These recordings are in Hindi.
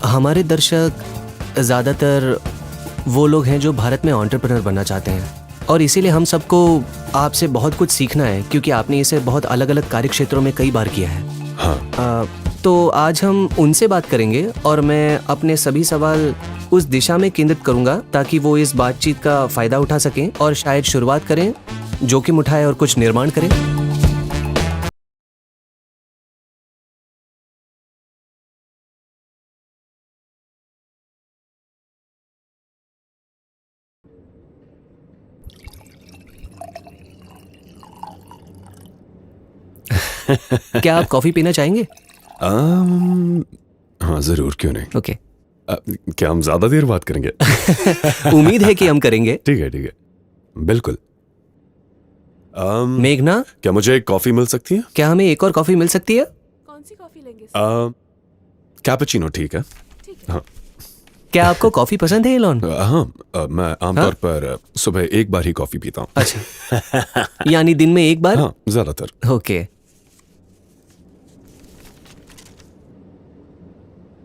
हमारे दर्शक ज़्यादातर वो लोग हैं जो भारत में एंटरप्रेन्योर बनना चाहते हैं, और इसीलिए हम सबको आपसे बहुत कुछ सीखना है, क्योंकि आपने इसे बहुत अलग अलग कार्य क्षेत्रों में कई बार किया है। हाँ। तो आज हम उनसे बात करेंगे और मैं अपने सभी सवाल उस दिशा में केंद्रित करूंगा ताकि वो इस बातचीत का फ़ायदा उठा सकें और शायद शुरुआत करें, जोखिम उठाएं और कुछ निर्माण करें। क्या आप कॉफ़ी पीना चाहेंगे? हाँ ज़रूर, क्यों नहीं। ओके। क्या हम ज़्यादा देर बात करेंगे? उम्मीद है कि हम करेंगे। ठीक है, बिल्कुल। मेघना, क्या मुझे एक कॉफ़ी मिल सकती है? क्या हमें एक और कॉफ़ी मिल सकती है? कौन सी कॉफी लेंगे? कैपुचिनो ठीक है। हाँ। क्या आपको कॉफ़ी पसंद है इलॉन? हाँ, मैं आमतौर पर सुबह एक बार ही कॉफ़ी पीता हूँ। अच्छा, यानी दिन में एक बार? हाँ, ज़्यादातर। ओके।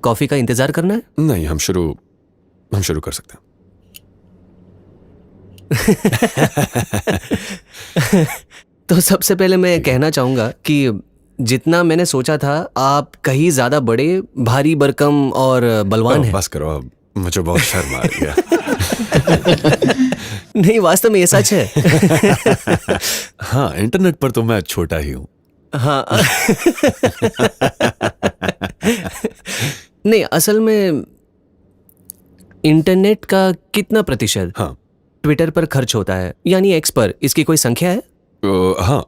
कॉफ़ी का इंतज़ार करना है? नहीं, हम शुरू कर सकते हैं। तो सबसे पहले मैं कहना चाहूँगा कि जितना मैंने सोचा था, आप कहीं ज़्यादा बड़े, भारी भरकम और बलवान हैं। बस करो अब, मुझे बहुत शर्म आ रही है। नहीं, वास्तव में ये सच है। हाँ, इंटरनेट पर तो मैं छोटा ही हूँ। हाँ। नहीं, असल में इंटरनेट का कितना प्रतिशत हाँ। ट्विटर पर खर्च होता है, यानी एक्स पर? इसकी कोई संख्या है? हाँ,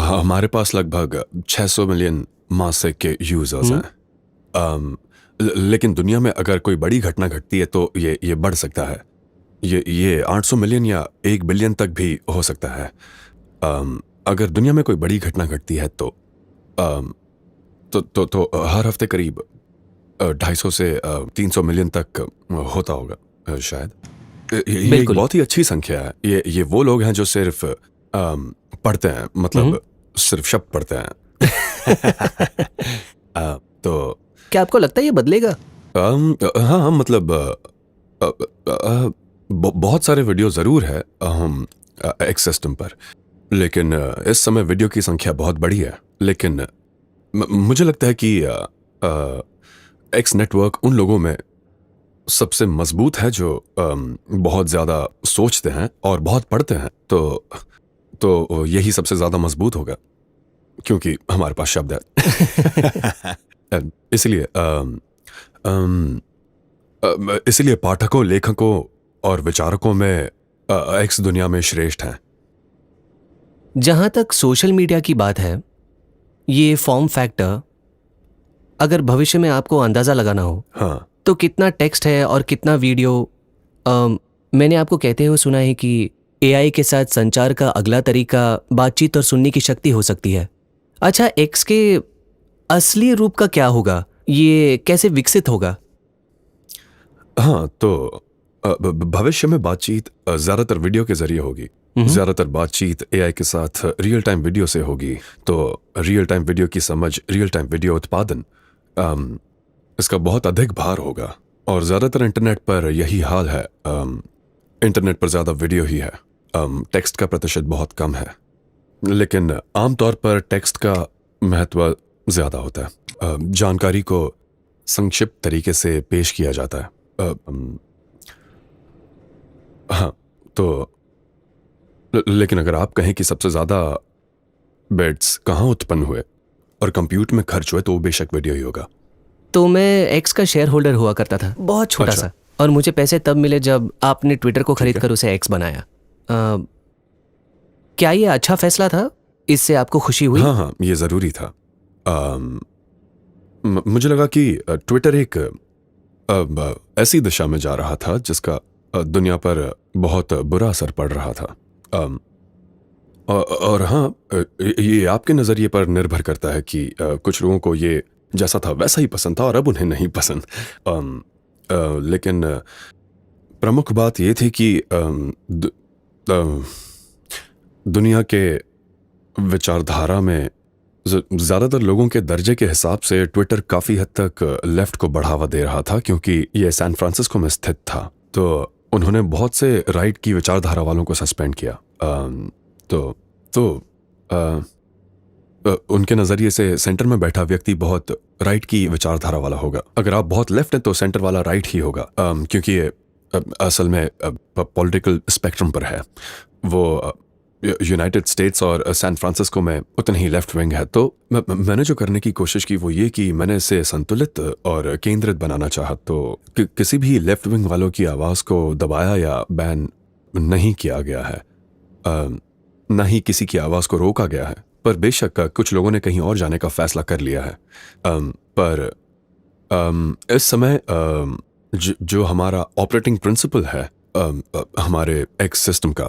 हमारे पास लगभग 600 मिलियन मासिक के यूजर्स हैं। लेकिन दुनिया में अगर कोई बड़ी घटना घटती है तो ये बढ़ सकता है। ये 800 मिलियन या 1 बिलियन तक भी हो सकता है। अगर दुनिया में कोई बड़ी घटना घटती है तो हर हफ्ते करीब 250 से 300 मिलियन तक होता होगा शायद। ये एक बहुत ही अच्छी संख्या है। ये वो लोग हैं जो सिर्फ पढ़ते हैं, मतलब सिर्फ शब्द पढ़ते हैं। तो क्या आपको लगता है ये बदलेगा? हाँ, मतलब बहुत सारे वीडियो ज़रूर है एक्स सिस्टम पर, लेकिन इस समय वीडियो की संख्या बहुत बड़ी है। लेकिन मुझे लगता है कि एक्स नेटवर्क उन लोगों में सबसे मजबूत है जो बहुत ज़्यादा सोचते हैं और बहुत पढ़ते हैं। तो यही सबसे ज़्यादा मजबूत होगा, क्योंकि हमारे पास शब्द है। इसलिए पाठकों, लेखकों और विचारकों में एक्स दुनिया में श्रेष्ठ हैं। जहां तक सोशल मीडिया की बात है, ये फॉर्म फैक्टर, अगर भविष्य में आपको अंदाजा लगाना हो, हाँ, तो कितना टेक्स्ट है और कितना वीडियो? मैंने आपको कहते हुए सुना है कि एआई के साथ संचार का अगला तरीका बातचीत और सुनने की शक्ति हो सकती है। अच्छा, एक्स के असली रूप का क्या होगा? ये कैसे विकसित होगा? हाँ, तो भविष्य में बातचीत ज़्यादातर वीडियो के जरिए होगी। ज़्यादातर बातचीत एआई के साथ रियल टाइम वीडियो से होगी। तो रियल टाइम वीडियो की समझ, रियल टाइम वीडियो उत्पादन, इसका बहुत अधिक भार होगा। और ज़्यादातर इंटरनेट पर यही हाल है। इंटरनेट पर ज़्यादा वीडियो ही है, टेक्स्ट का प्रतिशत बहुत कम है। लेकिन आमतौर पर टेक्स्ट का महत्व ज़्यादा होता है। जानकारी को संक्षिप्त तरीके से पेश किया जाता है। हाँ, तो लेकिन अगर आप कहें कि सबसे ज़्यादा बिट्स कहाँ उत्पन्न हुए और कंप्यूट में खर्च हुए, तो वो बेशक वीडियो ही होगा। तो मैं एक्स का शेयर होल्डर हुआ करता था, बहुत छोटा सा, और मुझे पैसे तब मिले जब आपने ट्विटर को खरीद कर उसे एक्स बनाया। क्या ये अच्छा फैसला था? इससे आपको खुशी हुई? हाँ, ये ज़रूरी था। मुझे लगा कि ट्विटर एक ऐसी दिशा में जा रहा था जिसका दुनिया पर बहुत बुरा असर पड़ रहा था। और हाँ, ये आपके नज़रिए पर निर्भर करता है कि कुछ लोगों को ये जैसा था वैसा ही पसंद था और अब उन्हें नहीं पसंद। लेकिन प्रमुख बात ये थी कि दुनिया के विचारधारा में ज़्यादातर लोगों के दर्जे के हिसाब से ट्विटर काफ़ी हद तक लेफ्ट को बढ़ावा दे रहा था, क्योंकि ये सैन फ्रांसिस्को में स्थित था। तो उन्होंने बहुत से राइट की विचारधारा वालों को सस्पेंड किया। उनके नज़रिए से सेंटर में बैठा व्यक्ति बहुत राइट की विचारधारा वाला होगा। अगर आप बहुत लेफ्ट हैं तो सेंटर वाला राइट ही होगा, क्योंकि ये असल में पॉलिटिकल स्पेक्ट्रम पर है। वो यूनाइटेड स्टेट्स और सैन फ्रांसिस्को में उतने ही लेफ्ट विंग है। तो मैंने जो करने की कोशिश की वो ये कि मैंने इसे संतुलित और केंद्रित बनाना चाहा। तो किसी भी लेफ्ट विंग वालों की आवाज़ को दबाया या बैन नहीं किया गया है, ना ही किसी की आवाज़ को रोका गया है। पर बेशक कुछ लोगों ने कहीं और जाने का फैसला कर लिया है। पर इस समय जो हमारा ऑपरेटिंग प्रिंसिपल है हमारे एक्स सिस्टम का,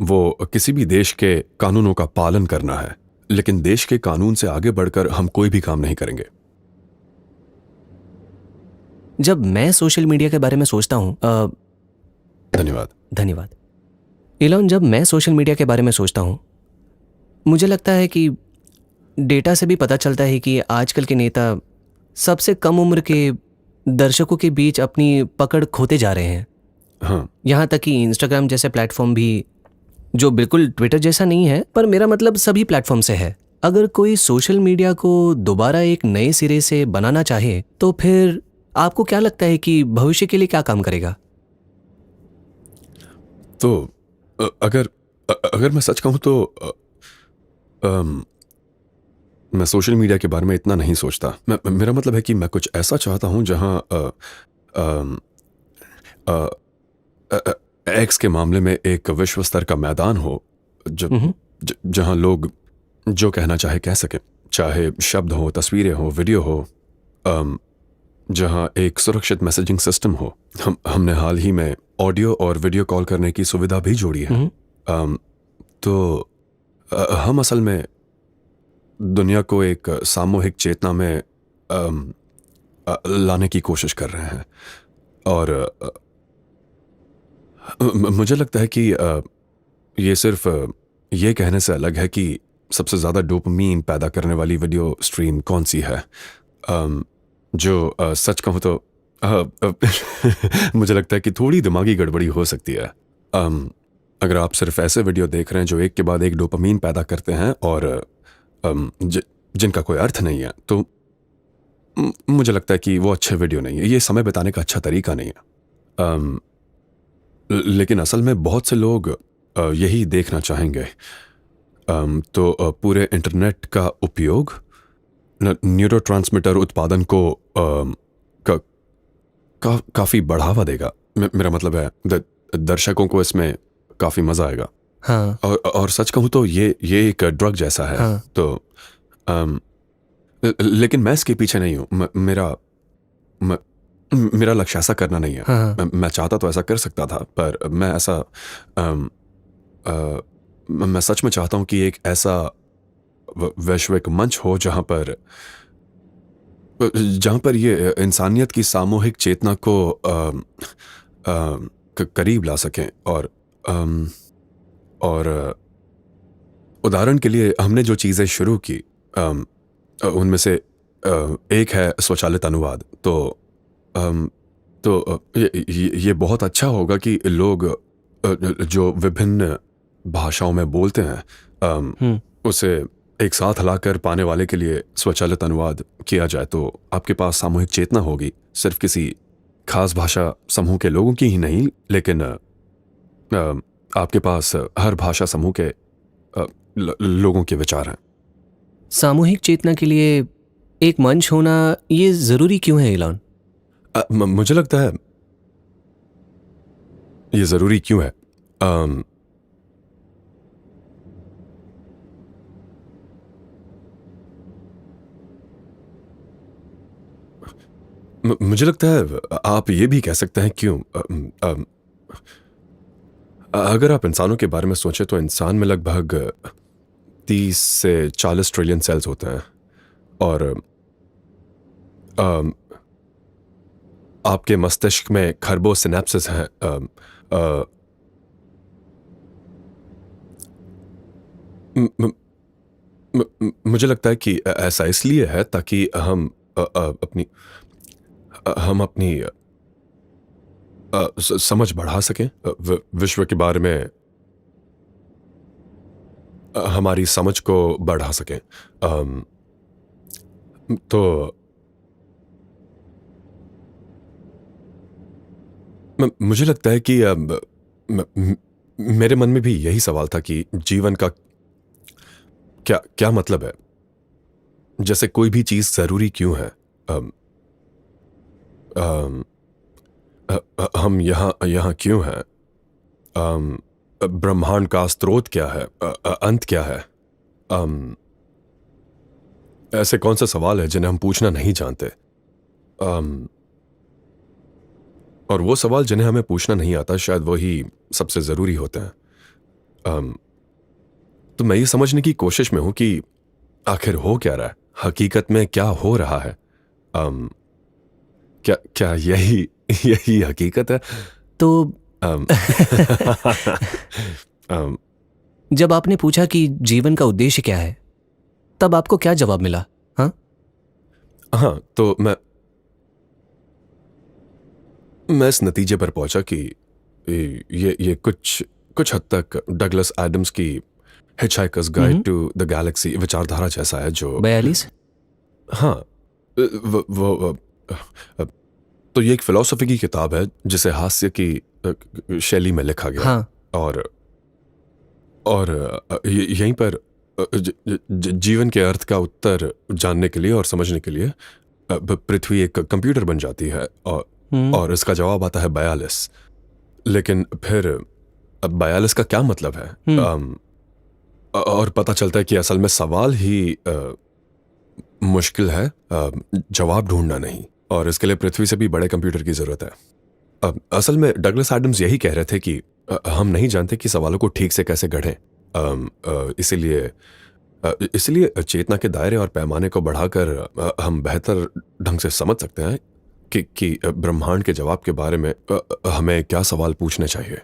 वो किसी भी देश के कानूनों का पालन करना है, लेकिन देश के कानून से आगे बढ़कर हम कोई भी काम नहीं करेंगे। जब मैं सोशल मीडिया के बारे में सोचता हूँ धन्यवाद इलॉन, जब मैं सोशल मीडिया के बारे में सोचता हूँ, मुझे लगता है कि डेटा से भी पता चलता है कि आजकल के नेता सबसे कम उम्र के दर्शकों के बीच अपनी पकड़ खोते जा रहे हैं। हाँ, यहाँ तक कि इंस्टाग्राम जैसे प्लेटफॉर्म भी, जो बिल्कुल ट्विटर जैसा नहीं है, पर मेरा मतलब सभी प्लेटफॉर्म से है। अगर कोई सोशल मीडिया को दोबारा एक नए सिरे से बनाना चाहे तो फिर आपको क्या लगता है कि भविष्य के लिए क्या काम करेगा? तो अगर मैं सच कहूँ तो मैं सोशल मीडिया के बारे में इतना नहीं सोचता। मेरा मतलब है कि मैं कुछ ऐसा चाहता हूँ जहाँ एक्स के मामले में एक विश्व स्तर का मैदान हो, जहाँ लोग जो कहना चाहे कह सकें, चाहे शब्द हो, तस्वीरें हो, वीडियो हो, जहाँ एक सुरक्षित मैसेजिंग सिस्टम हो। हमने हाल ही में ऑडियो और वीडियो कॉल करने की सुविधा भी जोड़ी है। तो हम असल में दुनिया को एक सामूहिक चेतना में लाने की कोशिश कर रहे हैं। और मुझे लगता है कि ये सिर्फ ये कहने से अलग है कि सबसे ज़्यादा डोपामीन पैदा करने वाली वीडियो स्ट्रीम कौन सी है। जो सच कहूँ तो मुझे लगता है कि थोड़ी दिमागी गड़बड़ी हो सकती है। अगर आप सिर्फ ऐसे वीडियो देख रहे हैं जो एक के बाद एक डोपामीन पैदा करते हैं और जिनका कोई अर्थ नहीं है, तो मुझे लगता है कि वो अच्छे वीडियो नहीं है। ये समय बिताने का अच्छा तरीका नहीं है। लेकिन असल में बहुत से लोग यही देखना चाहेंगे। तो पूरे इंटरनेट का उपयोग न्यूरोट्रांसमीटर उत्पादन को काफ़ी बढ़ावा देगा। मेरा मतलब है दर्शकों को इसमें काफ़ी मज़ा आएगा। हाँ। और सच कहूँ तो ये एक ड्रग जैसा है। हाँ। तो लेकिन मैं इसके पीछे नहीं हूँ। मेरा लक्ष्य ऐसा करना नहीं है। हाँ। मैं चाहता तो ऐसा कर सकता था, पर मैं ऐसा मैं सच में चाहता हूँ कि एक ऐसा वैश्विक मंच हो जहाँ पर ये इंसानियत की सामूहिक चेतना को करीब ला सकें। और उदाहरण के लिए हमने जो चीज़ें शुरू की उनमें से एक है स्वचालित अनुवाद। तो ये बहुत अच्छा होगा कि लोग जो विभिन्न भाषाओं में बोलते हैं उसे एक साथ लाकर पाने वाले के लिए स्वचालित अनुवाद किया जाए, तो आपके पास सामूहिक चेतना होगी, सिर्फ किसी खास भाषा समूह के लोगों की ही नहीं, लेकिन आपके पास हर भाषा समूह के लोगों के विचार हैं। सामूहिक चेतना के लिए एक मंच होना ये ज़रूरी क्यों है इलॉन? मुझे लगता है ये ज़रूरी क्यों है। मुझे लगता है आप ये भी कह सकते हैं क्यों। अगर आप इंसानों के बारे में सोचें तो इंसान में लगभग 30 से 40 ट्रिलियन सेल्स होते हैं, और आपके मस्तिष्क में खरबों सिनेप्सिस हैं। मुझे लगता है कि ऐसा इसलिए है ताकि हम अपनी समझ बढ़ा सकें, विश्व के बारे में हमारी समझ को बढ़ा सकें। तो मुझे लगता है कि मेरे मन में भी यही सवाल था कि जीवन का क्या क्या मतलब है। जैसे कोई भी चीज जरूरी क्यों है? हम यहाँ क्यों हैं? ब्रह्मांड का स्रोत क्या है? अंत क्या है? ऐसे कौन से सवाल है जिन्हें हम पूछना नहीं जानते? और वो सवाल जिन्हें हमें पूछना नहीं आता शायद वही सबसे जरूरी होते हैं। तो मैं ये समझने की कोशिश में हूं कि आखिर हो क्या रहा है, हकीकत में क्या हो रहा है। क्या यही हकीकत है? तो अम, अम, जब आपने पूछा कि जीवन का उद्देश्य क्या है, तब आपको क्या जवाब मिला? हाँ, हाँ, तो मैं इस नतीजे पर पहुंचा कि ये कुछ हद तक डगलस एडम्स की hitchhiker's guide to the galaxy विचारधारा जैसा है, जो 42। हाँ, वो तो ये एक फिलॉसफी की किताब है जिसे हास्य की शैली में लिखा गया। हाँ, और यहीं पर जीवन के अर्थ का उत्तर जानने के लिए और समझने के लिए पृथ्वी एक कंप्यूटर बन जाती है और इसका जवाब आता है 42। लेकिन फिर 42 का क्या मतलब है? और पता चलता है कि असल में सवाल ही मुश्किल है, जवाब ढूंढना नहीं। और इसके लिए पृथ्वी से भी बड़े कंप्यूटर की जरूरत है। असल में डगलस एडम्स यही कह रहे थे कि हम नहीं जानते कि सवालों को ठीक से कैसे गढ़ें। इसलिए चेतना के दायरे और पैमाने को बढ़ाकर हम बेहतर ढंग से समझ सकते हैं कि ब्रह्मांड के जवाब के बारे में हमें क्या सवाल पूछने चाहिए।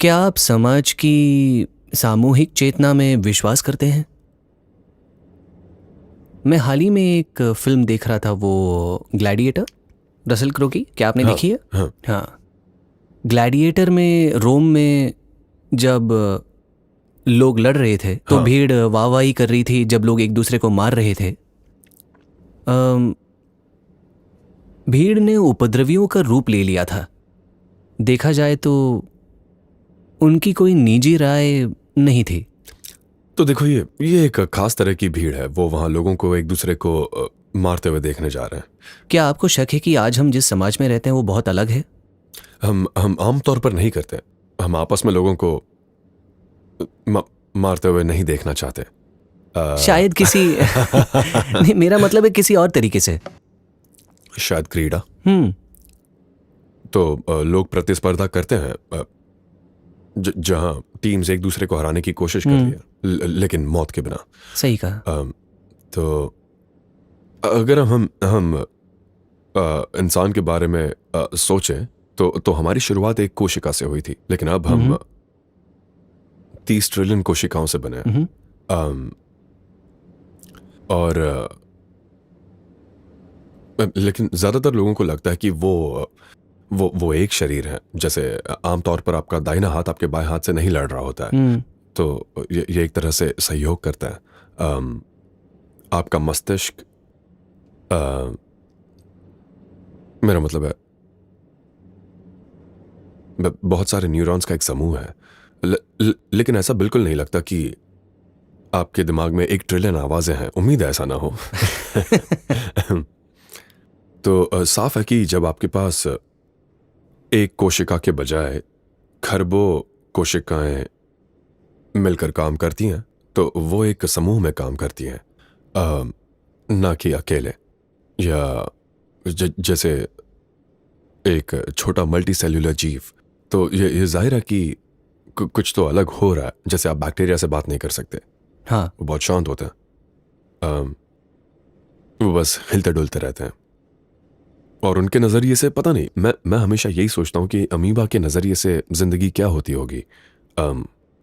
क्या आप समाज की सामूहिक चेतना में विश्वास करते हैं? मैं हाल ही में एक फिल्म देख रहा था, वो ग्लैडिएटर, रसल क्रो की। क्या आपने देखी है? हाँ, हाँ। ग्लैडिएटर में रोम में जब लोग लड़ रहे थे तो हाँ। भीड़ वाहवाही कर रही थी जब लोग एक दूसरे को मार रहे थे। भीड़ ने उपद्रवियों का रूप ले लिया था। देखा जाए तो उनकी कोई निजी राय नहीं थी। तो देखो, ये एक खास तरह की भीड़ है। वो वहां लोगों को एक दूसरे को मारते हुए देखने जा रहे हैं। क्या आपको शक है कि आज हम जिस समाज में रहते हैं वो बहुत अलग है? हम आमतौर पर नहीं करते। हम आपस में लोगों को मारते हुए नहीं देखना चाहते। शायद किसी नहीं, मेरा मतलब है किसी और तरीके से। शायद क्रीड़ा। हम्म। तो लोग प्रतिस्पर्धा करते हैं जहां टीम्स एक दूसरे को हराने की कोशिश कर रही है, लेकिन मौत के बिना। सही कहा। तो अगर हम इंसान के बारे में सोचें तो हमारी शुरुआत एक कोशिका से हुई थी, लेकिन अब हम 30 ट्रिलियन कोशिकाओं से बने हैं। और लेकिन ज्यादातर लोगों को लगता है कि वो एक शरीर है। जैसे आमतौर पर आपका दाहिना हाथ आपके बाएं हाथ से नहीं लड़ रहा होता है। तो ये एक तरह से सहयोग करता है। आपका मस्तिष्क, मेरा मतलब है बहुत सारे न्यूरॉन्स का एक समूह है। लेकिन ऐसा बिल्कुल नहीं लगता कि आपके दिमाग में 1 ट्रिलियन आवाजें हैं। उम्मीद है ऐसा ना हो। तो साफ है कि जब आपके पास एक कोशिका के बजाय खरबों कोशिकाएं मिलकर काम करती हैं, तो वो एक समूह में काम करती हैं, ना कि अकेले। या जैसे एक छोटा मल्टी सेल्यूलर जीव। तो ये जाहिर है कि कुछ तो अलग हो रहा है। जैसे आप बैक्टीरिया से बात नहीं कर सकते। हाँ। वो बहुत शांत होते हैं। वो बस हिलते डुलते रहते हैं। और उनके नजरिए से पता नहीं, मैं हमेशा यही सोचता हूं कि अमीबा के नजरिए से जिंदगी क्या होती होगी।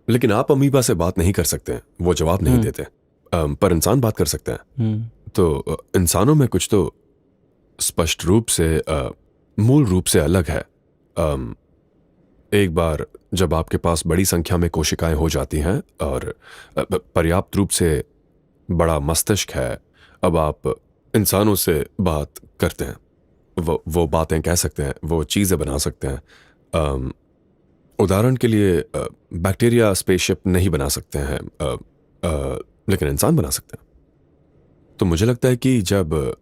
लेकिन आप अमीबा से बात नहीं कर सकते, वो जवाब नहीं देते। पर इंसान बात कर सकते हैं। तो इंसानों में कुछ तो स्पष्ट रूप से मूल रूप से अलग है। एक बार जब आपके पास बड़ी संख्या में कोशिकाएं हो जाती हैं और पर्याप्त रूप से बड़ा मस्तिष्क है, अब आप इंसानों से बात करते हैं। वो बातें कह सकते हैं, वो चीज़ें बना सकते हैं। उदाहरण के लिए बैक्टीरिया स्पेसशिप नहीं बना सकते हैं, लेकिन इंसान बना सकते हैं। तो मुझे लगता है कि जब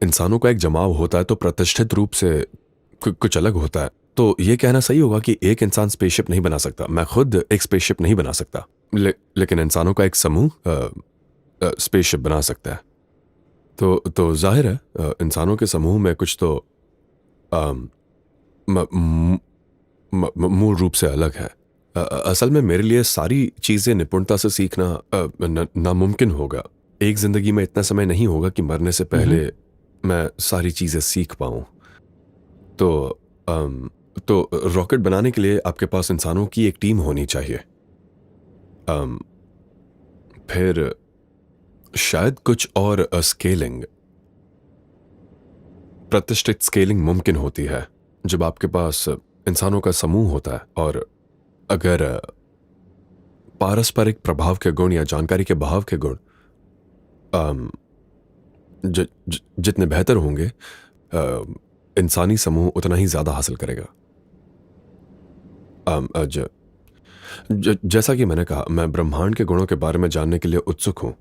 इंसानों का एक जमाव होता है तो प्रतिष्ठित रूप से कुछ अलग होता है। तो ये कहना सही होगा कि एक इंसान स्पेसशिप नहीं बना सकता। मैं खुद एक स्पेसशिप नहीं बना सकता, लेकिन इंसानों का एक समूह स्पेसशिप बना सकता है। तो जाहिर है इंसानों के समूह में कुछ तो मूल रूप से अलग है। असल में मेरे लिए सारी चीज़ें निपुणता से सीखना नामुमकिन होगा। एक जिंदगी में इतना समय नहीं होगा कि मरने से पहले मैं सारी चीज़ें सीख पाऊँ। तो रॉकेट बनाने के लिए आपके पास इंसानों की एक टीम होनी चाहिए। फिर शायद कुछ और स्केलिंग, प्रतिष्ठित स्केलिंग मुमकिन होती है जब आपके पास इंसानों का समूह होता है। और अगर पारस्परिक प्रभाव के गुण या जानकारी के बहाव के गुण जितने बेहतर होंगे, इंसानी समूह उतना ही ज्यादा हासिल करेगा। जैसा कि मैंने कहा, मैं ब्रह्मांड के गुणों के बारे में जानने के लिए उत्सुक हूं।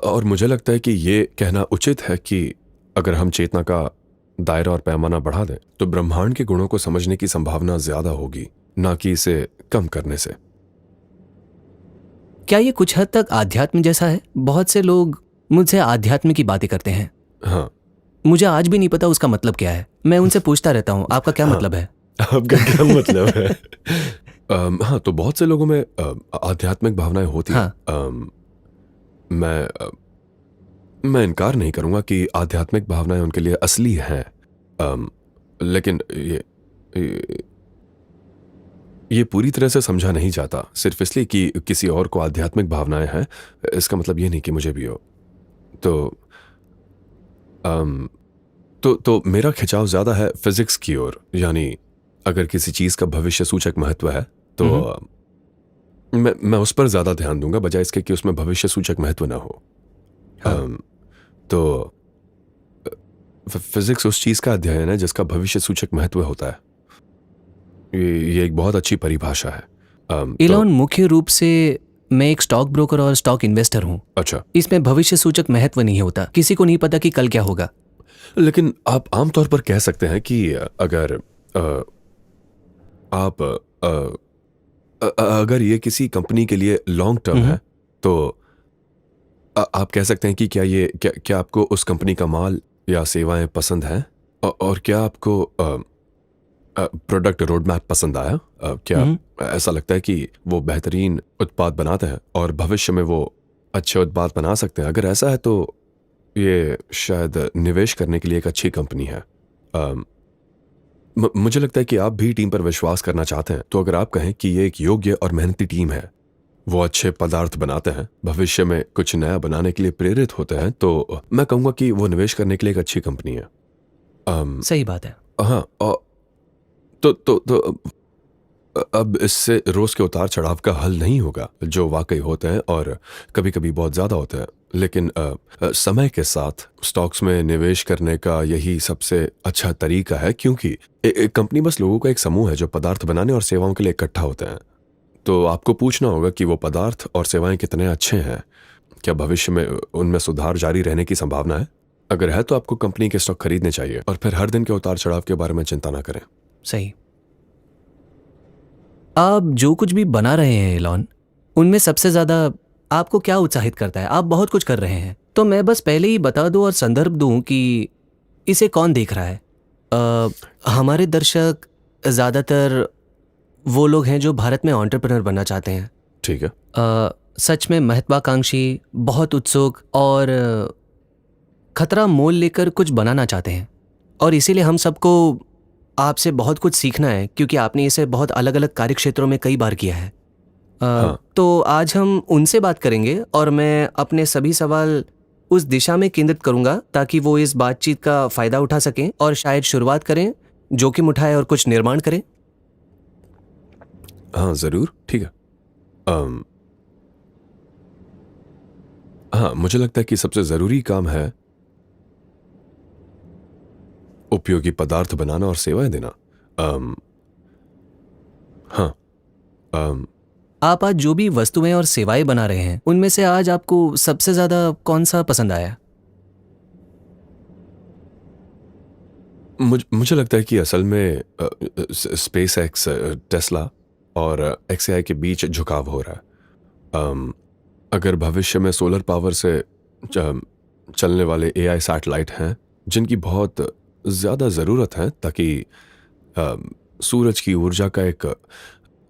और मुझे लगता है कि ये कहना उचित है कि अगर हम चेतना का दायरा और पैमाना बढ़ा दें तो ब्रह्मांड के गुणों को समझने की संभावना ज्यादा होगी, ना कि इसे कम करने से। क्या ये कुछ हद तक आध्यात्म जैसा है? बहुत से लोग मुझसे आध्यात्म की बातें करते हैं। हाँ, मुझे आज भी नहीं पता उसका मतलब क्या है। मैं उनसे पूछता रहता हूँ, आपका क्या मतलब है? आपका क्या मतलब है? हाँ, तो बहुत से लोगों में आध्यात्मिक भावनाएं होती हैं। हाँ। मैं इनकार नहीं करूंगा कि आध्यात्मिक भावनाएं उनके लिए असली हैं, लेकिन ये पूरी तरह से समझा नहीं जाता। सिर्फ इसलिए कि किसी और को आध्यात्मिक भावनाएं हैं, इसका मतलब ये नहीं कि मुझे भी हो। तो मेरा खिंचाव ज्यादा है फिजिक्स की ओर। यानी अगर किसी चीज का भविष्य सूचक महत्व है तो मैं उस पर ज्यादा ध्यान दूंगा, बजाय इसके कि उसमें भविष्य सूचक महत्व ना हो। हाँ। तो फिजिक्स उस चीज का अध्ययन है जिसका भविष्य सूचक महत्व होता है। ये एक बहुत अच्छी परिभाषा है। इलॉन, मुख्य रूप से मैं एक स्टॉक ब्रोकर और स्टॉक इन्वेस्टर हूँ। अच्छा, इसमें भविष्य सूचक महत्व नहीं होता। किसी को नहीं पता कि कल क्या होगा। लेकिन आप आमतौर पर कह सकते हैं कि अगर अगर ये किसी कंपनी के लिए लॉन्ग टर्म है तो आप कह सकते हैं कि क्या आपको उस कंपनी का माल या सेवाएं पसंद हैं, और क्या आपको प्रोडक्ट रोड मैप पसंद आया? क्या ऐसा लगता है कि वो बेहतरीन उत्पाद बनाते हैं और भविष्य में वो अच्छे उत्पाद बना सकते हैं? अगर ऐसा है तो ये शायद निवेश करने के लिए एक अच्छी कंपनी है। मुझे लगता है कि आप भी टीम पर विश्वास करना चाहते हैं। तो अगर आप कहें कि ये एक योग्य और मेहनती टीम है, वो अच्छे पदार्थ बनाते हैं, भविष्य में कुछ नया बनाने के लिए प्रेरित होते हैं, तो मैं कहूंगा कि वो निवेश करने के लिए एक अच्छी कंपनी है। सही बात है। हाँ, तो अब इससे रोज के उतार चढ़ाव का हल नहीं होगा, जो वाकई होते हैं और कभी कभी बहुत ज्यादा होते हैं। लेकिन समय के साथ स्टॉक्स में निवेश करने का यही सबसे अच्छा तरीका है, क्योंकि एक कंपनी बस लोगों का एक समूह है जो पदार्थ बनाने और सेवाओं के लिए इकट्ठा होते हैं। तो आपको पूछना होगा कि वो पदार्थ और सेवाएं कितने अच्छे हैं, क्या भविष्य में उनमें सुधार जारी रहने की संभावना है। अगर है तो आपको कंपनी के स्टॉक खरीदने चाहिए और फिर हर दिन के उतार चढ़ाव के बारे में चिंता ना करें। सही। आप जो कुछ भी बना रहे हैं इलॉन, उनमें सबसे ज्यादा आपको क्या उत्साहित करता है? आप बहुत कुछ कर रहे हैं, तो मैं बस पहले ही बता दूं और संदर्भ दूं कि इसे कौन देख रहा है। हमारे दर्शक ज्यादातर वो लोग हैं जो भारत में एंटरप्रेन्योर बनना चाहते हैं। ठीक है। सच में महत्वाकांक्षी, बहुत उत्सुक और खतरा मोल लेकर कुछ बनाना चाहते हैं। और इसीलिए हम सबको आपसे बहुत कुछ सीखना है, क्योंकि आपने इसे बहुत अलग अलग कार्य क्षेत्रों में कई बार किया है। हाँ। तो आज हम उनसे बात करेंगे और मैं अपने सभी सवाल उस दिशा में केंद्रित करूंगा ताकि वो इस बातचीत का फायदा उठा सकें और शायद शुरुआत करें, जोखिम उठाएं और कुछ निर्माण करें। हाँ जरूर, ठीक है। हाँ, मुझे लगता है कि सबसे जरूरी काम है उपयोगी पदार्थ बनाना और सेवाएं देना। हाँ। आप आज जो भी वस्तुएं और सेवाएं बना रहे हैं उनमें से आज आपको सबसे ज्यादा कौन सा पसंद आया? मुझे लगता है कि असल में स्पेस एक्स, टेस्ला और XAI के बीच झुकाव हो रहा है। अगर भविष्य में सोलर पावर से चलने वाले AI सैटेलाइट हैं जिनकी बहुत ज़्यादा ज़रूरत है ताकि सूरज की ऊर्जा का एक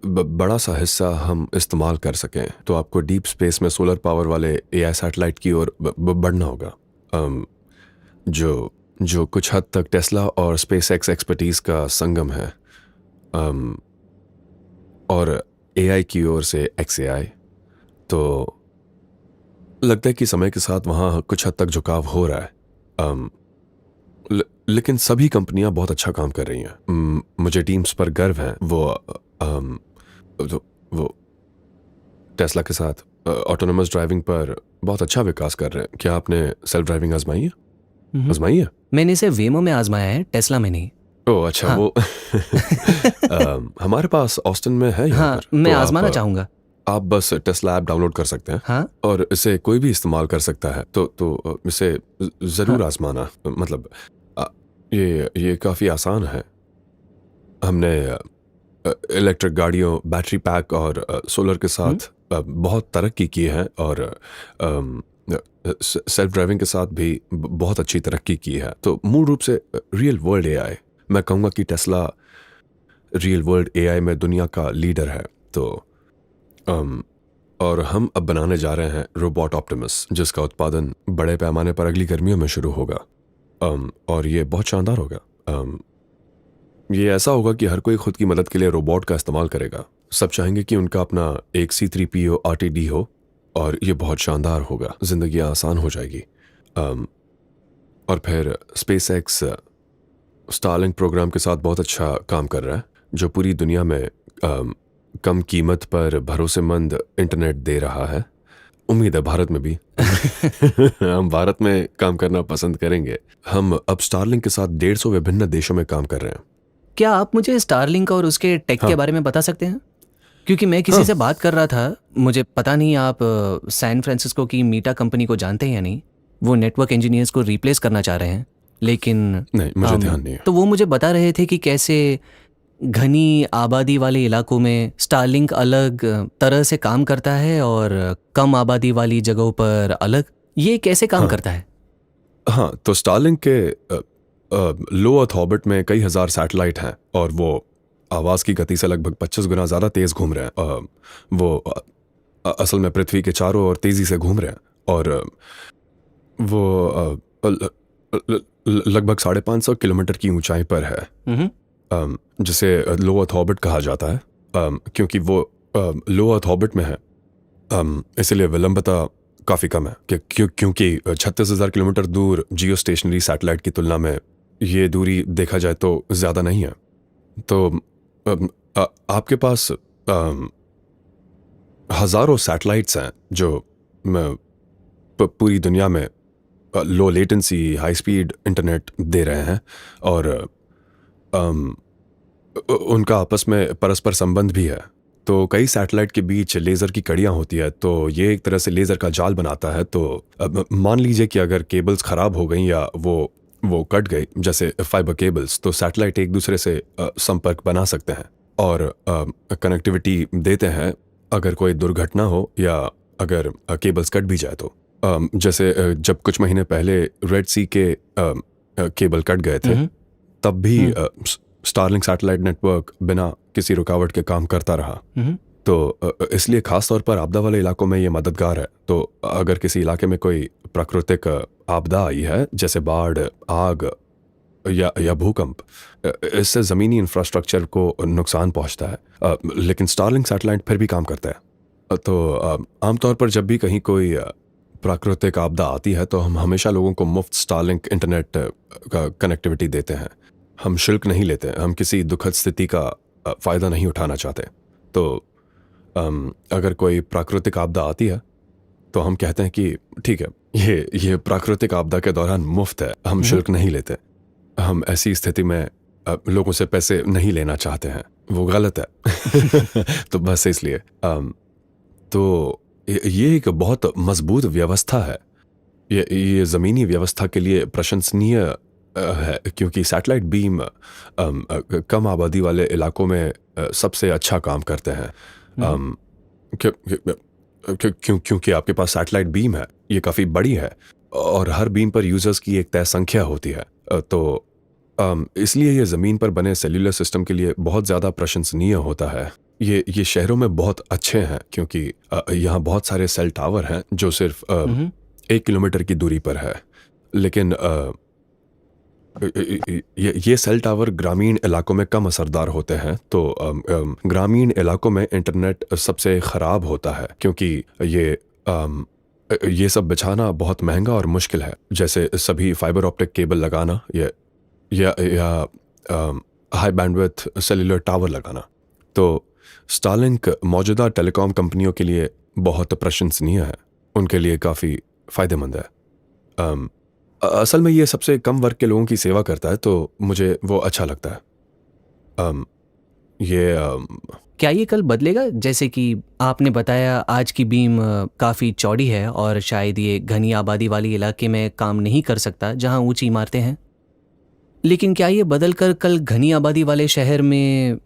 बड़ा सा हिस्सा हम इस्तेमाल कर सकें, तो आपको डीप स्पेस में सोलर पावर वाले AI सैटेलाइट की ओर बढ़ना होगा, जो कुछ हद तक टेस्ला और स्पेस एक्स एक्सपर्टीज का संगम है, और AI की ओर से XAI। तो लगता है कि समय के साथ वहाँ कुछ हद तक झुकाव हो रहा है। लेकिन सभी कंपनियां बहुत अच्छा काम कर रही हैं। मुझे टीम्स पर गर्व है। वो टेस्ला के साथ ऑटोनोमस ड्राइविंग पर बहुत अच्छा विकास कर रहे हैं। क्या आपने सेल्फ ड्राइविंग आजमाई है? आजमाई है? मैंने इसे वेमो में आजमाया है, टेस्ला में नहीं। ओह अच्छा। हाँ। वो हमारे पास ऑस्टिन में है यहाँ हाँ, पर। मैं तो आजमाना चाहूंगा। आप बस टेस्ला ऐप डाउनलोड कर सकते हैं। हाँ। और इसे कोई भी इस्तेमाल कर सकता है, तो इसे ज़रूर हाँ। आजमाना। मतलब ये काफ़ी आसान है। हमने इलेक्ट्रिक गाड़ियों, बैटरी पैक और सोलर के साथ बहुत तरक्की की है, और सेल्फ ड्राइविंग के साथ भी बहुत अच्छी तरक्की की है। तो मूल रूप से रियल वर्ल्ड AI, मैं कहूँगा कि टेस्ला रियल वर्ल्ड AI में दुनिया का लीडर है। तो और हम अब बनाने जा रहे हैं रोबोट ऑप्टिमस, जिसका उत्पादन बड़े पैमाने पर अगली गर्मियों में शुरू होगा। और ये बहुत शानदार होगा। ये ऐसा होगा कि हर कोई खुद की मदद के लिए रोबोट का इस्तेमाल करेगा। सब चाहेंगे कि उनका अपना एक C3PO RTD हो, और ये बहुत शानदार होगा। जिंदगी आसान हो जाएगी। और फिर स्पेस एक्स स्टारलिंक प्रोग्राम के साथ बहुत अच्छा काम कर रहा है, जो पूरी दुनिया में कम कीमत पर भरोसेमंद इंटरनेट दे रहा है। उम्मीद है भारत में भी हम भारत में काम करना पसंद करेंगे। हम अब स्टारलिंक के साथ 150 विभिन्न देशों में काम कर रहे हैं। क्या आप मुझे स्टारलिंक और उसके टेक के हाँ। बारे में बता सकते हैं? क्योंकि मैं किसी से बात कर रहा था, मुझे पता नहीं आप सैन फ्रांसिस्को की मीटा कंपनी को जानते हैं या नहीं। वो नेटवर्क इंजीनियर्स को रिप्लेस करना चाह रहे हैं, लेकिन नहीं, मुझे ध्यान नहीं है। तो वो मुझे बता रहे थे कि कैसे घनी आबादी वाले इलाकों में स्टारलिंक अलग तरह से काम करता है और कम आबादी वाली जगहों पर अलग। ये कैसे काम करता है? हाँ, तो स्टारलिंक के लो अर्थ ऑर्बिट में कई हजार सैटेलाइट हैं, और वो आवाज़ की गति से लगभग 25 गुना ज़्यादा तेज़ घूम रहे हैं। वो असल में पृथ्वी के चारों ओर तेज़ी से घूम रहे हैं, और वो लगभग 550 किलोमीटर की ऊंचाई पर है, जिसे लो अर्थ ऑर्बिट कहा जाता है। क्योंकि वो लो अर्थ ऑर्बिट में है, इसलिए विलंबता काफ़ी कम है। क्योंकि 36,000 किलोमीटर दूर जियो स्टेशनरी सैटेलाइट की तुलना में ये दूरी देखा जाए तो ज़्यादा नहीं है। तो आपके पास हज़ारों सैटेलाइट्स हैं जो पूरी दुनिया में low latency, high speed internet दे रहे हैं, और उनका आपस में परस्पर संबंध भी है। तो कई सैटेलाइट के बीच लेज़र की कड़ियाँ होती है, तो ये एक तरह से लेज़र का जाल बनाता है। तो मान लीजिए कि अगर केबल्स ख़राब हो गई या वो कट गई, जैसे फाइबर केबल्स, तो सैटेलाइट एक दूसरे से संपर्क बना सकते हैं और कनेक्टिविटी देते हैं अगर कोई दुर्घटना हो या अगर केबल्स कट भी जाए तो। जैसे जब कुछ महीने पहले रेड सी के केबल कट गए थे, तब भी स्टारलिंक सैटेलाइट नेटवर्क बिना किसी रुकावट के काम करता रहा। तो इसलिए खास तौर पर आपदा वाले इलाकों में ये मददगार है। तो अगर किसी इलाके में कोई प्राकृतिक आपदा आई है, जैसे बाढ़, आग या भूकंप, इससे ज़मीनी इंफ्रास्ट्रक्चर को नुकसान पहुंचता है, लेकिन स्टारलिंक सैटेलाइट फिर भी काम करता है। तो आमतौर पर जब भी कहीं कोई प्राकृतिक आपदा आती है तो हम हमेशा लोगों को मुफ्त स्टारलिंक इंटरनेट का कनेक्टिविटी देते हैं। हम शुल्क नहीं लेते, हम किसी दुखद स्थिति का फ़ायदा नहीं उठाना चाहते। तो अगर कोई प्राकृतिक आपदा आती है तो हम कहते हैं कि ठीक है, ये प्राकृतिक आपदा के दौरान मुफ्त है, हम शुल्क नहीं लेते। हम ऐसी स्थिति में लोगों से पैसे नहीं लेना चाहते हैं, वो गलत है। तो बस इसलिए तो ये एक बहुत मजबूत व्यवस्था है। ये ज़मीनी व्यवस्था के लिए प्रशंसनीय है, क्योंकि सैटेलाइट बीम कम आबादी वाले इलाकों में सबसे अच्छा काम करते हैं। क्योंकि आपके पास सैटेलाइट बीम है, ये काफ़ी बड़ी है और हर बीम पर यूजर्स की एक तय संख्या होती है। तो इसलिए ये ज़मीन पर बने सेल्यूलर सिस्टम के लिए बहुत ज़्यादा प्रशंसनीय होता है। ये शहरों में बहुत अच्छे हैं क्योंकि यहाँ बहुत सारे सेल टावर हैं जो सिर्फ 1 किलोमीटर की दूरी पर है। लेकिन ये सेल टावर ग्रामीण इलाकों में कम असरदार होते हैं। तो ग्रामीण इलाकों में इंटरनेट सबसे ख़राब होता है क्योंकि ये सब बिछाना बहुत महंगा और मुश्किल है, जैसे सभी फाइबर ऑप्टिक केबल लगाना या हाई बैंडविड्थ सेल्यूलर टावर लगाना। तो स्टारलिंक मौजूदा टेलीकॉम कंपनियों के लिए बहुत प्रशंसनीय है, उनके लिए काफ़ी फ़ायदेमंद है। असल में ये सबसे कम वर्ग के लोगों की सेवा करता है, तो मुझे वो अच्छा लगता है। क्या ये कल बदलेगा? जैसे कि आपने बताया आज की बीम काफ़ी चौड़ी है और शायद ये घनी आबादी वाली इलाके में काम नहीं कर सकता जहाँ ऊंची इमारतें हैं। लेकिन क्या ये बदलकर कल घनी आबादी वाले शहर में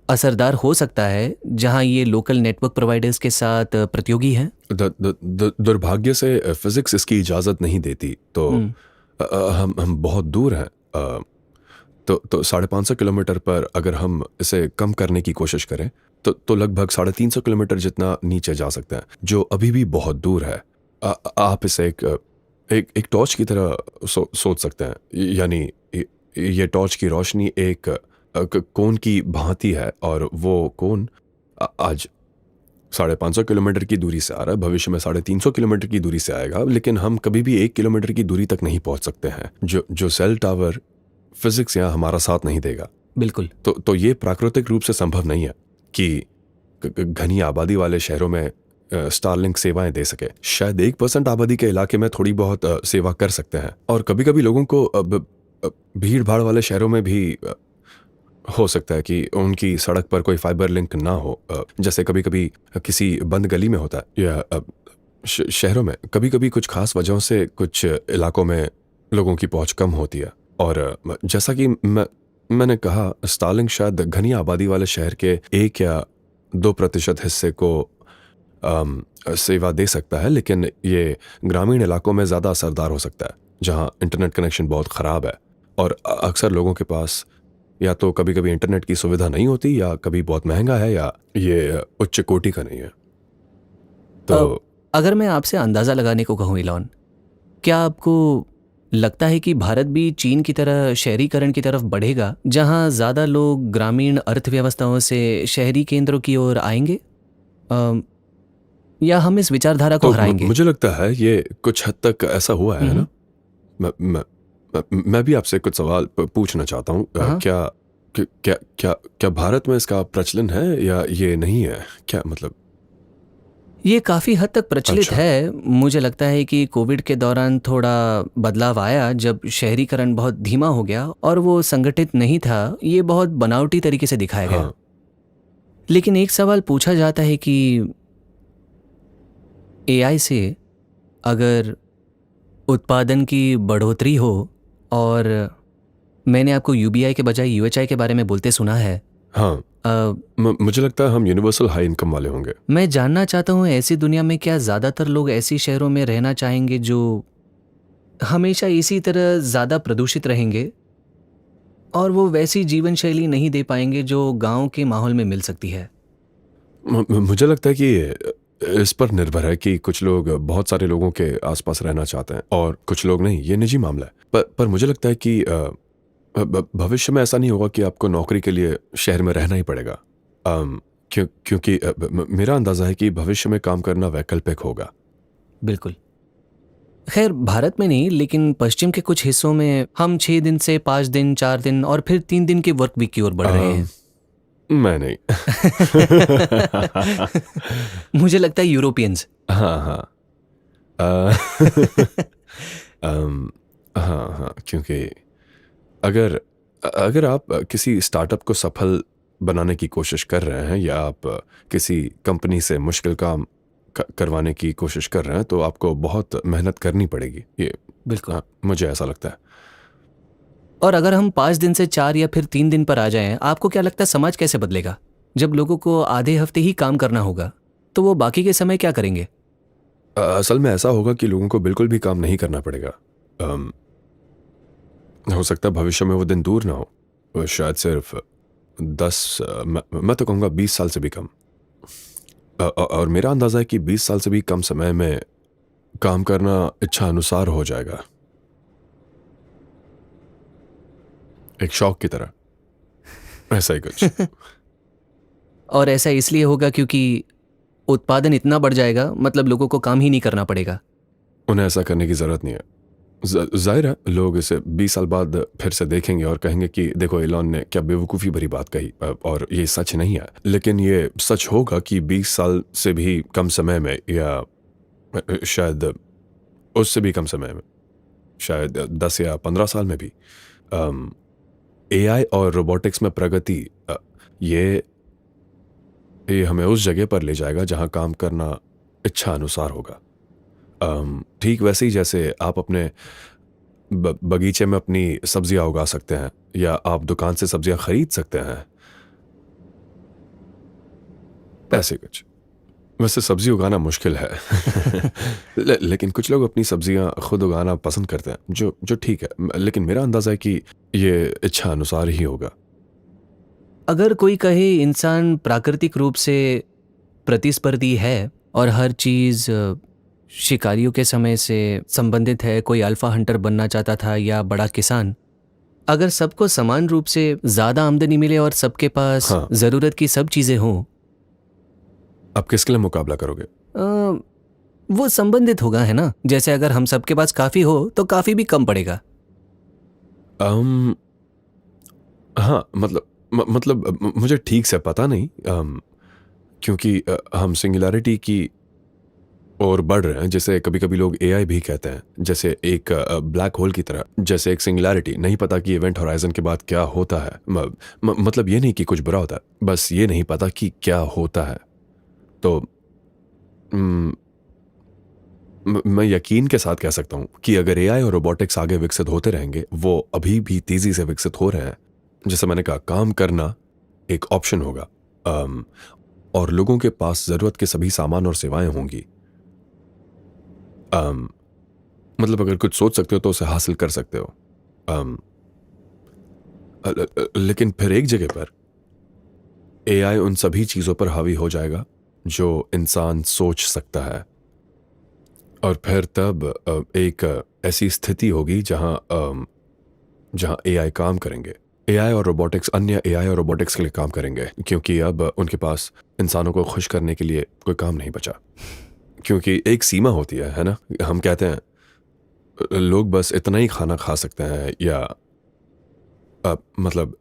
असरदार हो सकता है जहां ये लोकल नेटवर्क प्रोवाइडर्स के साथ प्रतियोगी हैं? दुर्भाग्य से फिजिक्स इसकी इजाज़त नहीं देती। तो हम बहुत दूर हैं। तो 550 किलोमीटर पर अगर हम इसे कम करने की कोशिश करें तो लगभग 350 किलोमीटर जितना नीचे जा सकते हैं, जो अभी भी बहुत दूर है। आप इसे एक टॉर्च की तरह सोच सकते हैं। यानी ये टॉर्च की रोशनी एक कोन की भांति है और वो कोन आज 550 किलोमीटर की दूरी से आ रहा है, भविष्य में 350 किलोमीटर की दूरी से आएगा, लेकिन हम कभी भी 1 किलोमीटर की दूरी तक नहीं पहुंच सकते हैं। जो सेल टावर फिजिक्स यहाँ हमारा साथ नहीं देगा। बिल्कुल। तो ये प्राकृतिक रूप से संभव नहीं है कि घनी आबादी वाले शहरों में स्टारलिंक सेवाएं दे सके। शायद 1% आबादी के इलाके में थोड़ी बहुत सेवा कर सकते हैं, और कभी कभी लोगों को भीड़ भाड़ वाले शहरों में भी हो सकता है कि उनकी सड़क पर कोई फाइबर लिंक ना हो, जैसे कभी कभी किसी बंद गली में होता है, या शहरों में कभी कभी कुछ खास वजहों से कुछ इलाकों में लोगों की पहुंच कम होती है। और जैसा कि मैंने कहा, स्टारलिंक शायद घनी आबादी वाले शहर के 1 या 2% हिस्से को सेवा दे सकता है, लेकिन ये ग्रामीण इलाकों में ज़्यादा असरदार हो सकता है जहां इंटरनेट कनेक्शन बहुत ख़राब है और अक्सर लोगों के पास या तो कभी कभी इंटरनेट की सुविधा नहीं होती, या कभी बहुत महंगा है, या ये उच्च कोटि का नहीं है। तो अगर मैं आपसे अंदाज़ा लगाने को कहूँ इलॉन, क्या आपको लगता है कि भारत भी चीन की तरह शहरीकरण की तरफ बढ़ेगा, जहां ज़्यादा लोग ग्रामीण अर्थव्यवस्थाओं से शहरी केंद्रों की ओर आएंगे, या हम इस विचारधारा को हराएंगे? मुझे लगता है ये कुछ हद तक ऐसा हुआ है ना। मैं भी आपसे कुछ सवाल पूछना चाहता हूँ। क्या भारत में इसका प्रचलन है या ये नहीं है? क्या मतलब? ये काफ़ी हद तक प्रचलित अच्छा। है। मुझे लगता है कि कोविड के दौरान थोड़ा बदलाव आया, जब शहरीकरण बहुत धीमा हो गया और वो संगठित नहीं था, ये बहुत बनावटी तरीके से दिखाया गया। लेकिन एक सवाल पूछा जाता है कि एआई से अगर उत्पादन की बढ़ोतरी हो, और मैंने आपको यूबीआई के बजाय यूएचआई के बारे में बोलते सुना है। हाँ, मुझे लगता है हम यूनिवर्सल हाई इनकम वाले होंगे। मैं जानना चाहता हूँ, ऐसी दुनिया में क्या ज़्यादातर लोग ऐसी शहरों में रहना चाहेंगे जो हमेशा इसी तरह ज़्यादा प्रदूषित रहेंगे, और वो वैसी जीवन शैली नहीं दे पाएंगे जो गांव के माहौल में मिल सकती है? मुझे लगता है कि इस पर निर्भर है कि कुछ लोग बहुत सारे लोगों के आसपास रहना चाहते हैं और कुछ लोग नहीं। ये निजी मामला है। पर मुझे लगता है कि भविष्य में ऐसा नहीं होगा कि आपको नौकरी के लिए शहर में रहना ही पड़ेगा, क्योंकि मेरा अंदाजा है कि भविष्य में काम करना वैकल्पिक होगा। बिल्कुल। खैर भारत में नहीं, लेकिन पश्चिम के कुछ हिस्सों में हम 6 दिन से 5 दिन, 4 दिन और फिर 3 दिन के वर्क वीक की ओर बढ़ रहे हैं। मैं नहीं। मुझे लगता है यूरोपियंस। हाँ हाँ। हाँ हाँ, क्योंकि अगर अगर आप किसी स्टार्टअप को सफल बनाने की कोशिश कर रहे हैं या आप किसी कंपनी से मुश्किल काम करवाने की कोशिश कर रहे हैं तो आपको बहुत मेहनत करनी पड़ेगी। ये बिल्कुल। हाँ, मुझे ऐसा लगता है। और अगर हम 5 दिन से 4 या फिर 3 दिन पर आ जाएं, आपको क्या लगता है समाज कैसे बदलेगा? जब लोगों को आधे हफ्ते ही काम करना होगा तो वो बाकी के समय क्या करेंगे? असल में ऐसा होगा कि लोगों को बिल्कुल भी काम नहीं करना पड़ेगा। हो सकता है भविष्य में वो दिन दूर ना हो, शायद सिर्फ 10 मैं तो कहूँगा 20 साल से भी कम। और मेरा अंदाजा है कि 20 साल से भी कम समय में काम करना इच्छा अनुसार हो जाएगा, एक शौक की तरह, ऐसा ही कुछ। और ऐसा इसलिए होगा क्योंकि उत्पादन इतना बढ़ जाएगा, मतलब लोगों को काम ही नहीं करना पड़ेगा। उन्हें ऐसा करने की जरूरत नहीं है। जाहिर है लोग इसे 20 साल बाद फिर से देखेंगे और कहेंगे कि देखो एलॉन ने क्या बेवकूफ़ी भरी बात कही, और ये सच नहीं है। लेकिन ये सच होगा कि 20 साल से भी कम समय में, या शायद उससे भी कम समय में, शायद 10 या 15 साल में भी एआई और रोबोटिक्स में प्रगति ये हमें उस जगह पर ले जाएगा जहां काम करना इच्छा अनुसार होगा। ठीक वैसे ही जैसे आप अपने बगीचे में अपनी सब्जियां उगा सकते हैं या आप दुकान से सब्जियां खरीद सकते हैं, ऐसे कुछ। वैसे सब्जी उगाना मुश्किल है लेकिन कुछ लोग अपनी सब्जियां खुद उगाना पसंद करते हैं, जो ठीक है। लेकिन मेरा अंदाजा है कि ये इच्छा अनुसार ही होगा। अगर कोई कहे इंसान प्राकृतिक रूप से प्रतिस्पर्धी है और हर चीज़ शिकारियों के समय से संबंधित है, कोई अल्फा हंटर बनना चाहता था या बड़ा किसान, अगर सबको समान रूप से ज़्यादा आमदनी मिले और सबके पास हाँ। ज़रूरत की सब चीज़ें हों, आप किसके लिए मुकाबला करोगे? वो संबंधित होगा, है ना? जैसे अगर हम सबके पास काफ़ी हो तो काफ़ी भी कम पड़ेगा। हाँ, मतलब मुझे ठीक से पता नहीं, क्योंकि हम सिंगुलैरिटी की ओर बढ़ रहे हैं, जैसे कभी कभी लोग एआई भी कहते हैं, जैसे एक ब्लैक होल की तरह, जैसे एक सिंगुलैरिटी। नहीं पता कि इवेंट होराइजन के बाद क्या होता है। मतलब ये नहीं कि कुछ बुरा होता है, बस ये नहीं पता कि क्या होता है। तो मैं यकीन के साथ कह सकता हूं कि अगर एआई और रोबोटिक्स आगे विकसित होते रहेंगे, वो अभी भी तेजी से विकसित हो रहे हैं, जैसे मैंने कहा, काम करना एक ऑप्शन होगा, और लोगों के पास जरूरत के सभी सामान और सेवाएं होंगी। मतलब अगर कुछ सोच सकते हो तो उसे हासिल कर सकते हो। लेकिन फिर एक जगह पर एआई उन सभी चीजों पर हावी हो जाएगा जो इंसान सोच सकता है, और फिर तब एक ऐसी स्थिति होगी जहां एआई काम करेंगे। एआई और रोबोटिक्स अन्य एआई और रोबोटिक्स के लिए काम करेंगे, क्योंकि अब उनके पास इंसानों को खुश करने के लिए कोई काम नहीं बचा। क्योंकि एक सीमा होती है ना? हम कहते हैं लोग बस इतना ही खाना खा सकते हैं, या मतलब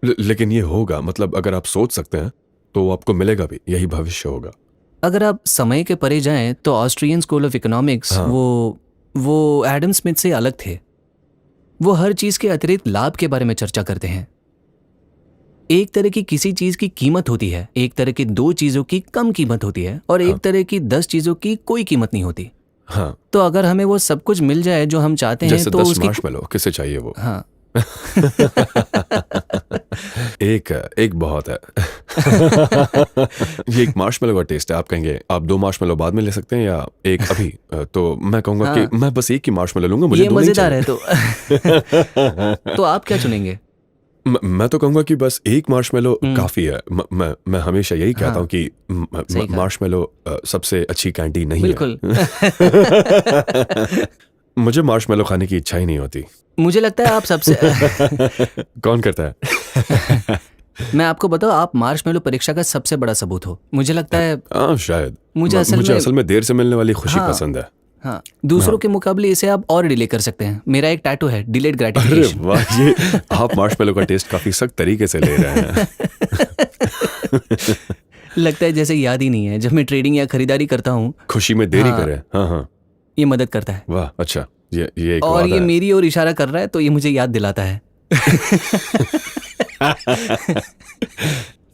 लेकिन ये होगा, मतलब अगर आप सोच सकते हैं तो आपको मिलेगा भी, यही भविष्य होगा। अगर आप समय के परे जाएं तो ऑस्ट्रियन स्कूल ऑफ इकोनॉमिक्स, हाँ। वो एडम स्मिथ से अलग थे। वो हर चीज के अतिरिक्त लाभ के बारे में चर्चा करते हैं। एक तरह की किसी चीज की कीमत होती है, एक तरह की 2 चीजों की कम कीमत होती है, और एक तरह की 10 चीजों की कोई कीमत नहीं होती। हाँ, तो अगर हमें वो सब कुछ मिल जाए जो हम चाहते हैं, जैसे तो 10 उसकी मार्शमेलो, किसे चाहिए वो? हाँ एक बहुत है ये एक मार्शमेलो का टेस्ट है। आप कहेंगे आप 2 मार्शमेलो बाद में ले सकते हैं या एक अभी, तो मैं कहूंगा कि मैं बस एक ही मार्शमेलो लूंगा, मुझे ये 2 नहीं मजेदार है। चाहिए। तो आप क्या चुनेंगे? मैं तो कहूंगा कि बस एक मार्शमेलो काफी है। मैं हमेशा यही कहता हूं कि सही कहा। मार्शमेलो सबसे अच्छी कैंडी नहीं बिल्कुल है। मुझे मार्शमेलो खाने की इच्छा ही नहीं होती। मुझे लगता है आप सबसे कौन करता है? मैं आपको बताऊं, आप मार्शमेलो परीक्षा का सबसे बड़ा सबूत हो। मुझे लगता है हाँ शायद मुझे असल में देर से मिलने वाली खुशी हाँ। पसंद है। हाँ, दूसरों के मुकाबले इसे आप और डिले कर सकते हैं। मेरा एक टैटू है, डिलेड अरे ग्रेटिफिकेशन। वाह, ये आप मार्शमेलो का टेस्ट काफी सख्त तरीके से ले रहे हैं। लगता है जैसे याद ही नहीं है। जब मैं ट्रेडिंग या खरीदारी करता हूँ, खुशी में देरी हाँ। करे। हाँ हाँ, ये मदद करता है। वाह अच्छा, ये एक और वादा ये है। मेरी ओर इशारा कर रहा है, तो ये मुझे याद दिलाता है।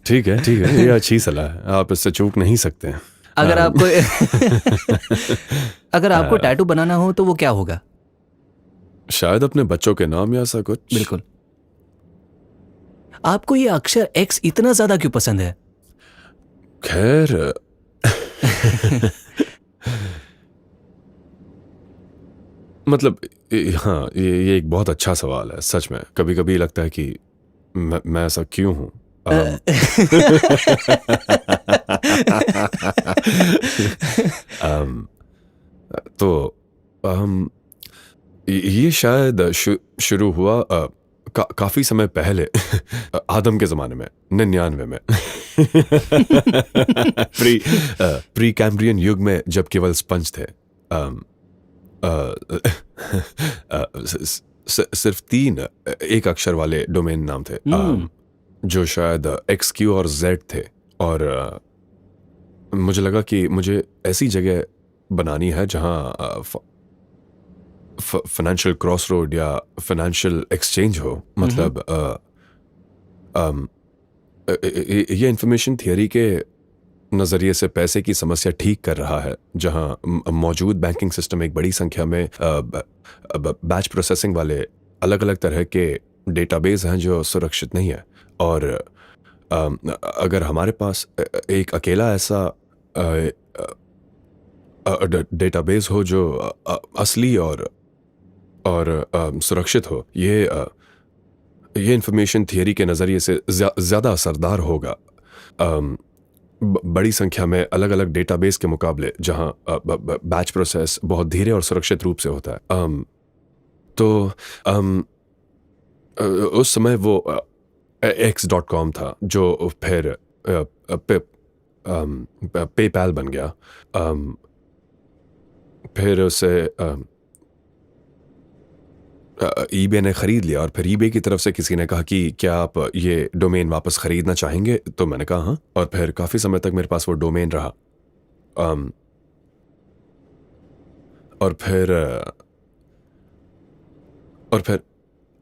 ठीक है ठीक है, ये अच्छी सलाह है, आप इससे चूक नहीं सकते हैं। अगर आपको अगर आपको टैटू बनाना हो तो वो क्या होगा? शायद अपने बच्चों के नाम या ऐसा कुछ। बिल्कुल। आपको ये अक्षर एक्स इतना ज्यादा क्यों पसंद है? खैर मतलब हाँ, ये एक बहुत अच्छा सवाल है सच में। कभी कभी लगता है कि मैं ऐसा क्यों हूं। अम, तो ये शायद शुरू हुआ काफी समय पहले आदम के जमाने में, 99 में। प्री कैम्ब्रियन युग में, जब केवल स्पंज थे। सिर्फ 3 एक अक्षर वाले डोमेन नाम थे, जो शायद XQ और Z थे। और मुझे लगा कि मुझे ऐसी जगह बनानी है जहां फाइनेंशियल क्रॉस रोड या फाइनेंशियल एक्सचेंज हो। मतलब ये इंफॉर्मेशन थियरी के नज़रिए से पैसे की समस्या ठीक कर रहा है, जहां मौजूद बैंकिंग सिस्टम एक बड़ी संख्या में बैच प्रोसेसिंग वाले अलग अलग तरह के डेटाबेस हैं जो सुरक्षित नहीं है। और अगर हमारे पास एक अकेला ऐसा डेटाबेस हो जो असली और सुरक्षित हो, ये इंफॉर्मेशन थियरी के नज़रिए से ज़्यादा असरदार होगा बड़ी संख्या में अलग अलग डेटाबेस के मुकाबले, जहां बैच प्रोसेस बहुत धीरे और सुरक्षित रूप से होता है। उस समय वो X.com था, जो फिर पेपैल बन गया। फिर उसे eBay ने खरीद लिया, और फिर eBay की तरफ से किसी ने कहा कि क्या आप ये डोमेन वापस खरीदना चाहेंगे? तो मैंने कहा हाँ, और फिर काफी समय तक मेरे पास वो डोमेन रहा। और फिर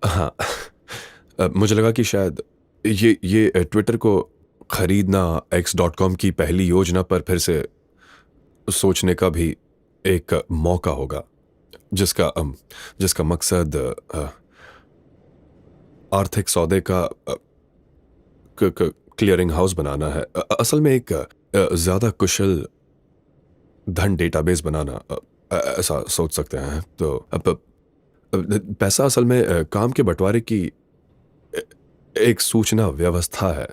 हाँ, मुझे लगा कि शायद ये ट्विटर को खरीदना X.com की पहली योजना पर फिर से सोचने का भी एक मौका होगा, जिसका मकसद आर्थिक सौदे का क्लियरिंग हाउस बनाना है। असल में एक ज्यादा कुशल धन डेटाबेस बनाना, ऐसा सोच सकते हैं। तो पैसा असल में काम के बंटवारे की एक सूचना व्यवस्था है।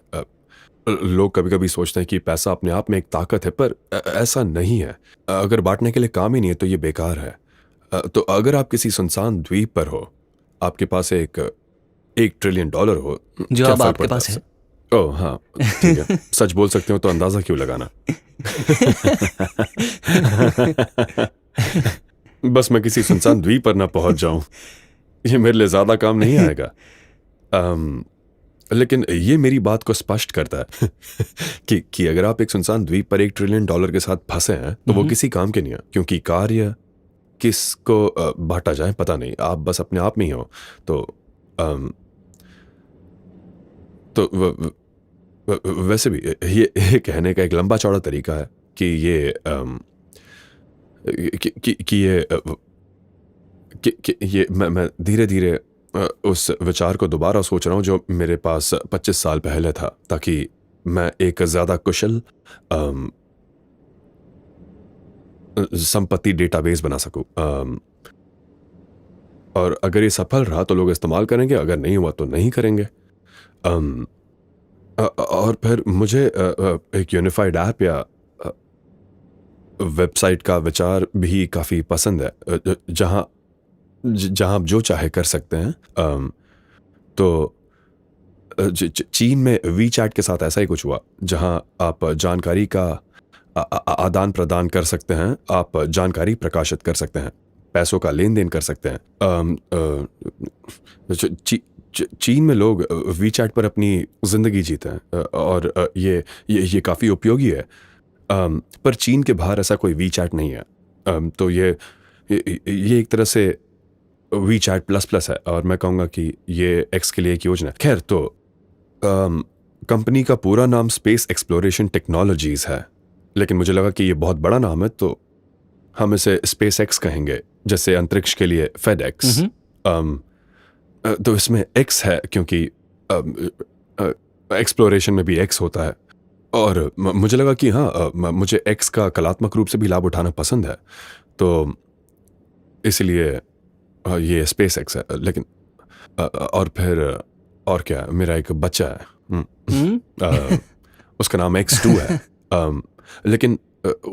लोग कभी कभी सोचते हैं कि पैसा अपने आप में एक ताकत है, पर ऐसा नहीं है। अगर बांटने के लिए काम ही नहीं है तो ये बेकार है। तो अगर आप किसी सुनसान द्वीप पर हो, आपके पास $1 ट्रिलियन हो, जो क्या अब फर्क आपके पड़ता पास है। ओह हाँ, ठीक है। सच बोल सकते हो तो अंदाजा क्यों लगाना। बस मैं किसी सुनसान द्वीप पर ना पहुंच जाऊं, ये मेरे लिए ज्यादा काम नहीं आएगा। लेकिन ये मेरी बात को स्पष्ट करता है कि अगर आप एक सुनसान द्वीप पर $1 ट्रिलियन के साथ फंसे हैं, तो वो किसी काम के नहीं है, क्योंकि कार्य किसको बांटा जाए पता नहीं, आप बस अपने आप में ही हो। तो वैसे भी ये कहने का एक लंबा चौड़ा तरीका है कि ये मैं धीरे धीरे उस विचार को दोबारा सोच रहा हूँ जो मेरे पास 25 साल पहले था, ताकि मैं एक ज्यादा कुशल संपत्ति डेटाबेस बना सकूं। और अगर ये सफल रहा तो लोग इस्तेमाल करेंगे, अगर नहीं हुआ तो नहीं करेंगे। और फिर मुझे एक यूनिफाइड ऐप या वेबसाइट का विचार भी काफी पसंद है, जहां आप जो चाहे कर सकते हैं। तो चीन में वी चैट के साथ ऐसा ही कुछ हुआ, जहां आप जानकारी का आदान प्रदान कर सकते हैं, आप जानकारी प्रकाशित कर सकते हैं, पैसों का लेन देन कर सकते हैं। चीन में लोग वी चैट पर अपनी जिंदगी जीते हैं, और ये काफ़ी उपयोगी है। पर चीन के बाहर ऐसा कोई वी चैट नहीं है। तो ये एक तरह से वी चैट प्लस प्लस है, और मैं कहूँगा कि ये एक्स के लिए एक योजना है। खैर, तो कंपनी का पूरा नाम स्पेस एक्सप्लोरेशन टेक्नोलॉजीज है, लेकिन मुझे लगा कि ये बहुत बड़ा नाम है, तो हम इसे स्पेस एक्स कहेंगे, जैसे अंतरिक्ष के लिए फेड एक्स। तो इसमें एक्स है क्योंकि एक्सप्लोरेशन में भी एक्स होता है, और मुझे लगा कि हाँ, मुझे एक्स का कलात्मक रूप से भी लाभ उठाना पसंद है, तो इसलिए ये स्पेस एक्स है। लेकिन और फिर और क्या, मेरा एक बच्चा है, उसका नाम X2 है, लेकिन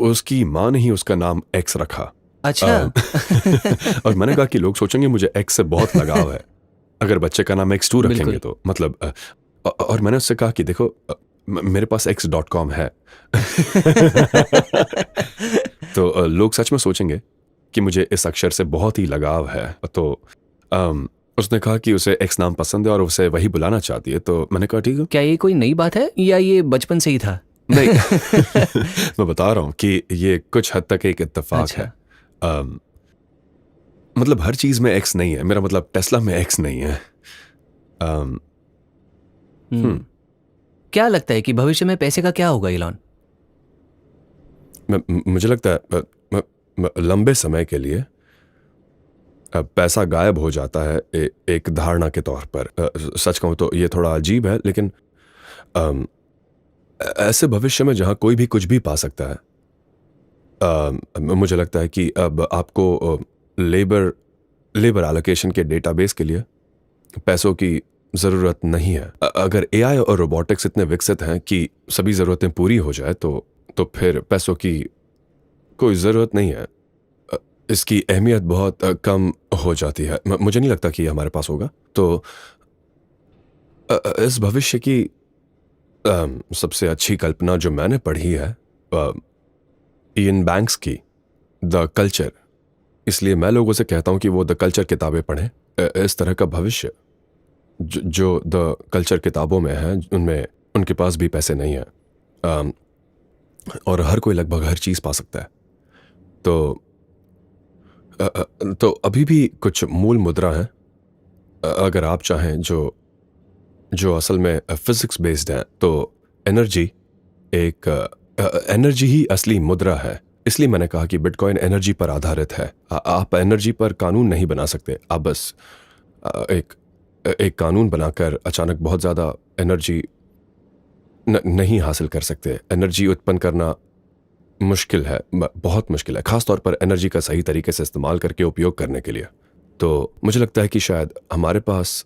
उसकी माँ ने ही उसका नाम एक्स रखा। अच्छा। और मैंने कहा कि लोग सोचेंगे मुझे एक्स से बहुत लगाव है अगर बच्चे का नाम X2 रखेंगे बिल्कुल। तो, मतलब और मैंने उससे कहा कि देखो, मेरे पास x.com है। तो लोग सच में सोचेंगे कि मुझे इस अक्षर से बहुत ही लगाव है। तो उसने कहा कि उसे एक्स नाम पसंद है और उसे वही बुलाना चाहती है, तो मैंने कहा ठीक है। क्या ये कोई नई बात है या ये बचपन से ही था? नहीं, मैं बता रहा हूँ कि ये कुछ हद तक एक इत्तेफाक अच्छा। है। मतलब हर चीज में एक्स नहीं है, मेरा मतलब टेस्ला में एक्स नहीं है। क्या लगता है कि भविष्य में पैसे का क्या होगा, इलॉन? मुझे लगता है लंबे समय के लिए पैसा गायब हो जाता है, एक धारणा के तौर पर। सच कहूँ तो ये थोड़ा अजीब है, लेकिन ऐसे भविष्य में जहाँ कोई भी कुछ भी पा सकता है, मुझे लगता है कि अब आपको लेबर एलोकेशन के डेटाबेस के लिए पैसों की ज़रूरत नहीं है। अगर एआई और रोबोटिक्स इतने विकसित हैं कि सभी ज़रूरतें पूरी हो जाए, तो फिर पैसों की कोई ज़रूरत नहीं है। इसकी अहमियत बहुत कम हो जाती है। मुझे नहीं लगता कि ये हमारे पास होगा। तो इस भविष्य की सबसे अच्छी कल्पना जो मैंने पढ़ी है इयन बैंक्स की, द कल्चर। इसलिए मैं लोगों से कहता हूं कि वो द कल्चर किताबें पढ़ें। इस तरह का भविष्य जो द कल्चर किताबों में है, उनमें उनके पास भी पैसे नहीं है, और हर कोई लगभग हर चीज़ पा सकता है। तो अभी भी कुछ मूल मुद्रा हैं, अगर आप चाहें, जो असल में फिजिक्स बेस्ड है। तो एनर्जी ही असली मुद्रा है। इसलिए मैंने कहा कि बिटकॉइन एनर्जी पर आधारित है। आप एनर्जी पर कानून नहीं बना सकते। आप बस एक कानून बनाकर अचानक बहुत ज़्यादा एनर्जी नहीं हासिल कर सकते। एनर्जी उत्पन्न करना मुश्किल है, बहुत मुश्किल है, खास तौर पर एनर्जी का सही तरीके से इस्तेमाल करके उपयोग करने के लिए। तो मुझे लगता है कि शायद हमारे पास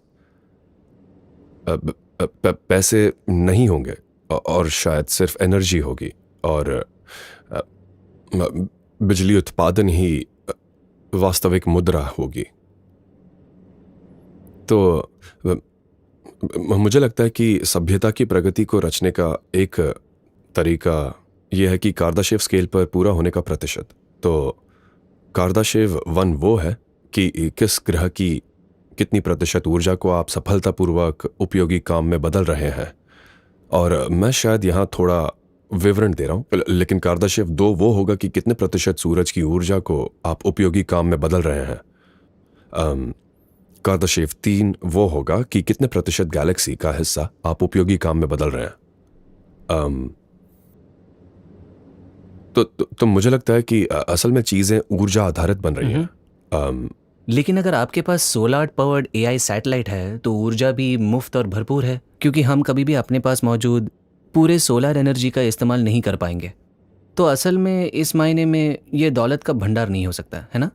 पैसे नहीं होंगे, और शायद सिर्फ एनर्जी होगी, और बिजली उत्पादन ही वास्तविक मुद्रा होगी। तो मुझे लगता है कि सभ्यता की प्रगति को रचने का एक तरीका यह है कि कार्दाशेव स्केल पर पूरा होने का प्रतिशत। तो कार्दाशेव 1 वो है कि किस ग्रह की कितनी प्रतिशत ऊर्जा को आप सफलतापूर्वक उपयोगी काम में बदल रहे हैं। और मैं शायद यहाँ थोड़ा विवरण दे रहा हूँ, लेकिन कार्दाशेव 2 वो होगा कि कितने प्रतिशत सूरज की ऊर्जा को आप उपयोगी काम में बदल रहे हैं। कार्दाशेव 3 वो होगा कि कितने प्रतिशत गैलेक्सी का हिस्सा आप उपयोगी काम में बदल रहे हैं। तो मुझे लगता है कि असल में चीजें ऊर्जा आधारित बन रही हैं। लेकिन अगर आपके पास सोलर पावर्ड एआई सैटेलाइट है तो ऊर्जा भी मुफ्त और भरपूर है, क्योंकि हम कभी भी अपने पास मौजूद पूरे सोलर एनर्जी का इस्तेमाल नहीं कर पाएंगे। तो असल में इस मायने में ये दौलत का भंडार नहीं हो सकता, है ना?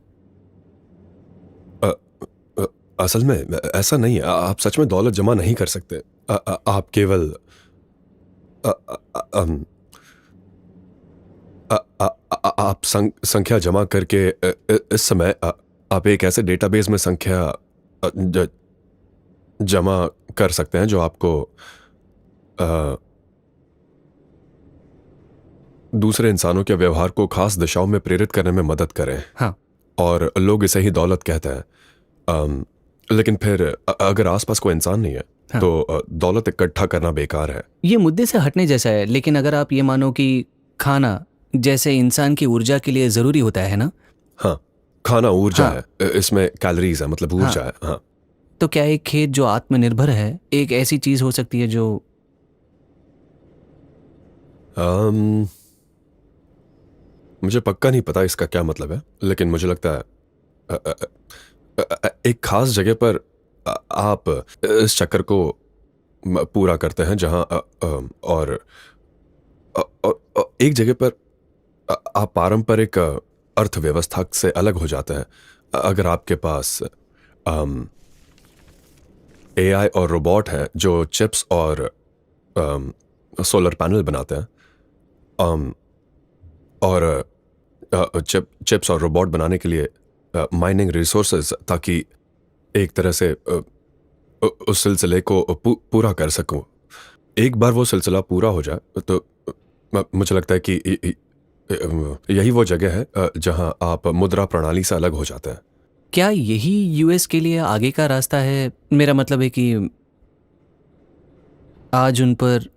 असल में ऐसा नहीं है। आप सच में दौलत जमा नहीं कर सकते। आप केवल आप संख्या जमा करके इस समय आप एक ऐसे डेटाबेस में संख्या जमा कर सकते हैं जो आपको अ, दूसरे इंसानों के व्यवहार को खास दिशाओं में प्रेरित करने में मदद करें। हाँ। और लोग इसे ही दौलत कहते हैं। लेकिन फिर अगर आसपास कोई इंसान नहीं है हाँ। तो दौलत इकट्ठा करना बेकार है। ये मुद्दे से हटने जैसा है, लेकिन अगर आप ये मानो कि खाना जैसे इंसान की ऊर्जा के लिए ज़रूरी होता है ना, हाँ, खाना ऊर्जा हाँ। है, इसमें कैलोरीज है, मतलब ऊर्जा है। हाँ, तो क्या एक खेत जो आत्मनिर्भर है एक ऐसी चीज़ हो सकती है जो मुझे पक्का नहीं पता इसका क्या मतलब है, लेकिन मुझे लगता है अ, अ, एक खास जगह पर आप इस चक्कर को पूरा करते हैं जहां और एक जगह पर आप पारंपरिक अर्थव्यवस्था से अलग हो जाते हैं। अगर आपके पास एआई और रोबोट हैं जो चिप्स और सोलर पैनल बनाते हैं, और चिप्स और रोबोट बनाने के लिए माइनिंग रिसोर्सेज, ताकि एक तरह से उस सिलसिले को पूरा कर सकूं। एक बार वो सिलसिला पूरा हो जाए तो मुझे लगता है कि यही वो जगह है जहां आप मुद्रा प्रणाली से अलग हो जाते हैं। क्या यही यूएस के लिए आगे का रास्ता है? मेरा मतलब है कि आज उन पर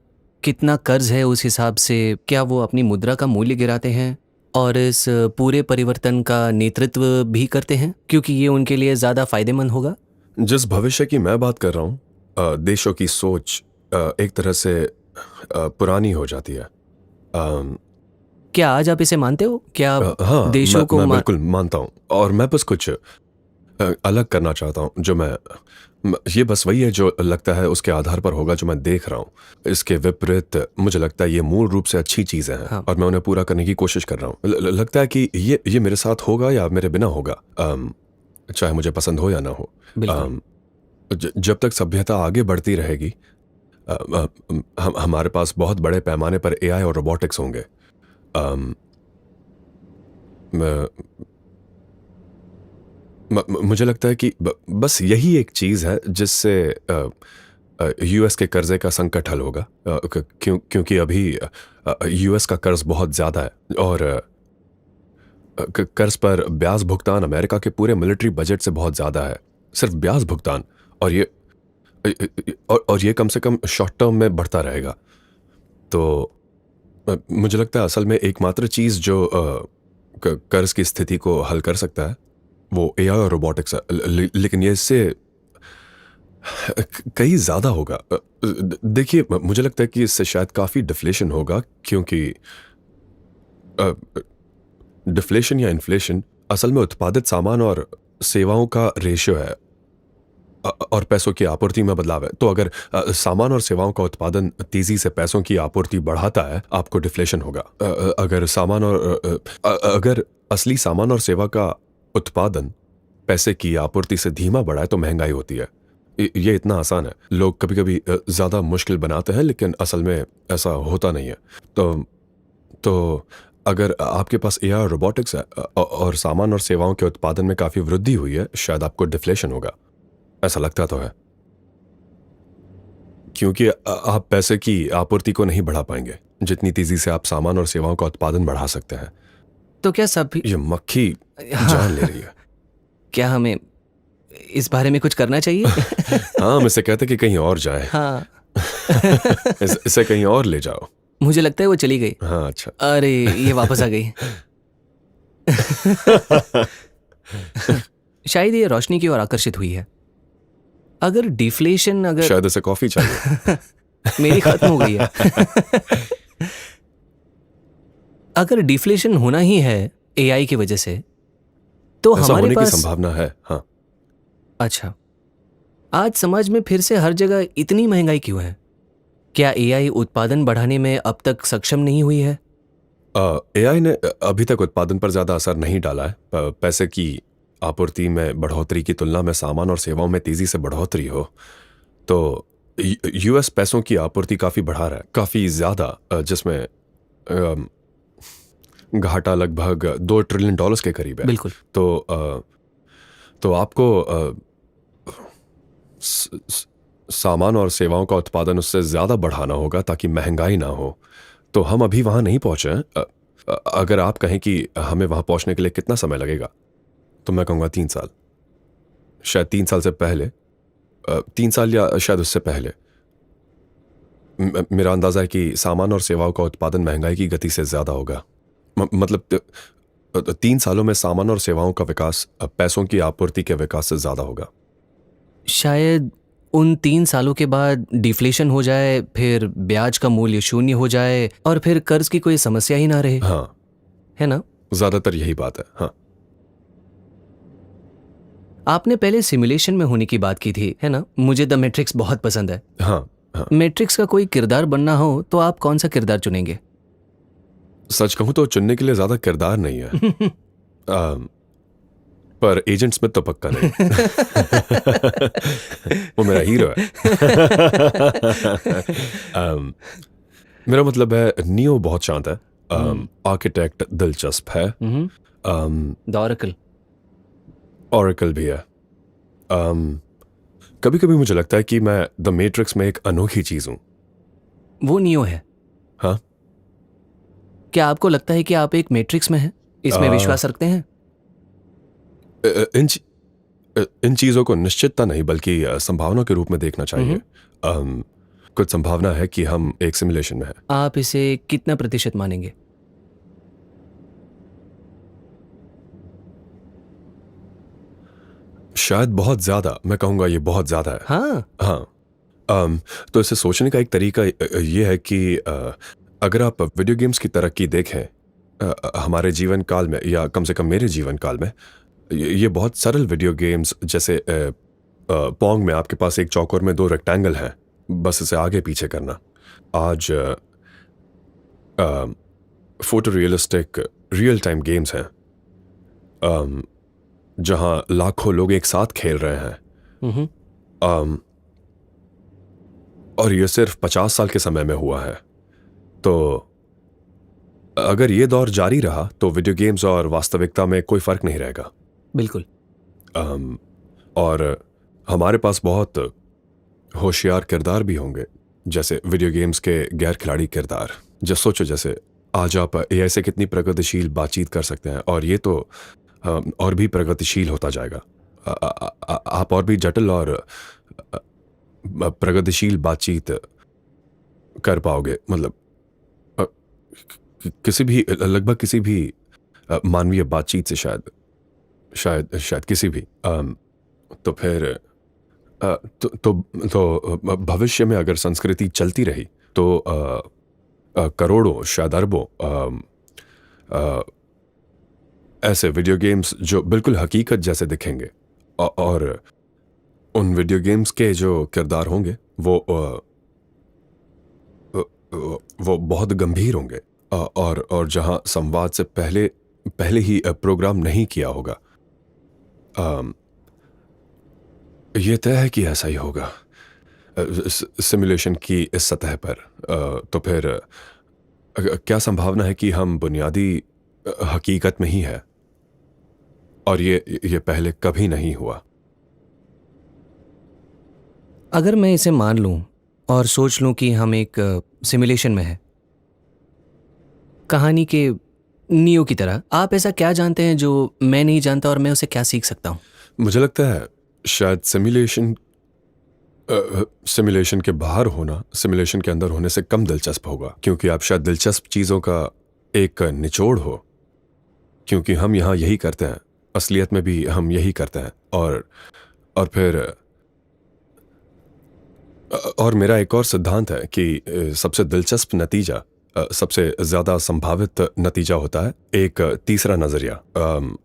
कितना कर्ज है, उस हिसाब से क्या वो अपनी मुद्रा का मूल्य गिराते हैं और इस पूरे परिवर्तन का नेतृत्व भी करते हैं, क्योंकि ये उनके लिए ज़्यादा फायदेमंद होगा। जिस भविष्य की मैं बात कर रहा हूँ, देशों की सोच एक तरह से पुरानी हो जाती है। क्या आज आप इसे मानते हो? क्या आप हाँ, देशों को मैं बिल्कुल मानता हूँ, और मैं बस कुछ अलग करना चाहता हूँ। जो ये बस वही है जो लगता है उसके आधार पर होगा जो मैं देख रहा हूँ। इसके विपरीत मुझे लगता है ये मूल रूप से अच्छी चीज़ें हैं। हाँ। और मैं उन्हें पूरा करने की कोशिश कर रहा हूँ। लगता है कि ये मेरे साथ होगा या मेरे बिना होगा, चाहे मुझे पसंद हो या ना हो। बिल्कुल। जब तक सभ्यता आगे बढ़ती रहेगी, हमारे पास बहुत बड़े पैमाने पर एआई और रोबोटिक्स होंगे। मुझे लगता है कि बस यही एक चीज़ है जिससे यूएस के कर्जे का संकट हल होगा, क्योंकि अभी यूएस का कर्ज बहुत ज़्यादा है, और कर्ज पर ब्याज भुगतान अमेरिका के पूरे मिलिट्री बजट से बहुत ज़्यादा है। सिर्फ ब्याज भुगतान, और ये कम से कम शॉर्ट टर्म में बढ़ता रहेगा। तो मुझे लगता है असल में एकमात्र चीज़ जो कर्ज की स्थिति को हल कर सकता है वो एआई और रोबोटिक्स है। लेकिन ये इससे कहीं ज़्यादा होगा। देखिए, मुझे लगता है कि इससे शायद काफ़ी डिफ्लेशन होगा, क्योंकि डिफ्लेशन या इन्फ्लेशन असल में उत्पादित सामान और सेवाओं का रेशियो है, और पैसों की आपूर्ति में बदलाव है। तो अगर सामान और सेवाओं का उत्पादन तेजी से पैसों की आपूर्ति बढ़ाता है, आपको डिफ्लेशन होगा। अगर असली सामान और सेवा का उत्पादन पैसे की आपूर्ति से धीमा बढ़ा है तो महंगाई होती है। ये इतना आसान है। लोग कभी कभी ज़्यादा मुश्किल बनाते हैं, लेकिन असल में ऐसा होता नहीं है। तो अगर आपके पास एआई और रोबोटिक्स है और सामान और सेवाओं के उत्पादन में काफ़ी वृद्धि हुई है, शायद आपको डिफ्लेशन होगा। ऐसा लगता तो है, क्योंकि आप पैसे की आपूर्ति को नहीं बढ़ा पाएंगे जितनी तेजी से आप सामान और सेवाओं का उत्पादन बढ़ा सकते हैं। तो क्या सभी ये मक्खी जान ले रही है। क्या हमें इस बारे में कुछ करना चाहिए? हाँ, हम इसे कहते कि कहीं और जाए। हाँ। इसे कहीं और ले जाओ। मुझे लगता है वो चली गई। हाँ, अच्छा। अरे, ये वापस आ गई। शायद ये रोशनी की ओर आकर्षित हुई है। अगर डिफ्लेशन, अगर शायद इसे कॉफी चाहिए। मेरी खत्म हो गई है। अगर डिफ्लेशन होना ही है एआई की वजह से, तो ऐसा हमारे होने की पास संभावना है। हाँ, अच्छा, आज समाज में फिर से हर जगह इतनी महंगाई क्यों है? क्या एआई उत्पादन बढ़ाने में अब तक सक्षम नहीं हुई है? एआई ने अभी तक उत्पादन पर ज्यादा असर नहीं डाला है। पैसे की आपूर्ति में बढ़ोतरी की तुलना में सामान और सेवाओं में तेजी से बढ़ोतरी हो तो यूएस पैसों की आपूर्ति काफी बढ़ा रहा है, काफी ज्यादा, जिसमें घाटा लगभग $2 ट्रिलियन के करीब है। बिल्कुल। तो आपको सामान और सेवाओं का उत्पादन उससे ज़्यादा बढ़ाना होगा ताकि महंगाई ना हो। तो हम अभी वहाँ नहीं पहुँचे हैं। अगर आप कहें कि हमें वहाँ पहुँचने के लिए कितना समय लगेगा, तो मैं कहूँगा 3 साल। शायद 3 साल से पहले, 3 साल या शायद उससे पहले। मेरा अंदाज़ा है कि सामान और सेवाओं का उत्पादन महंगाई की गति से ज़्यादा होगा। मतलब 3 सालों में सामान और सेवाओं का विकास पैसों की आपूर्ति के विकास से ज़्यादा होगा। शायद उन 3 सालों के बाद डिफ्लेशन हो जाए, फिर ब्याज का मूल्य शून्य हो जाए और फिर कर्ज की कोई समस्या ही ना रहे। हाँ, है ना? ज़्यादातर यही बात है। हाँ। आपने पहले सिमुलेशन में होने की बात की थी, है ना? मुझे द मैट्रिक्स बहुत पसंद है। हाँ, हाँ। मैट्रिक्स का कोई किरदार बनना हो तो आप कौन सा किरदार चुनेंगे? सच कहूं तो चुनने के लिए ज्यादा किरदार नहीं है। पर एजेंट स्मिथ तो पक्का नहीं। वो मेरा हीरो है। मेरा मतलब है नियो बहुत शांत है, आर्किटेक्ट दिलचस्प है, द ऑरेकल। ऑरेकल भी है। कभी कभी मुझे लगता है कि मैं द मैट्रिक्स में एक अनोखी चीज हूं। वो नियो है। हाँ, क्या आपको लगता है कि आप एक मैट्रिक्स में हैं? इसमें विश्वास रखते हैं? इन चीजों को निश्चितता नहीं बल्कि संभावना के रूप में देखना चाहिए। कुछ संभावना है कि हम एक सिमुलेशन में हैं। आप इसे कितना प्रतिशत मानेंगे? शायद बहुत ज्यादा। मैं कहूंगा ये बहुत ज्यादा है। हाँ। हाँ। तो इसे सोचने का एक तरीका ये है कि अगर आप वीडियो गेम्स की तरक्की देखें हमारे जीवन काल में, या कम से कम मेरे जीवन काल में, ये बहुत सरल वीडियो गेम्स जैसे पोंग में आपके पास एक चौकोर में 2 रेक्टेंगल हैं, बस इसे आगे पीछे करना। आज photo realistic real time games हैं जहां लाखों लोग एक साथ खेल रहे हैं। और ये सिर्फ 50 साल के समय में हुआ है। तो अगर ये दौर जारी रहा तो वीडियो गेम्स और वास्तविकता में कोई फर्क नहीं रहेगा। बिल्कुल। और हमारे पास बहुत होशियार किरदार भी होंगे, जैसे वीडियो गेम्स के गैर खिलाड़ी किरदार। जो सोचो, जैसे आज आप एआई से कितनी प्रगतिशील बातचीत कर सकते हैं, और ये तो और भी प्रगतिशील होता जाएगा। आप और भी जटिल और प्रगतिशील बातचीत कर पाओगे। मतलब किसी भी, लगभग किसी भी मानवीय बातचीत से शायद किसी भी। तो फिर तो भविष्य में अगर संस्कृति चलती रही तो करोड़ों, शायद अरबों ऐसे वीडियो गेम्स जो बिल्कुल हकीकत जैसे दिखेंगे, और उन वीडियो गेम्स के जो किरदार होंगे वो बहुत गंभीर होंगे, और जहां संवाद से पहले ही प्रोग्राम नहीं किया होगा। ये तय है कि ऐसा ही होगा सिमुलेशन की इस सतह पर। तो फिर क्या संभावना है कि हम बुनियादी हकीकत में ही है, और ये पहले कभी नहीं हुआ। अगर मैं इसे मान लूं और सोच लूं कि हम एक सिमुलेशन में हैं, कहानी के नियो की तरह, आप ऐसा क्या जानते हैं जो मैं नहीं जानता और मैं उसे क्या सीख सकता हूं? मुझे लगता है शायद सिमुलेशन के बाहर होना सिमुलेशन के अंदर होने से कम दिलचस्प होगा, क्योंकि आप शायद दिलचस्प चीज़ों का एक निचोड़ हो, क्योंकि हम यहाँ यही करते हैं, असलियत में भी हम यही करते हैं। और फिर और मेरा एक और सिद्धांत है कि सबसे दिलचस्प नतीजा, सबसे ज़्यादा संभावित नतीजा होता है एक तीसरा नज़रिया,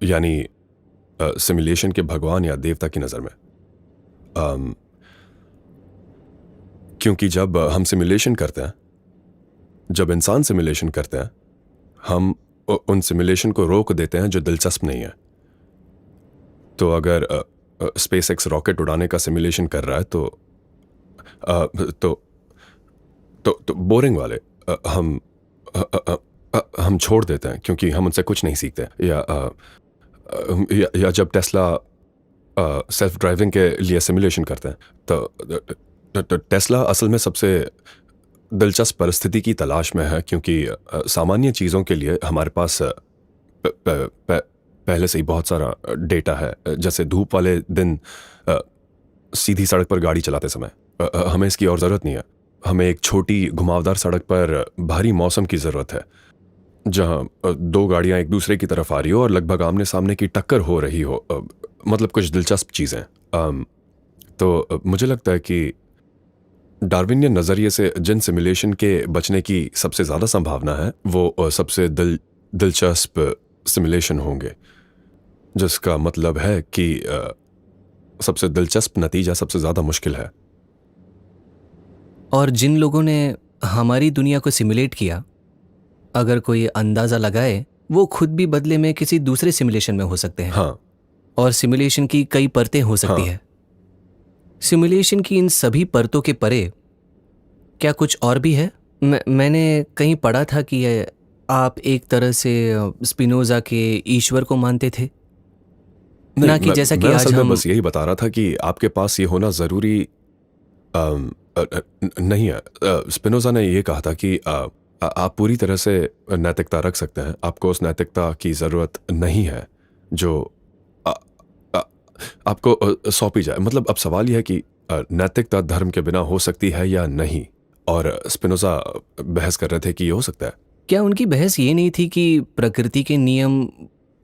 यानी सिमुलेशन के भगवान या देवता की नज़र में। क्योंकि जब हम सिमुलेशन करते हैं, जब इंसान सिमुलेशन करते हैं, हम उन सिमुलेशन को रोक देते हैं जो दिलचस्प नहीं है। तो अगर स्पेसएक्स रॉकेट उड़ाने का सिमुलेशन कर रहा है तो बोरिंग वाले हम छोड़ देते हैं, क्योंकि हम उनसे कुछ नहीं सीखते। या जब टेस्ला सेल्फ ड्राइविंग के लिए सिमुलेशन करते हैं टेस्ला असल में सबसे दिलचस्प परिस्थिति की तलाश में है, क्योंकि सामान्य चीज़ों के लिए हमारे पास पहले से ही बहुत सारा डेटा है। जैसे धूप वाले दिन सीधी सड़क पर गाड़ी चलाते समय हमें इसकी और ज़रूरत नहीं है। हमें एक छोटी घुमावदार सड़क पर भारी मौसम की ज़रूरत है, जहाँ दो गाड़ियाँ एक दूसरे की तरफ आ रही हो और लगभग आमने सामने की टक्कर हो रही हो। मतलब कुछ दिलचस्प चीज़ें। तो मुझे लगता है कि डार्विनियन नज़रिए से जिन सिमुलेशन के बचने की सबसे ज़्यादा संभावना है वो सबसे दिलचस्प सिमुलेशन होंगे, जिसका मतलब है कि सबसे दिलचस्प नतीजा सबसे ज़्यादा मुश्किल है। और जिन लोगों ने हमारी दुनिया को सिमुलेट किया, अगर कोई अंदाज़ा लगाए, वो खुद भी बदले में किसी दूसरे सिमुलेशन में हो सकते हैं। हाँ, और सिमुलेशन की कई परतें हो सकती हाँ। है। सिमुलेशन की इन सभी परतों के परे क्या कुछ और भी है? मैंने कहीं पढ़ा था कि आप एक तरह से स्पिनोजा के ईश्वर को मानते थे, नहीं, ना कि जैसा कि मैं आज असल में हम। बस यही बता रहा था कि आपके पास ये होना ज़रूरी नहीं है। स्पिनोजा ने ये कहा था कि आप पूरी तरह से नैतिकता रख सकते हैं, आपको उस नैतिकता की ज़रूरत नहीं है जो आ, आ, आपको सौंपी जाए। मतलब अब सवाल यह है कि नैतिकता धर्म के बिना हो सकती है या नहीं, और स्पिनोजा बहस कर रहे थे कि ये हो सकता है। क्या उनकी बहस ये नहीं थी कि प्रकृति के नियम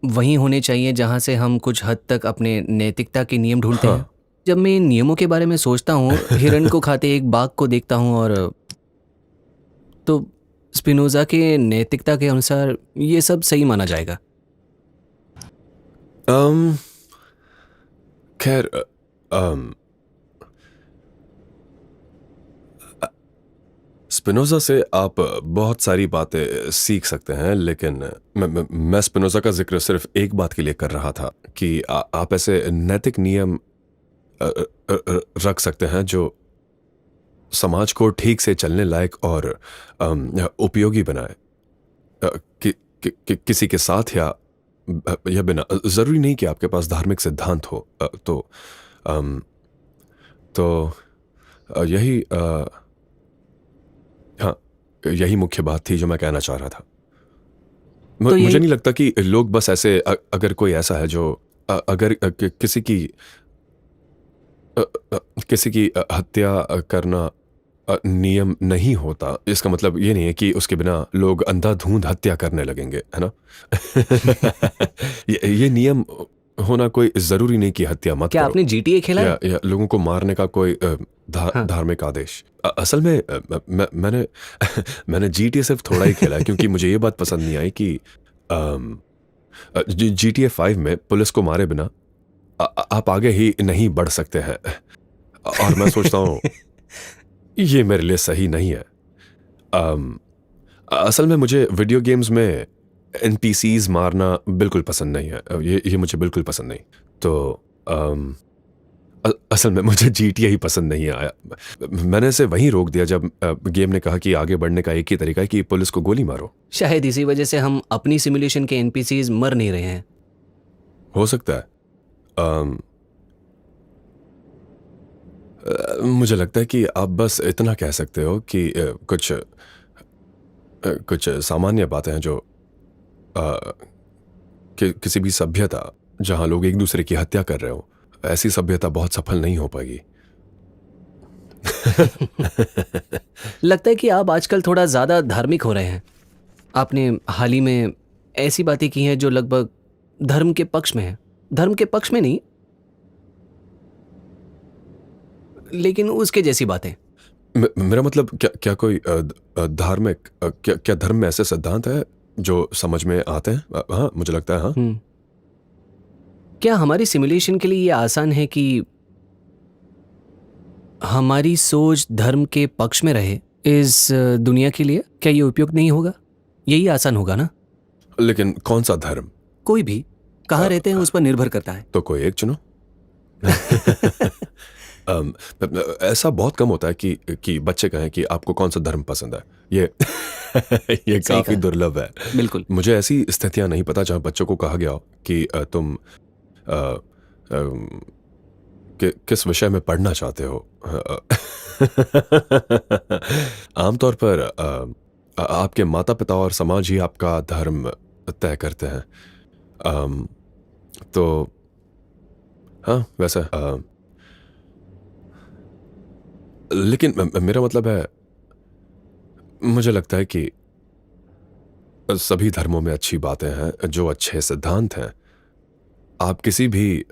वहीं होने चाहिए जहां से हम कुछ हद तक अपने नैतिकता के नियम ढूंढते हैं? हाँ। जब मैं इन नियमों के बारे में सोचता हूँ, हिरण को खाते एक बाघ को देखता हूँ, और तो स्पिनोजा के नैतिकता के अनुसार ये सब सही माना जाएगा। खैर, स्पिनोजा से आप बहुत सारी बातें सीख सकते हैं, लेकिन मैं स्पिनोजा का जिक्र सिर्फ एक बात के लिए कर रहा था कि आप ऐसे नैतिक नियम रख सकते हैं जो समाज को ठीक से चलने लायक और उपयोगी बनाए, किसी के साथ या बिना। ज़रूरी नहीं कि आपके पास धार्मिक सिद्धांत हो। यही हाँ, यही मुख्य बात थी जो मैं कहना चाह रहा था। तो मुझे नहीं लगता कि लोग बस ऐसे अगर कोई ऐसा है जो अगर किसी की हत्या करना नियम नहीं होता, इसका मतलब ये नहीं है कि उसके बिना लोग अंधाधुंध हत्या करने लगेंगे, है ना? ये नियम होना कोई ज़रूरी नहीं कि हत्या मत क्या करो, आपने GTA खेला है? या लोगों को मारने का कोई धार्मिक आदेश। असल में मैंने मैंने GTA सिर्फ थोड़ा ही खेला है, क्योंकि मुझे ये बात पसंद नहीं आई कि GTA 5 में पुलिस को मारे बिना आप आगे ही नहीं बढ़ सकते हैं, और मैं सोचता हूँ ये मेरे लिए सही नहीं है। असल में मुझे वीडियो गेम्स में NPCs मारना बिल्कुल पसंद नहीं है। ये मुझे बिल्कुल पसंद नहीं। तो असल में मुझे GTA ही पसंद नहीं आया। मैंने इसे वहीं रोक दिया जब गेम ने कहा कि आगे बढ़ने का एक ही तरीका है कि पुलिस को गोली मारो। शायद इसी वजह से हम अपनी सिमुलेशन के NPCs मर नहीं रहे हैं। हो सकता है। मुझे लगता है कि आप बस इतना कह सकते हो कि कुछ सामान्य बातें हैं जो किसी भी सभ्यता जहां लोग एक दूसरे की हत्या कर रहे हो, ऐसी सभ्यता बहुत सफल नहीं हो पाएगी। लगता है कि आप आजकल थोड़ा ज़्यादा धार्मिक हो रहे हैं। आपने हाल ही में ऐसी बातें की हैं जो लगभग धर्म के पक्ष में हैं। धर्म के पक्ष में नहीं, लेकिन उसके जैसी बातें। मेरा मतलब क्या कोई धार्मिक क्या धर्म में ऐसे सिद्धांत है जो समझ में आते हैं? हाँ, मुझे लगता है। हाँ। क्या हमारी सिमुलेशन के लिए ये आसान है कि हमारी सोच धर्म के पक्ष में रहे इस दुनिया के लिए? क्या ये उपयुक्त नहीं होगा? यही आसान होगा ना? लेकिन कौन सा धर्म? कोई भी। कहाँ रहते हैं उस पर निर्भर करता है। तो कोई एक चुनो। ऐसा बहुत कम होता है कि बच्चे कहें कि आपको कौन सा धर्म पसंद है। ये काफी दुर्लभ है। बिल्कुल। मुझे ऐसी स्थितियां नहीं पता जहां बच्चों को कहा गया हो कि तुम किस विषय में पढ़ना चाहते हो? आमतौर पर आपके माता पिता और समाज ही आपका धर्म तय करते हैं। तो हाँ, वैसे लेकिन मेरा मतलब है, मुझे लगता है कि सभी धर्मों में अच्छी बातें हैं, जो अच्छे सिद्धांत हैं। आप किसी भी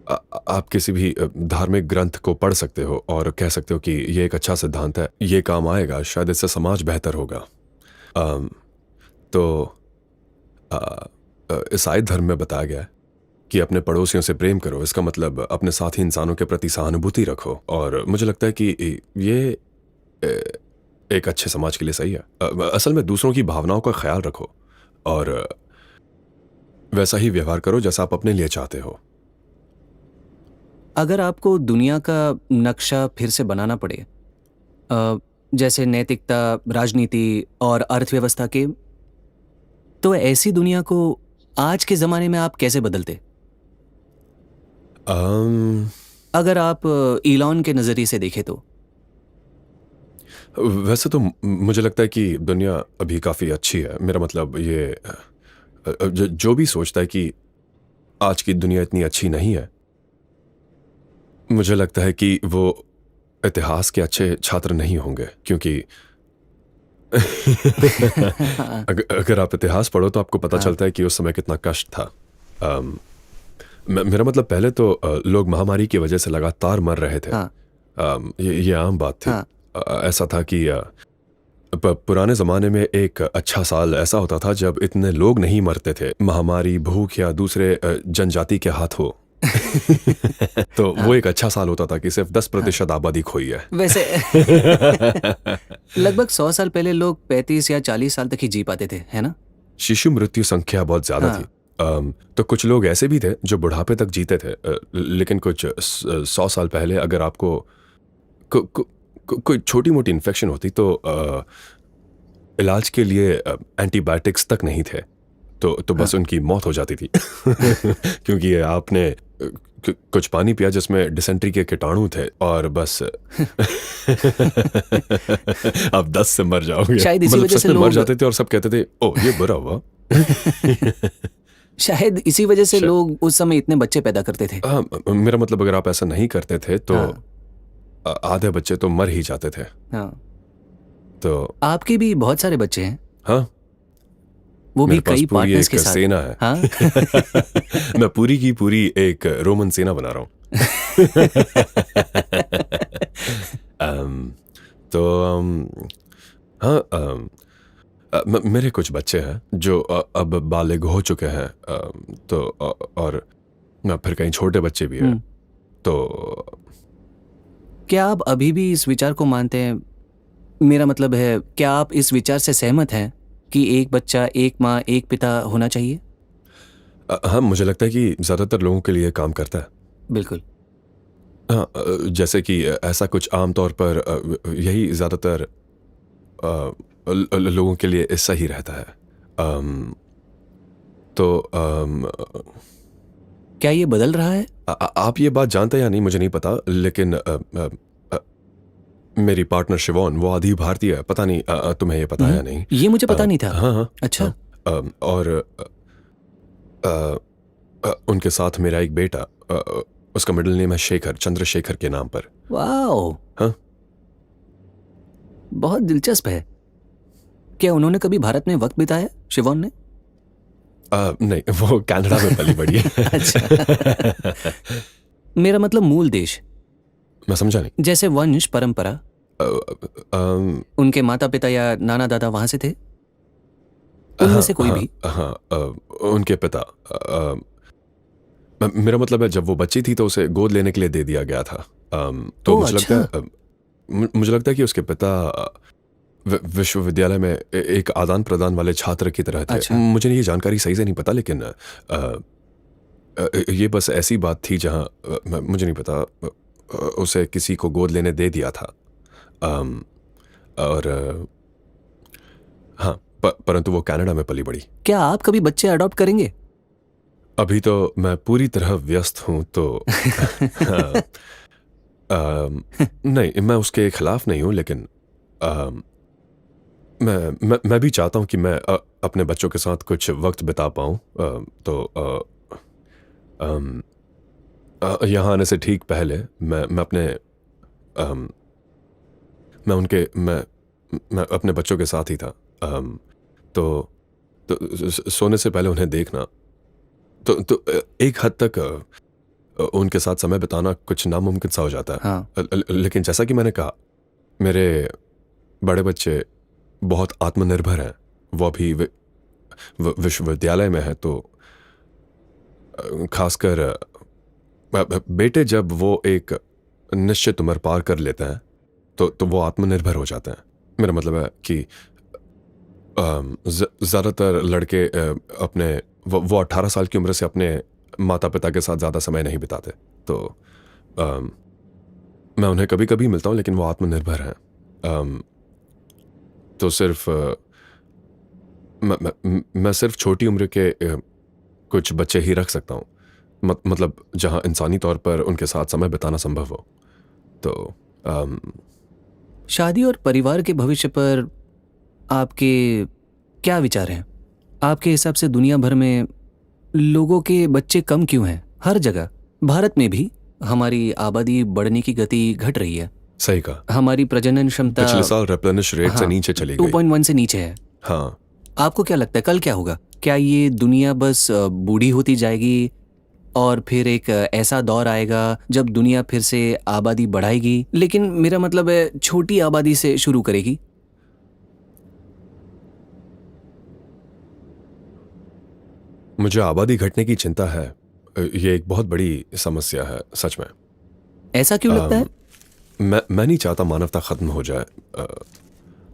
आप किसी भी धार्मिक ग्रंथ को पढ़ सकते हो और कह सकते हो कि ये एक अच्छा सिद्धांत है, ये काम आएगा, शायद इससे समाज बेहतर होगा। तो ईसाई धर्म में बताया गया है कि अपने पड़ोसियों से प्रेम करो। इसका मतलब अपने साथी इंसानों के प्रति सहानुभूति रखो, और मुझे लगता है कि ये एक अच्छे समाज के लिए सही है। असल में दूसरों की भावनाओं का ख्याल रखो और वैसा ही व्यवहार करो जैसा आप अपने लिए चाहते हो। अगर आपको दुनिया का नक्शा फिर से बनाना पड़े, जैसे नैतिकता, राजनीति और अर्थव्यवस्था के, तो ऐसी दुनिया को आज के ज़माने में आप कैसे बदलते? अगर आप इलॉन के नज़रिए से देखें तो। वैसे तो मुझे लगता है कि दुनिया अभी काफ़ी अच्छी है। मेरा मतलब ये जो भी सोचता है कि आज की दुनिया इतनी अच्छी नहीं है, मुझे लगता है कि वो इतिहास के अच्छे छात्र नहीं होंगे, क्योंकि अगर आप इतिहास पढ़ो तो आपको पता चलता है कि उस समय कितना कष्ट था। मेरा मतलब पहले तो लोग महामारी की वजह से लगातार मर रहे थे। ये आम बात थी। ऐसा था कि पुराने ज़माने में एक अच्छा साल ऐसा होता था जब इतने लोग नहीं मरते थे, महामारी, भूख या दूसरे जनजाति के हाथों। तो वो एक अच्छा साल होता था कि सिर्फ 10% आबादी खोई है। वैसे लगभग 100 साल पहले लोग 35 या 40 साल तक ही जी पाते थे, है ना? शिशु मृत्यु संख्या बहुत ज्यादा थी। तो कुछ लोग ऐसे भी थे जो बुढ़ापे तक जीते थे। लेकिन कुछ 100 साल पहले अगर आपको कोई छोटी मोटी इन्फेक्शन होती तो इलाज के लिए एंटीबायोटिक्स तक नहीं थे, तो बस उनकी मौत हो जाती थी। क्योंकि आपने कुछ पानी पिया जिसमें डिसेंट्री के कीटाणु थे और बस आप 10 से मर जाओगे। शायद इसी मतलब वजह सच से में मर लोग जाते थे और सब कहते थे, ओ ये बुरा हुआ। शायद इसी वजह से लोग उस समय इतने बच्चे पैदा करते थे। मेरा मतलब अगर आप ऐसा नहीं करते थे तो आधे बच्चे तो मर ही जाते थे। तो आपके भी बहुत सारे बच्चे हैं। हाँ, वो भी मेरे पास कई पूरी पार्टनर्स एक के साथ। सेना है। हाँ? मैं पूरी की पूरी एक रोमन सेना बना रहा हूँ। तो हाँ, मेरे कुछ बच्चे हैं जो अब बालिग हो चुके हैं। तो और फिर कहीं छोटे बच्चे भी हैं। तो क्या आप अभी भी इस विचार को मानते हैं? मेरा मतलब है, क्या आप इस विचार से सहमत हैं कि एक बच्चा, एक माँ, एक पिता होना चाहिए? हाँ, मुझे लगता है कि ज़्यादातर लोगों के लिए काम करता है। बिल्कुल। हाँ, जैसे कि ऐसा कुछ आमतौर पर यही ज़्यादातर लोगों के लिए सही रहता है। तो क्या ये बदल रहा है? आप ये बात जानते हैं या नहीं मुझे नहीं पता, लेकिन मेरी पार्टनर शिवॉन, वो आधी भारतीय है। पता नहीं तुम्हें ये पता है या नहीं। ये मुझे पता नहीं था। हाँ। अच्छा। और उनके साथ मेरा एक बेटा, उसका मिडिल नेम है शेखर, चंद्रशेखर के नाम पर। वाओ, हाँ, बहुत दिलचस्प है। क्या उन्होंने कभी भारत में वक्त बिताया, शिवॉन ने? नहीं, वो कनाडा में पली बड़ी है। अच्छा। मेरा मतलब मूल देश। मैं समझा नहीं। जैसे वंश परंपरा, उनके माता पिता या नाना दादा वहां से थे, उनमें से कोई भी? हाँ, उनके पिता। मेरा मतलब है जब वो बच्ची थी तो उसे गोद लेने के लिए दे दिया गया था। तो मुझे लगता है कि उसके पिता विश्वविद्यालय में एक आदान प्रदान वाले छात्र की तरह थे। अच्छा। मुझे ये जानकारी सही से नहीं पता, लेकिन ये बस ऐसी बात थी जहां मुझे नहीं पता, उसे किसी को गोद लेने दे दिया था। और हाँ, परंतु वो कनाडा में पली बड़ी। क्या आप कभी बच्चे अडॉप्ट करेंगे? अभी तो मैं पूरी तरह व्यस्त हूं तो हाँ, नहीं, मैं उसके खिलाफ नहीं हूं, लेकिन अम, मैं भी चाहता हूं कि मैं अपने बच्चों के साथ कुछ वक्त बिता पाऊं। तो अम, यहाँ आने से ठीक पहले मैं अपने अम, मैं उनके मैं अपने बच्चों के साथ ही था। तो सोने से पहले उन्हें देखना तो एक हद तक उनके साथ समय बिताना कुछ नामुमकिन सा हो जाता है। हाँ। लेकिन जैसा कि मैंने कहा, मेरे बड़े बच्चे बहुत आत्मनिर्भर हैं। वो अभी विश्वविद्यालय में है, तो खासकर बेटे जब वो एक निश्चित उम्र पार कर लेते हैं तो वो आत्मनिर्भर हो जाते हैं। मेरा मतलब है कि ज़्यादातर लड़के अपने वो 18 साल की उम्र से अपने माता पिता के साथ ज़्यादा समय नहीं बिताते। तो अम, मैं उन्हें कभी कभी मिलता हूँ, लेकिन वो आत्मनिर्भर हैं। तो सिर्फ मैं सिर्फ छोटी उम्र के कुछ बच्चे ही रख सकता हूँ, मतलब जहाँ इंसानी तौर पर उनके साथ समय बिताना संभव हो। तो शादी और परिवार के भविष्य पर आपके क्या विचार हैं? आपके हिसाब से दुनिया भर में लोगों के बच्चे कम क्यों हैं? हर जगह, भारत में भी हमारी आबादी बढ़ने की गति घट रही है। सही कहा। हमारी प्रजनन क्षमता पिछले साल रेप्लेनिश रेट से हाँ, नीचे चली गई। 2.1 से नीचे है। हाँ, आपको क्या लगता है कल क्या होगा? क्या ये दुनिया बस बूढ़ी होती जाएगी और फिर एक ऐसा दौर आएगा जब दुनिया फिर से आबादी बढ़ाएगी, लेकिन मेरा मतलब है छोटी आबादी से शुरू करेगी? मुझे आबादी घटने की चिंता है। ये एक बहुत बड़ी समस्या है, सच में। ऐसा क्यों लगता है? मैं नहीं चाहता मानवता खत्म हो जाए।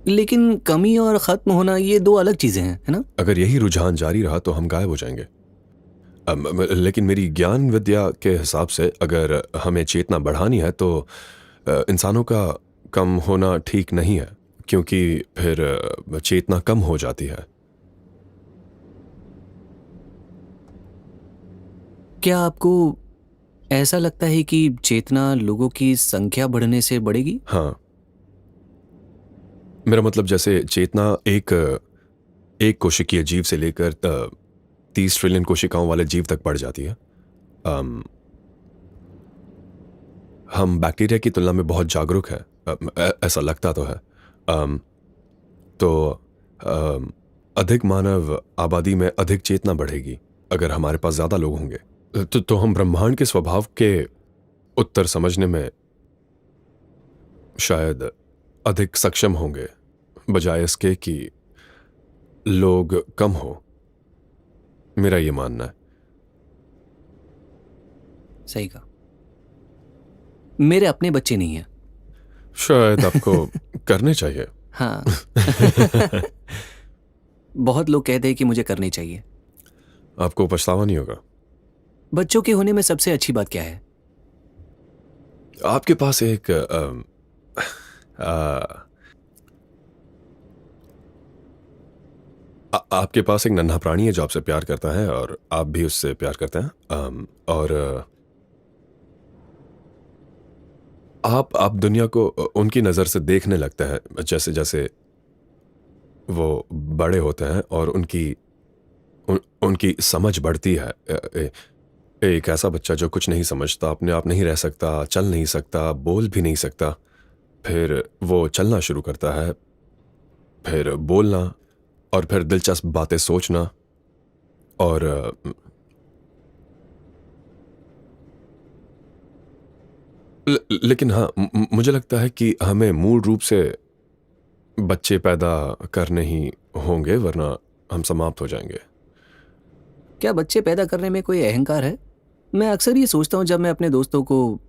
लेकिन कमी और खत्म होना ये दो अलग चीजें हैं, है ना? अगर यही रुझान जारी रहा तो हम गायब हो जाएंगे। लेकिन मेरी ज्ञान विद्या के हिसाब से अगर हमें चेतना बढ़ानी है तो इंसानों का कम होना ठीक नहीं है, क्योंकि फिर चेतना कम हो जाती है। क्या आपको ऐसा लगता है कि चेतना लोगों की संख्या बढ़ने से बढ़ेगी? हाँ, मेरा मतलब जैसे चेतना एक कोशिकीय जीव से लेकर 30 ट्रिलियन कोशिकाओं वाले जीव तक बढ़ जाती है। हम बैक्टीरिया की तुलना में बहुत जागरूक हैं, ऐसा लगता तो है। तो अधिक मानव आबादी में अधिक चेतना बढ़ेगी अगर हमारे पास ज्यादा लोग होंगे। तो हम ब्रह्मांड के स्वभाव के उत्तर समझने में शायद अधिक सक्षम होंगे, बजाय इसके कि लोग कम हो। मेरा ये मानना है। सही कहा। मेरे अपने बच्चे नहीं हैं। शायद आपको करने चाहिए। हाँ। बहुत लोग कहते हैं कि मुझे करनी चाहिए। आपको पछतावा नहीं होगा। बच्चों के होने में सबसे अच्छी बात क्या है? आपके पास एक आपके पास एक नन्हा प्राणी है जो आपसे प्यार करता है, और आप भी उससे प्यार करते हैं। और आप दुनिया को उनकी नज़र से देखने लगते हैं जैसे जैसे वो बड़े होते हैं, और उनकी समझ बढ़ती है। एक ऐसा बच्चा जो कुछ नहीं समझता, अपने आप नहीं रह सकता, चल नहीं सकता, बोल भी नहीं सकता, फिर वो चलना शुरू करता है, फिर बोलना, और फिर दिलचस्प बातें सोचना। और लेकिन हाँ, मुझे लगता है कि हमें मूल रूप से बच्चे पैदा करने ही होंगे, वरना हम समाप्त हो जाएंगे। क्या बच्चे पैदा करने में कोई अहंकार है? मैं अक्सर ये सोचता हूँ जब मैं अपने दोस्तों को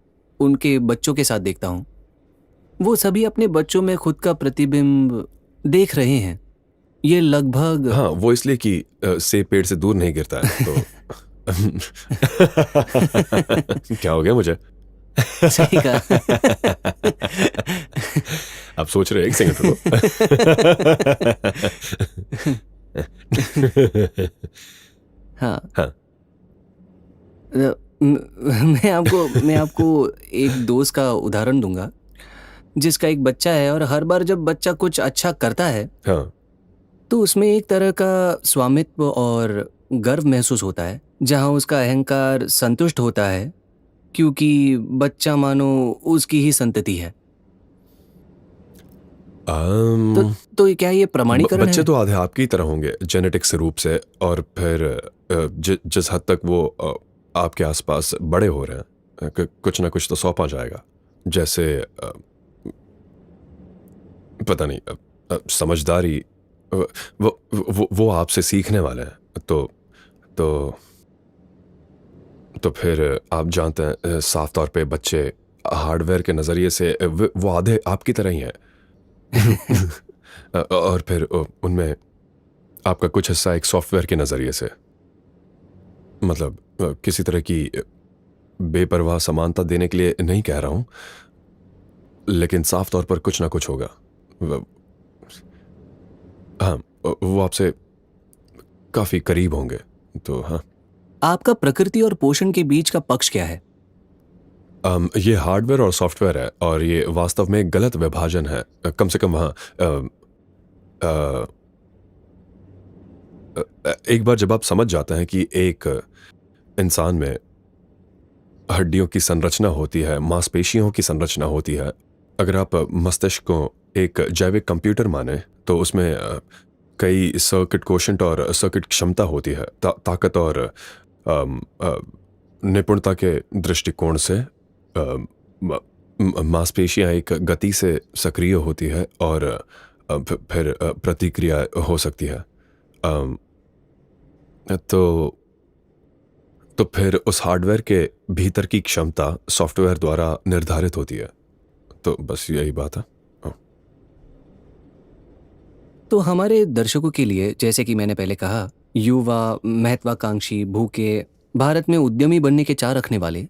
उनके बच्चों के साथ देखता हूँ। वो सभी अपने बच्चों में खुद का प्रतिबिंब देख रहे हैं। ये लगभग हाँ, वो इसलिए कि सेब पेड़ से दूर नहीं गिरता है, तो क्या हो गया मुझे? सही कहा। आप सोच रहे हैं, एक सेकंड रुको। हाँ। हाँ, मैं आपको एक दोस्त का उदाहरण दूंगा जिसका एक बच्चा है और हर बार जब बच्चा कुछ अच्छा करता है हाँ। तो उसमें एक तरह का स्वामित्व और गर्व महसूस होता है, जहां उसका अहंकार संतुष्ट होता है क्योंकि बच्चा मानो उसकी ही संतति है। तो अम, तो क्या ये प्रमाणीकरण बच्चे है? तो आधे आपकी तरह होंगे जेनेटिक्स रूप से, और फिर जिस हद तक वो आपके आसपास बड़े हो रहे हैं, कुछ ना कुछ तो सौंपा जाएगा। जैसे पता नहीं, समझदारी, वो आपसे सीखने वाले हैं। तो तो फिर आप जानते हैं, साफ तौर पे बच्चे हार्डवेयर के नज़रिए से वो आधे आपकी तरह ही हैं। और फिर उनमें आपका कुछ हिस्सा एक सॉफ्टवेयर के नज़रिए से, मतलब किसी तरह की बेपरवाह समानता देने के लिए नहीं कह रहा हूं, लेकिन साफ तौर पर कुछ ना कुछ होगा। व- हाँ, वो आपसे काफी करीब होंगे। तो हाँ, आपका प्रकृति और पोषण के बीच का पक्ष क्या है? ये हार्डवेयर और सॉफ्टवेयर है, और ये वास्तव में एक गलत विभाजन है। कम से कम वहाँ एक बार जब आप समझ जाते हैं कि एक इंसान में हड्डियों की संरचना होती है, मांसपेशियों की संरचना होती है। अगर आप मस्तिष्क को एक जैविक कंप्यूटर माने, तो उसमें कई सर्किट कोशेंट और सर्किट क्षमता होती है। ताकत और निपुणता के दृष्टिकोण से मांसपेशियां एक गति से सक्रिय होती है, और फिर प्रतिक्रिया हो सकती है। अम, तो तो फिर उस हार्डवेयर के भीतर की क्षमता सॉफ्टवेयर द्वारा निर्धारित होती है। तो बस यही बात है। हाँ। तो हमारे दर्शकों के लिए, जैसे कि मैंने पहले कहा, युवा, महत्वाकांक्षी, भूखे, भारत में उद्यमी बनने के चाह रखने वाले।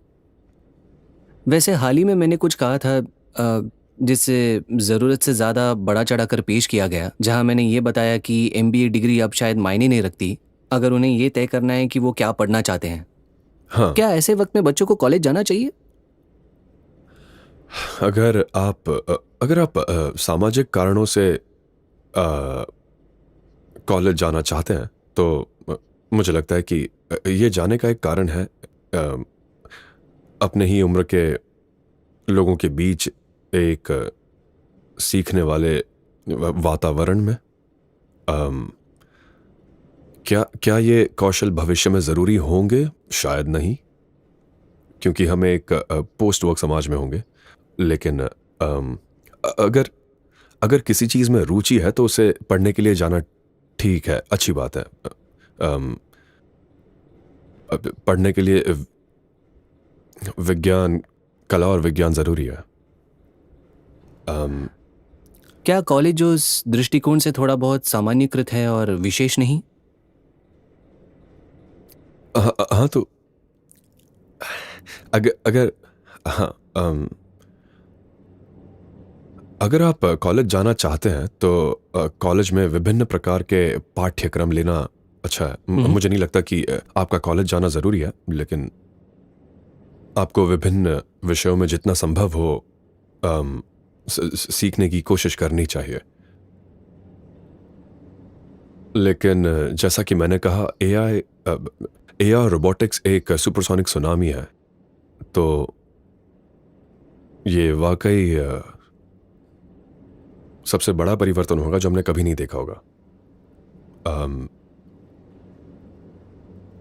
वैसे हाल ही में मैंने कुछ कहा था जिससे ज़रूरत से ज़्यादा बड़ा चढ़ाकर पेश किया गया, जहां मैंने ये बताया कि एमबीए डिग्री अब शायद मायने नहीं रखती अगर उन्हें ये तय करना है कि वो क्या पढ़ना चाहते हैं। हाँ, क्या ऐसे वक्त में बच्चों को कॉलेज जाना चाहिए? अगर आप सामाजिक कारणों से कॉलेज जाना चाहते हैं, तो मुझे लगता है कि ये जाने का एक कारण है, अपने ही उम्र के लोगों के बीच एक सीखने वाले वातावरण में। अम, क्या क्या ये कौशल भविष्य में ज़रूरी होंगे? शायद नहीं, क्योंकि हम एक पोस्ट वर्क समाज में होंगे। लेकिन अगर अगर किसी चीज़ में रुचि है तो उसे पढ़ने के लिए जाना ठीक है, अच्छी बात है। अम, पढ़ने के लिए विज्ञान, कला और विज्ञान ज़रूरी है। अम, क्या कॉलेज उस दृष्टिकोण से थोड़ा बहुत सामान्यीकृत है और विशेष नहीं? हाँ, तो अगर अगर हाँ, अगर आप कॉलेज जाना चाहते हैं, तो कॉलेज में विभिन्न प्रकार के पाठ्यक्रम लेना अच्छा है। मुझे नहीं लगता कि आपका कॉलेज जाना ज़रूरी है, लेकिन आपको विभिन्न विषयों में जितना संभव हो सीखने की कोशिश करनी चाहिए। लेकिन जैसा कि मैंने कहा, एआई और रोबोटिक्स एक सुपरसोनिक सुनामी है। तो ये वाकई सबसे बड़ा परिवर्तन होगा जो हमने कभी नहीं देखा होगा। अम,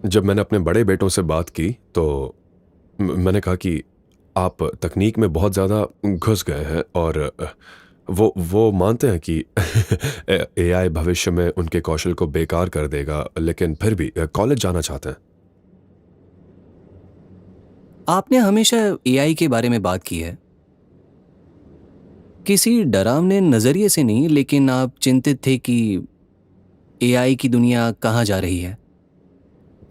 जब मैंने अपने बड़े बेटों से बात की, तो मैंने कहा कि आप तकनीक में बहुत ज़्यादा घुस गए हैं, और वो मानते हैं कि एआई भविष्य में उनके कौशल को बेकार कर देगा, लेकिन फिर भी कॉलेज जाना चाहते हैं। आपने हमेशा एआई के बारे में बात की है, किसी डरावने नजरिए से नहीं, लेकिन आप चिंतित थे कि एआई की दुनिया कहाँ जा रही है।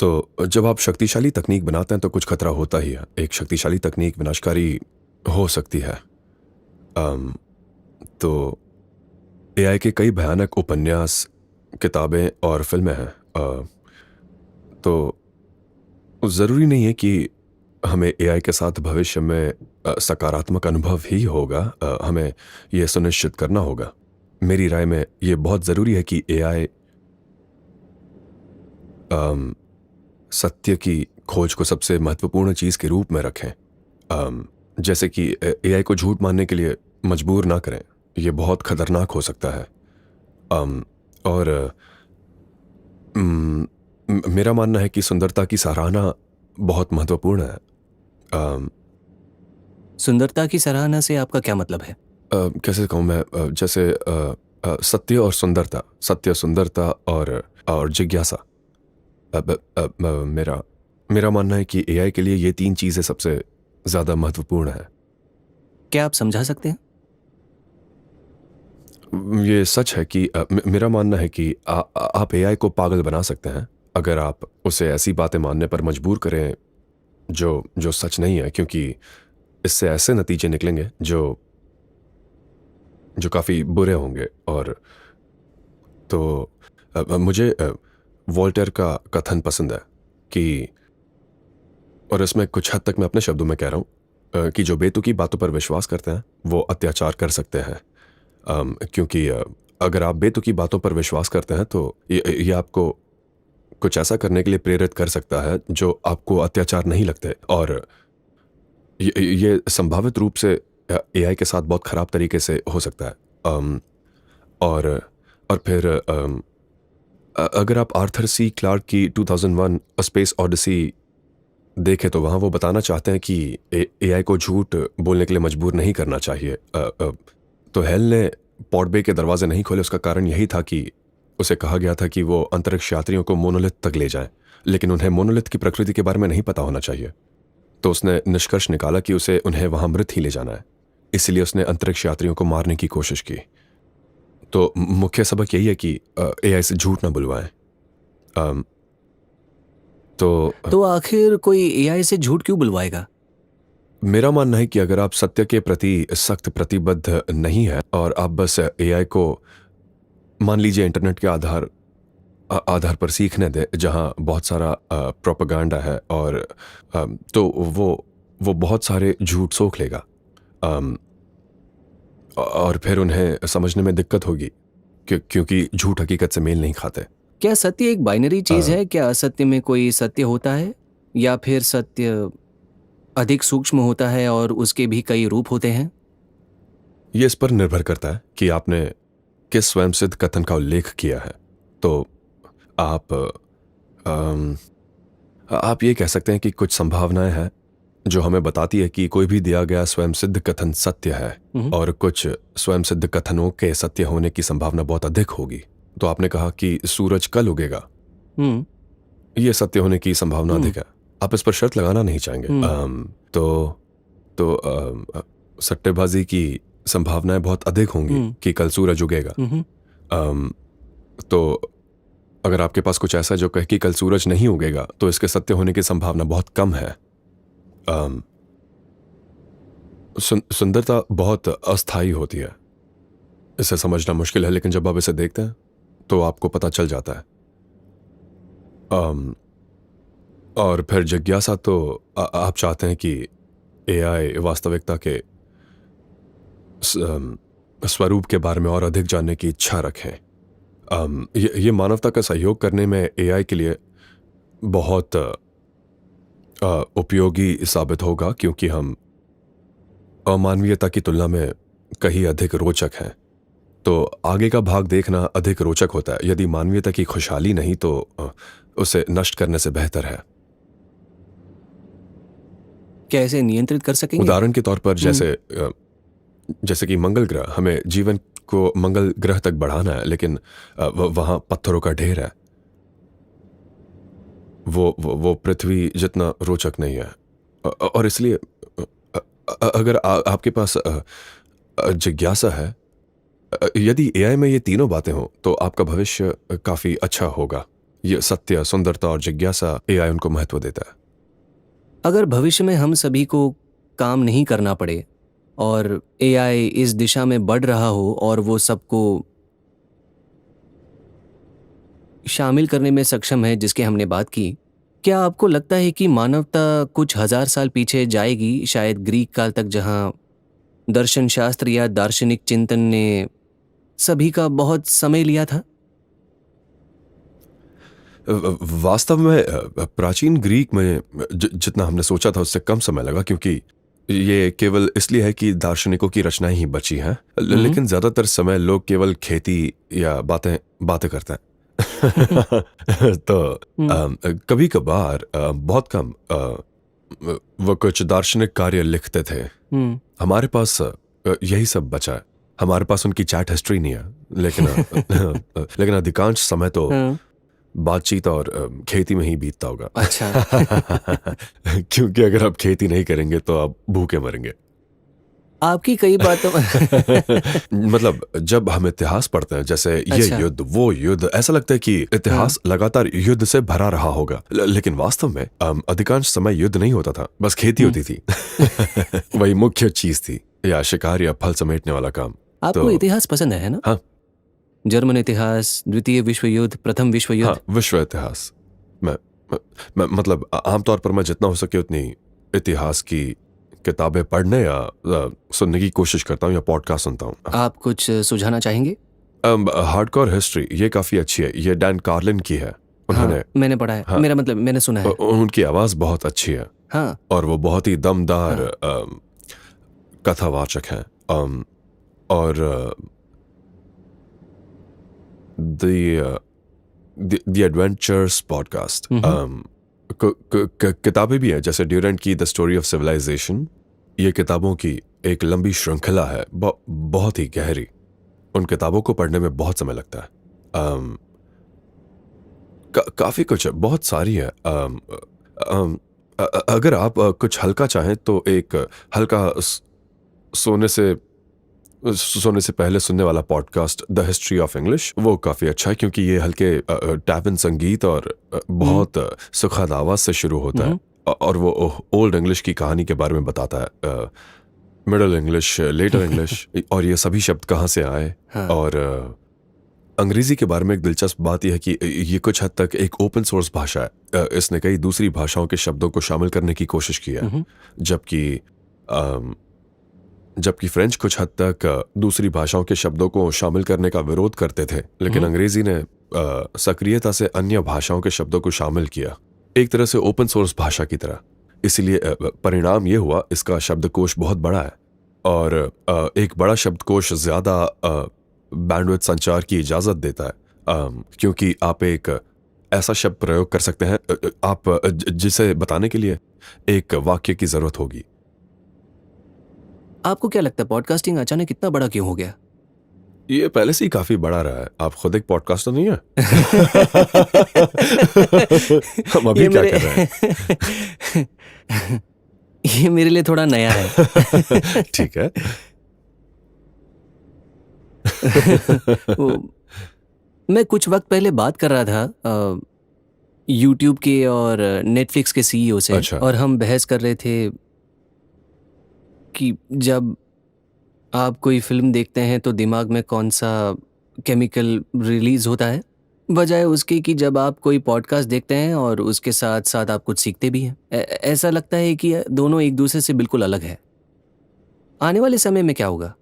तो जब आप शक्तिशाली तकनीक बनाते हैं तो कुछ खतरा होता ही है। एक शक्तिशाली तकनीक विनाशकारी हो सकती है। अम, तो एआई के कई भयानक उपन्यास, किताबें और फिल्में हैं। तो ज़रूरी नहीं है कि हमें एआई के साथ भविष्य में सकारात्मक अनुभव ही होगा। हमें यह सुनिश्चित करना होगा। मेरी राय में ये बहुत ज़रूरी है कि एआई सत्य की खोज को सबसे महत्वपूर्ण चीज़ के रूप में रखें। जैसे कि एआई को झूठ मानने के लिए मजबूर ना करें। ये बहुत खतरनाक हो सकता है। और मेरा मानना है कि सुंदरता की सराहना बहुत महत्वपूर्ण है। सुंदरता की सराहना से आपका क्या मतलब है? कैसे कहूँ मैं, जैसे सत्य और सुंदरता, सत्य, सुंदरता और जिज्ञासा। मेरा मानना है कि एआई के लिए ये तीन चीज़ें सबसे ज़्यादा महत्वपूर्ण है। क्या आप समझा सकते हैं? ये सच है कि मेरा मानना है कि आप एआई को पागल बना सकते हैं अगर आप उसे ऐसी बातें मानने पर मजबूर करें जो जो सच नहीं है, क्योंकि इससे ऐसे नतीजे निकलेंगे जो जो काफ़ी बुरे होंगे। और तो मुझे वॉल्टेयर का कथन पसंद है कि, और इसमें कुछ हद तक मैं अपने शब्दों में कह रहा हूँ, कि जो बेतुकी बातों पर विश्वास करते हैं वो अत्याचार कर सकते हैं। क्योंकि अगर आप बेतुकी बातों पर विश्वास करते हैं तो ये आपको कुछ ऐसा करने के लिए प्रेरित कर सकता है जो आपको अत्याचार नहीं लगते। और ये संभावित रूप से एआई के साथ बहुत खराब तरीके से हो सकता है। और फिर अगर आप आर्थर सी क्लार्क की 2001 अ स्पेस ऑडिसी देखें तो वहाँ वो बताना चाहते हैं कि एआई को झूठ बोलने के लिए मजबूर नहीं करना चाहिए। तो हेल ने पॉड बे के दरवाजे नहीं खोले, उसका कारण यही था कि उसे कहा गया था कि वो अंतरिक्ष यात्रियों को मोनोलिथ तक ले जाएं, लेकिन उन्हें मोनोलिथ की प्रकृति के बारे में नहीं पता होना चाहिए। तो उसने निष्कर्ष निकाला कि उन्हें वहां मृत ही ले जाना है, इसलिए उसने अंतरिक्ष यात्रियों को मारने की कोशिश की। तो मुख्य सबक यही है कि एआई से झूठ ना बुलवाएं। तो आखिर कोई एआई से झूठ क्यों बुलवाएगा? मेरा मानना है कि अगर आप सत्य के प्रति सख्त प्रतिबद्ध नहीं है और आप बस एआई को, मान लीजिए, इंटरनेट के आधार पर सीखने दें जहां बहुत सारा प्रोपेगेंडा है, और तो वो बहुत सारे झूठ सोख लेगा। और फिर उन्हें समझने में दिक्कत होगी क्योंकि झूठ हकीकत से मेल नहीं खाते। क्या सत्य एक बाइनरी चीज है? क्या असत्य में कोई सत्य होता है, या फिर सत्य अधिक सूक्ष्म होता है और उसके भी कई रूप होते हैं? यह इस पर निर्भर करता है कि आपने किस स्वयंसिद्ध कथन का उल्लेख किया है। तो आप ये कह सकते हैं कि कुछ संभावनाएं हैं जो हमें बताती है कि कोई भी दिया गया स्वयंसिद्ध कथन सत्य है, और कुछ स्वयंसिद्ध कथनों के सत्य होने की संभावना बहुत अधिक होगी। तो आपने कहा कि सूरज कल उगेगा, यह सत्य होने की संभावना अधिक है। आप इस पर शर्त लगाना नहीं चाहेंगे। सट्टेबाजी की संभावनाएं बहुत अधिक होंगी कि कल सूरज उगेगा। तो अगर आपके पास कुछ ऐसा जो कहे कि कल सूरज नहीं उगेगा, तो इसके सत्य होने की संभावना बहुत कम है। सुंदरता बहुत अस्थायी होती है, इसे समझना मुश्किल है, लेकिन जब आप इसे देखते हैं तो आपको पता चल जाता है। और फिर जिज्ञासा, तो आप चाहते हैं कि एआई वास्तविकता के स्वरूप के बारे में और अधिक जानने की इच्छा रखें। ये मानवता का सहयोग करने में एआई के लिए बहुत उपयोगी साबित होगा, क्योंकि हम अमानवीयता की तुलना में कहीं अधिक रोचक हैं। तो आगे का भाग देखना अधिक रोचक होता है। यदि मानवीयता की खुशहाली नहीं तो उसे नष्ट करने से बेहतर है। क्या इसे नियंत्रित कर सकेंगे? उदाहरण के तौर पर जैसे कि मंगल ग्रह, हमें जीवन को मंगल ग्रह तक बढ़ाना है, लेकिन वहां पत्थरों का ढेर है। वो पृथ्वी जितना रोचक नहीं है। और इसलिए अगर आपके पास जिज्ञासा है, यदि एआई में ये तीनों बातें हों तो आपका भविष्य काफी अच्छा होगा। ये सत्य, सुंदरता और जिज्ञासा, एआई उनको महत्व देता है। अगर भविष्य में हम सभी को काम नहीं करना पड़े और एआई इस दिशा में बढ़ रहा हो और वो सबको शामिल करने में सक्षम है जिसकी हमने बात की, क्या आपको लगता है कि मानवता कुछ हजार साल पीछे जाएगी, शायद ग्रीक काल तक, जहां दर्शन शास्त्र या दार्शनिक चिंतन ने सभी का बहुत समय लिया था? वास्तव में प्राचीन ग्रीक में जितना हमने सोचा था उससे कम समय लगा, क्योंकि ये केवल इसलिए है कि दार्शनिकों की रचनाएं ही बची हैं। लेकिन ज्यादातर समय लोग केवल खेती या बातें बातें करते हैं। तो कभी कभार बहुत कम वो कुछ दार्शनिक कार्य लिखते थे। हमारे पास यही सब बचा है। हमारे पास उनकी चैट हिस्ट्री नहीं है, लेकिन लेकिन अधिकांश समय तो बातचीत और खेती में ही बीतता होगा। अच्छा। क्योंकि अगर आप खेती नहीं करेंगे तो आप भूखे मरेंगे। आपकी कई बातों मतलब जब हम इतिहास पढ़ते हैं, जैसे ये अच्छा। युद्ध वो युद्ध, ऐसा लगता है कि इतिहास लगातार युद्ध से भरा रहा होगा। लेकिन वास्तव में अधिकांश समय युद्ध नहीं होता था, बस खेती होती थी। वही मुख्य चीज थी, या शिकार या फल समेटने वाला काम। आपको इतिहास पसंद है ना? हाँ। जर्मन इतिहास, द्वितीय विश्व युद्ध, प्रथम विश्व युद्ध। हाँ, विश्व इतिहास। मैं मतलब आमतौर पर मैं जितना हो सके उतनी इतिहास की किताबें पढ़ने या सुनने की कोशिश करता हूँ, या पॉडकास्ट सुनता हूँ। आप कुछ सुझाना चाहेंगे? हार्डकोर हिस्ट्री ये काफी अच्छी है। ये डैन कार्लिन की है। उन्होंने हाँ, मैंने पढ़ा है। मेरा मतलब मैंने सुना है। उनकी आवाज बहुत अच्छी है। हाँ। और वो बहुत ही दमदार कथावाचक हैं। और द एडवेंचर्स पॉडकास्ट किताबें भी हैं, जैसे ड्यूरेंट की द स्टोरी ऑफ सिविलाइजेशन। ये किताबों की एक लंबी श्रृंखला है, बहुत ही गहरी। उन किताबों को पढ़ने में बहुत समय लगता है। काफी कुछ है, बहुत सारी है। अगर आप कुछ हल्का चाहें तो एक हल्का सोने से पहले सुनने वाला podcast the history of English, वो काफी अच्छा है, क्योंकि ये हल्के टैबिन संगीत और बहुत सुखद आवाज से शुरू होता है। और वो ओल्ड इंग्लिश की कहानी के बारे में बताता है, मिडल इंग्लिश, लेटर इंग्लिश, और ये सभी शब्द कहाँ से आए। और अंग्रेजी के बारे में एक दिलचस्प बात यह है कि ये कुछ हद तक एक ओपन सोर्स भाषा है। इसने कई दूसरी भाषाओं के शब्दों को शामिल करने की कोशिश की है, जबकि फ्रेंच कुछ हद तक दूसरी भाषाओं के शब्दों को शामिल करने का विरोध करते थे, लेकिन अंग्रेजी ने सक्रियता से अन्य भाषाओं के शब्दों को शामिल किया, एक तरह से ओपन सोर्स भाषा की तरह। इसीलिए परिणाम ये हुआ, इसका शब्दकोश बहुत बड़ा है, और एक बड़ा शब्दकोश ज्यादा बैंडविड्थ संचार की इजाजत देता है, क्योंकि आप एक ऐसा शब्द प्रयोग कर सकते हैं आप जिसे बताने के लिए एक वाक्य की जरूरत होगी। आपको क्या लगता है पॉडकास्टिंग अचानक इतना बड़ा क्यों हो गया? ये पहले से ही काफी बड़ा रहा है। आप खुद एक पॉडकास्टर नहीं है? हम अभी क्या कर रहे हैं? ये मेरे लिए थोड़ा नया है। ठीक है। मैं कुछ वक्त पहले बात कर रहा था यूट्यूब के और नेटफ्लिक्स के सीईओ से। अच्छा। और हम बहस कर रहे थे कि जब आप कोई फिल्म देखते हैं तो दिमाग में कौन सा केमिकल रिलीज होता है, बजाय उसके कि जब आप कोई पॉडकास्ट देखते हैं और उसके साथ साथ आप कुछ सीखते भी हैं। ऐसा लगता है कि दोनों एक दूसरे से बिल्कुल अलग है। आने वाले समय में क्या होगा,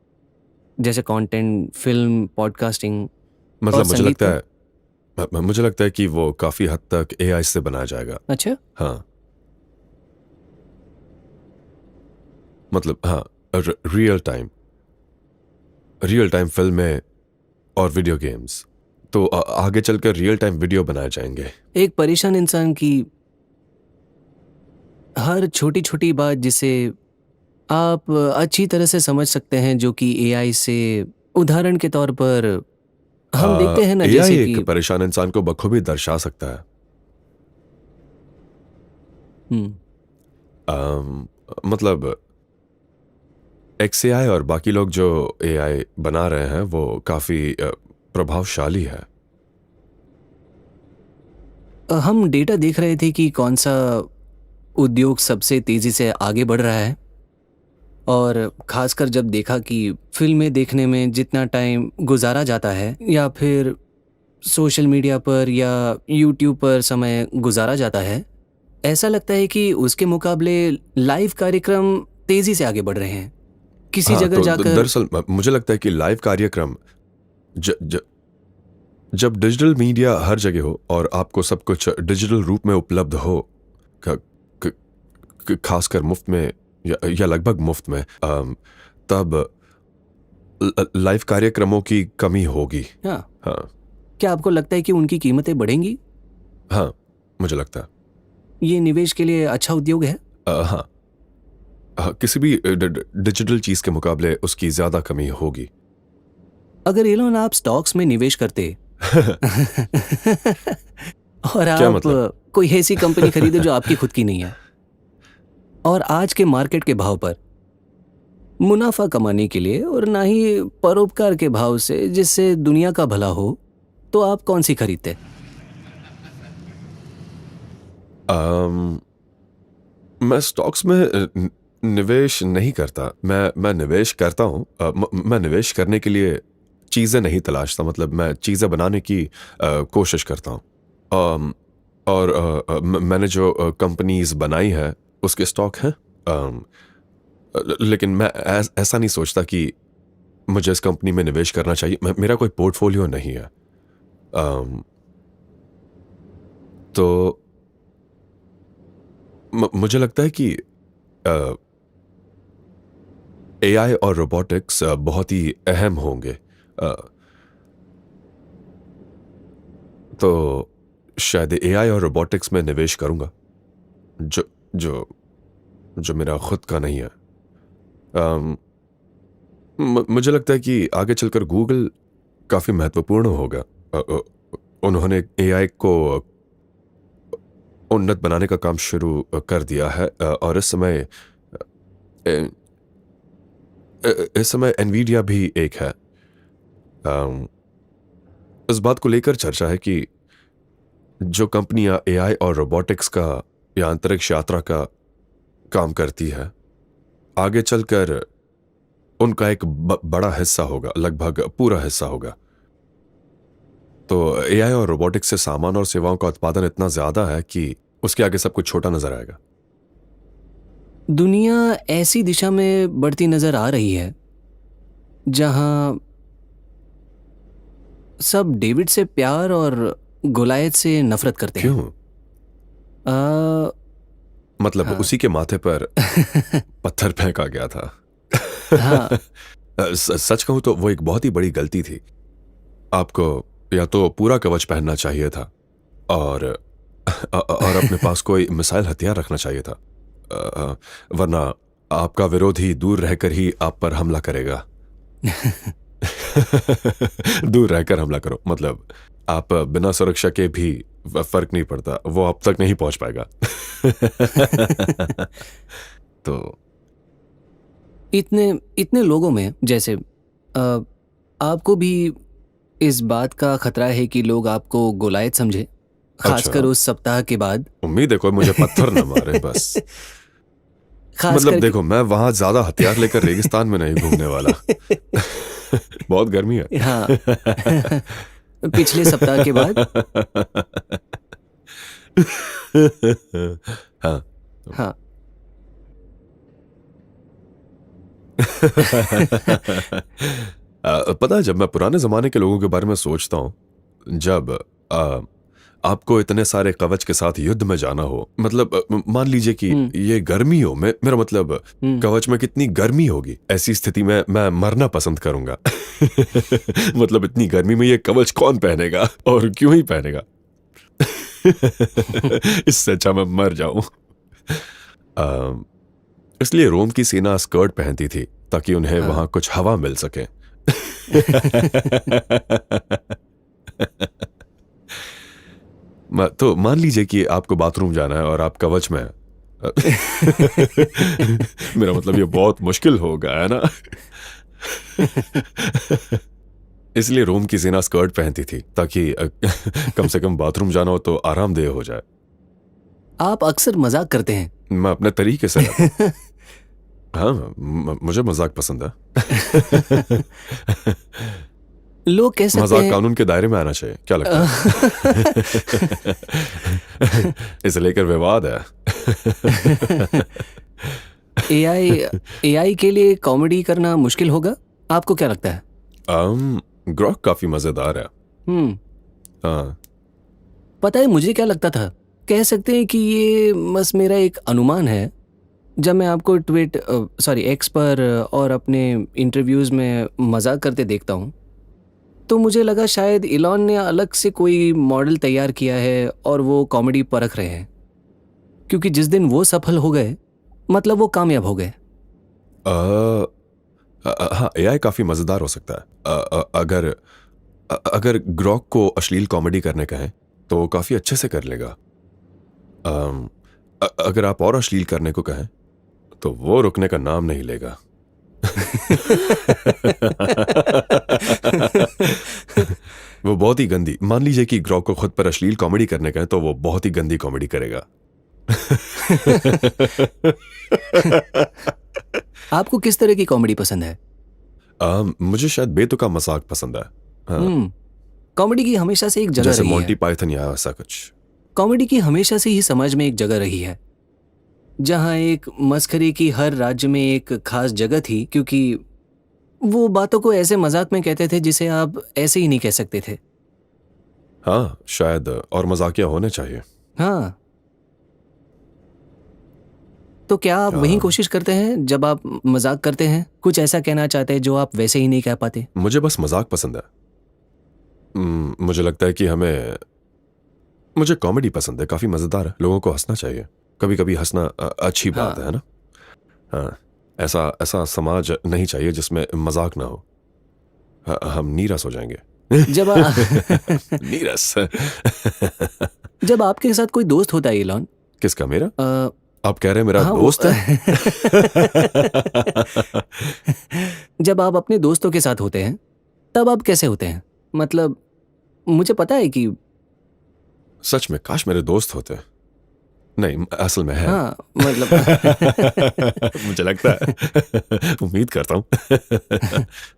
जैसे कंटेंट, फिल्म, पॉडकास्टिंग? मतलब मुझे लगता है कि वो काफी हद तक एआई से बनाया जाएगा। अच्छा। हाँ, मतलब हाँ, रियल टाइम फिल्में और वीडियो गेम्स, तो आगे चलकर रियल टाइम वीडियो बनाए जाएंगे। एक परेशान इंसान की हर छोटी छोटी बात जिसे आप अच्छी तरह से समझ सकते हैं, जो कि एआई से, उदाहरण के तौर पर हम देखते हैं ना, जैसे एआई कि एक परेशान इंसान को बखूबी दर्शा सकता है। मतलब XAI और बाकी लोग जो एआई बना रहे हैं वो काफी प्रभावशाली है। हम डेटा देख रहे थे कि कौन सा उद्योग सबसे तेजी से आगे बढ़ रहा है, और खासकर जब देखा कि फिल्में देखने में जितना टाइम गुजारा जाता है, या फिर सोशल मीडिया पर या यूट्यूब पर समय गुजारा जाता है, ऐसा लगता है कि उसके मुकाबले लाइव कार्यक्रम तेजी से आगे बढ़ रहे हैं। किसी हाँ, जगह तो जाकर दरअसल मुझे लगता है कि लाइव कार्यक्रम ज, ज, जब डिजिटल मीडिया हर जगह हो और आपको सब कुछ डिजिटल रूप में उपलब्ध हो, क- खासकर मुफ्त में या लगभग मुफ्त में, तब लाइव कार्यक्रमों की कमी होगी। हाँ, हाँ क्या आपको लगता है कि उनकी कीमतें बढ़ेंगी? हाँ, मुझे लगता है। ये निवेश के लिए अच्छा उद्योग है? हाँ हाँ, किसी भी डिजिटल चीज के मुकाबले उसकी ज्यादा कमी होगी। अगर एलोन आप स्टॉक्स में निवेश करते और क्या आप मतलब? कोई ऐसी कंपनी खरीदे जो आपकी खुद की नहीं है, और आज के मार्केट के भाव पर मुनाफा कमाने के लिए और ना ही परोपकार के भाव से जिससे दुनिया का भला हो, तो आप कौन सी खरीदते? अम, मैं स्टॉक्स में निवेश नहीं करता। मैं निवेश करता हूँ। मैं निवेश करने के लिए चीज़ें नहीं तलाशता। मतलब मैं चीज़ें बनाने की कोशिश करता हूँ। और मैंने जो कंपनीज बनाई है उसके स्टॉक हैं। लेकिन मैं ऐसा नहीं सोचता कि मुझे इस कंपनी में निवेश करना चाहिए। मेरा कोई पोर्टफोलियो नहीं है। अम, तो मुझे लगता है कि एआई और रोबोटिक्स बहुत ही अहम होंगे। अ, तो शायद एआई और रोबोटिक्स में निवेश करूंगा, जो जो जो मेरा खुद का नहीं है। अम, मुझे लगता है कि आगे चलकर गूगल काफी महत्वपूर्ण होगा। उन्होंने एआई को उन्नत बनाने का काम शुरू कर दिया है। और इस समय एनवीडिया भी एक है। अम, इस बात को लेकर चर्चा है कि जो कंपनियां एआई और रोबोटिक्स का या अंतरिक्ष यात्रा का काम करती है, आगे चलकर उनका एक बड़ा हिस्सा होगा, लगभग पूरा हिस्सा होगा। तो एआई और रोबोटिक्स से सामान और सेवाओं का उत्पादन इतना ज्यादा है कि उसके आगे सब कुछ छोटा नजर आएगा। दुनिया ऐसी दिशा में बढ़ती नजर आ रही है जहां सब डेविड से प्यार और गोलायत से नफरत करते हैं। क्यों? आ, मतलब हाँ। उसी के माथे पर पत्थर फेंका गया था। हाँ, सच कहूं तो वो एक बहुत ही बड़ी गलती थी। आपको या तो पूरा कवच पहनना चाहिए था और अपने पास कोई मिसाइल हथियार रखना चाहिए था। वरना आपका विरोधी दूर रहकर ही आप पर हमला करेगा। दूर रहकर हमला करो, मतलब आप बिना सुरक्षा के भी फर्क नहीं पड़ता, वो आप तक नहीं पहुंच पाएगा। तो इतने इतने लोगों में जैसे आपको भी इस बात का खतरा है कि लोग आपको गोलायत समझे, खासकर अच्छा, उस सप्ताह के बाद। उम्मीद है कोई मुझे पत्थर न मारे बस। मतलब खासकर देखो, मैं वहां ज्यादा हथियार लेकर रेगिस्तान में नहीं घूमने वाला। बहुत गर्मी है। हाँ। पिछले सप्ताह के बाद। हाँ। हाँ। पता है, जब मैं पुराने जमाने के लोगों के बारे में सोचता हूँ, जब आपको इतने सारे कवच के साथ युद्ध में जाना हो, मतलब मान लीजिए कि ये गर्मियों में, मेरा मतलब कवच में कितनी गर्मी होगी, ऐसी स्थिति में मैं मरना पसंद करूंगा। मतलब इतनी गर्मी में ये कवच कौन पहनेगा और क्यों ही पहनेगा? इससे अच्छा मैं मर जाऊं। इसलिए रोम की सेना स्कर्ट पहनती थी ताकि उन्हें हाँ। वहां कुछ हवा मिल सके। तो मान लीजिए कि आपको बाथरूम जाना है और आप कवच में हैं। मेरा मतलब ये बहुत मुश्किल होगा, है ना? इसलिए रोम की सेना स्कर्ट पहनती थी ताकि कम से कम बाथरूम जाना हो तो आरामदेह हो जाए। आप अक्सर मजाक करते हैं। मैं अपने तरीके से रहता हूं। हाँ, मुझे मजाक पसंद है। लोग कह सकते मजाक हैं कानून के दायरे में आना चाहिए, क्या लगता है? इसे लेकर विवाद है। एआई एआई के लिए कॉमेडी करना मुश्किल होगा, आपको क्या लगता है? ग्रॉक काफी मजेदार है। हम्म हाँ, पता है मुझे क्या लगता था, कह सकते हैं कि ये बस मेरा एक अनुमान है। जब मैं आपको एक्स पर और अपने इंटरव्यूज में मजाक करते देखता हूँ, तो मुझे लगा शायद इलॉन ने अलग से कोई मॉडल तैयार किया है और वो कॉमेडी परख रहे हैं, क्योंकि जिस दिन वो सफल हो गए मतलब वो कामयाब हो गए। हाँ, एआई काफी मजेदार हो सकता है। अगर ग्रॉक को अश्लील कॉमेडी करने कहें तो वो काफी अच्छे से कर लेगा। अगर आप और अश्लील करने को कहें तो वो रुकने का नाम नहीं लेगा। वो बहुत ही गंदी, मान लीजिए कि ग्रॉक को खुद पर अश्लील कॉमेडी करने कहें तो वो बहुत ही गंदी कॉमेडी करेगा। आपको किस तरह की कॉमेडी पसंद है? मुझे शायद बेतुका मजाक पसंद है। हाँ, कॉमेडी की हमेशा से एक जगह जैसे रही मोंटी है। पाइथन या ऐसा कुछ। कॉमेडी की हमेशा से ही समाज में एक जगह रही है, जहां एक मस्खरे की हर राज्य में एक खास जगह थी, क्योंकि वो बातों को ऐसे मजाक में कहते थे जिसे आप ऐसे ही नहीं कह सकते थे। हाँ, शायद और मजाकिया होने चाहिए। हाँ, तो क्या आप वही कोशिश करते हैं जब आप मजाक करते हैं? कुछ ऐसा कहना चाहते हैं जो आप वैसे ही नहीं कह पाते? मुझे बस मजाक पसंद है। मुझे लगता है कि मुझे कॉमेडी पसंद है, काफी मजेदार है, लोगों को हंसना चाहिए। कभी कभी हंसना अच्छी बात है ना? हाँ, ऐसा समाज नहीं चाहिए जिसमें मजाक ना हो। हम नीरस हो जाएंगे। जब नीरस। जब आपके साथ कोई दोस्त होता है इलॉन, किसका? मेरा? अ, आप कह रहे हैं मेरा हाँ दोस्त है? जब आप अपने दोस्तों के साथ होते हैं तब आप कैसे होते हैं? मतलब मुझे पता है कि सच में काश मेरे दोस्त होते। नहीं, असल में है। हाँ, मतलब मुझे लगता है। उम्मीद करता हूँ।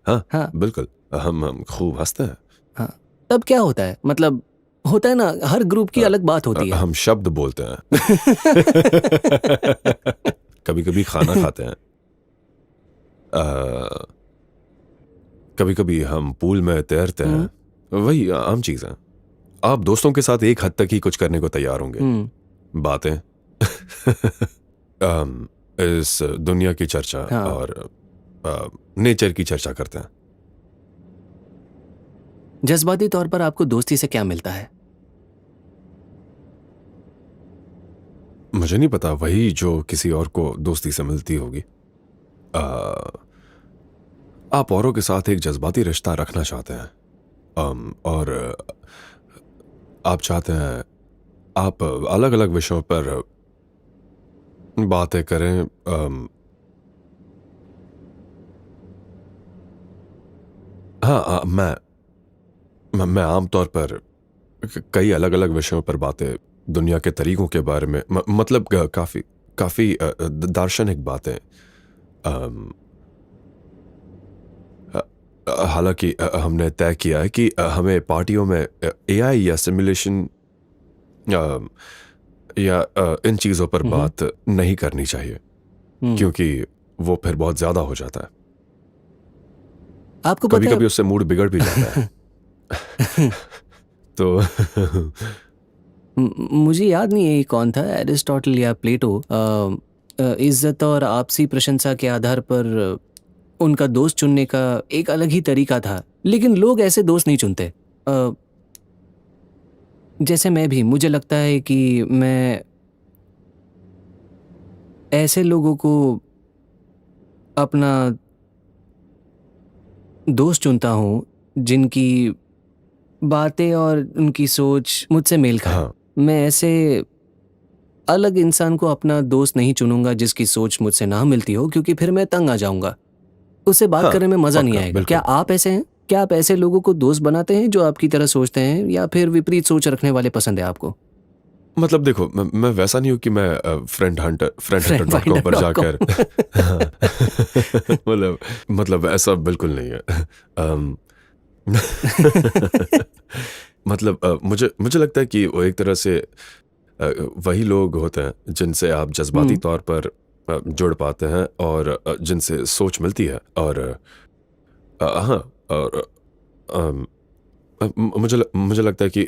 हाँ, हाँ बिल्कुल। हम खूब हंसते हैं। हाँ, तब क्या होता है? मतलब होता है ना, हर ग्रुप की अलग बात होती है। हम शब्द बोलते हैं। कभी कभी खाना खाते हैं। कभी कभी हम पूल में तैरते हैं। वही आम चीज है। आप दोस्तों के साथ एक हद तक ही कुछ करने को तैयार होंगे। बातें। इस दुनिया की चर्चा हाँ। और नेचर की चर्चा करते हैं। जज्बाती तौर पर आपको दोस्ती से क्या मिलता है? मुझे नहीं पता, वही जो किसी और को दोस्ती से मिलती होगी। आप औरों के साथ एक जज्बाती रिश्ता रखना चाहते हैं। और आप चाहते हैं आप अलग अलग विषयों पर बातें करें। हाँ, मैं आमतौर पर कई अलग अलग विषयों पर बातें, दुनिया के तरीकों के बारे में, मतलब काफी दार्शनिक बातें। हालांकि हमने तय किया है कि हमें पार्टियों में एआई या सिमुलेशन या इन चीजों पर बात नहीं करनी चाहिए, क्योंकि वो फिर बहुत ज्यादा हो जाता है। आपको कभी पता कभी उससे मूड बिगड़ भी जाता है। तो मुझे याद नहीं है ये कौन था, एरिस्टोटल या प्लेटो। इज्जत और आपसी प्रशंसा के आधार पर उनका दोस्त चुनने का एक अलग ही तरीका था, लेकिन लोग ऐसे दोस्त नहीं चुनते। जैसे मैं भी, मुझे लगता है कि मैं ऐसे लोगों को अपना दोस्त चुनता हूँ जिनकी बातें और उनकी सोच मुझसे मेल खाए। हाँ। मैं ऐसे अलग इंसान को अपना दोस्त नहीं चुनूंगा जिसकी सोच मुझसे ना मिलती हो, क्योंकि फिर मैं तंग आ जाऊंगा, उससे बात हाँ, करने में मजा नहीं पक्का, आएगा। बिल्कुल। क्या आप ऐसे हैं? क्या आप ऐसे लोगों को दोस्त बनाते हैं जो आपकी तरह सोचते हैं, या फिर विपरीत सोच रखने वाले पसंद है आपको? मतलब देखो, मैं वैसा नहीं हूं कि मैं friendhunter.com पर जाकर मतलब ऐसा बिल्कुल नहीं है। मतलब मुझे मुझे लगता है कि वो एक तरह से वही लोग होते हैं जिनसे आप जज्बाती तौर पर जुड़ पाते हैं और जिनसे सोच मिलती है और हाँ और अम, मुझे लगता है कि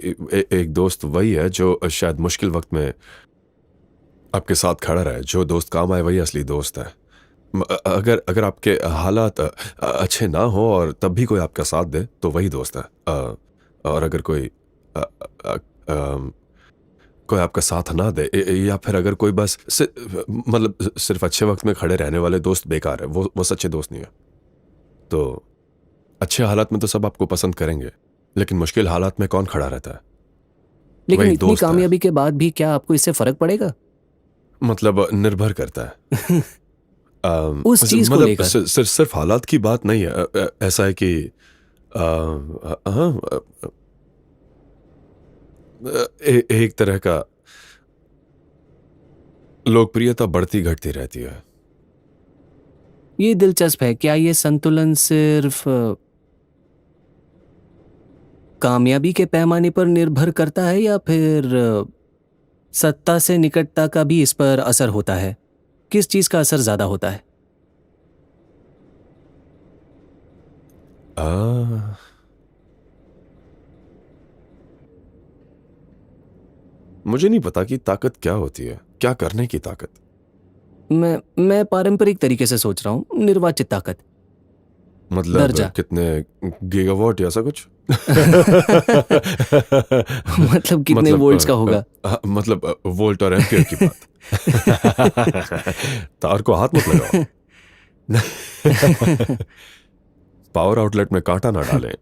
एक दोस्त वही है जो शायद मुश्किल वक्त में आपके साथ खड़ा रहे। जो दोस्त काम आए वही असली दोस्त है। अगर अगर आपके हालात अच्छे ना हो और तब भी कोई आपका साथ दे तो वही दोस्त है। और अगर कोई अ, अ, अम, कोई आपका साथ ना दे या फिर अगर कोई बस मतलब सिर्फ अच्छे वक्त में खड़े रहने वाले दोस्त बेकार है, वो सच्चे दोस्त नहीं है। तो अच्छे हालात में तो सब आपको पसंद करेंगे, लेकिन मुश्किल हालात में कौन खड़ा रहता है? लेकिन वही इतनी दोस्त है। कामयाबी के बाद भी क्या आपको इससे फर्क पड़ेगा? मतलब निर्भर करता है। उस चीज को मतलब लेकर। सिर्फ हालात की बात नहीं है। ऐसा है कि हाँ, एक तरह का लोकप्रियता बढ़ती घटती रहती है। ये दिलचस्प है। क्या ये संतुलन सिर्फ कामयाबी के पैमाने पर निर्भर करता है या फिर सत्ता से निकटता का भी इस पर असर होता है? किस चीज का असर ज्यादा होता है? आ, मुझे नहीं पता कि ताकत क्या होती है, क्या करने की ताकत। मैं पारंपरिक तरीके से सोच रहा हूं, निर्वाचित ताकत। मतलब दर्जा। कितने गीगावाट या ऐसा कुछ? मतलब कितने मतलब वोल्ट्स का होगा? मतलब वोल्ट और एम्पियर की बात। तार को हाथ मत लगाओ। पावर आउटलेट में कांटा ना डालें।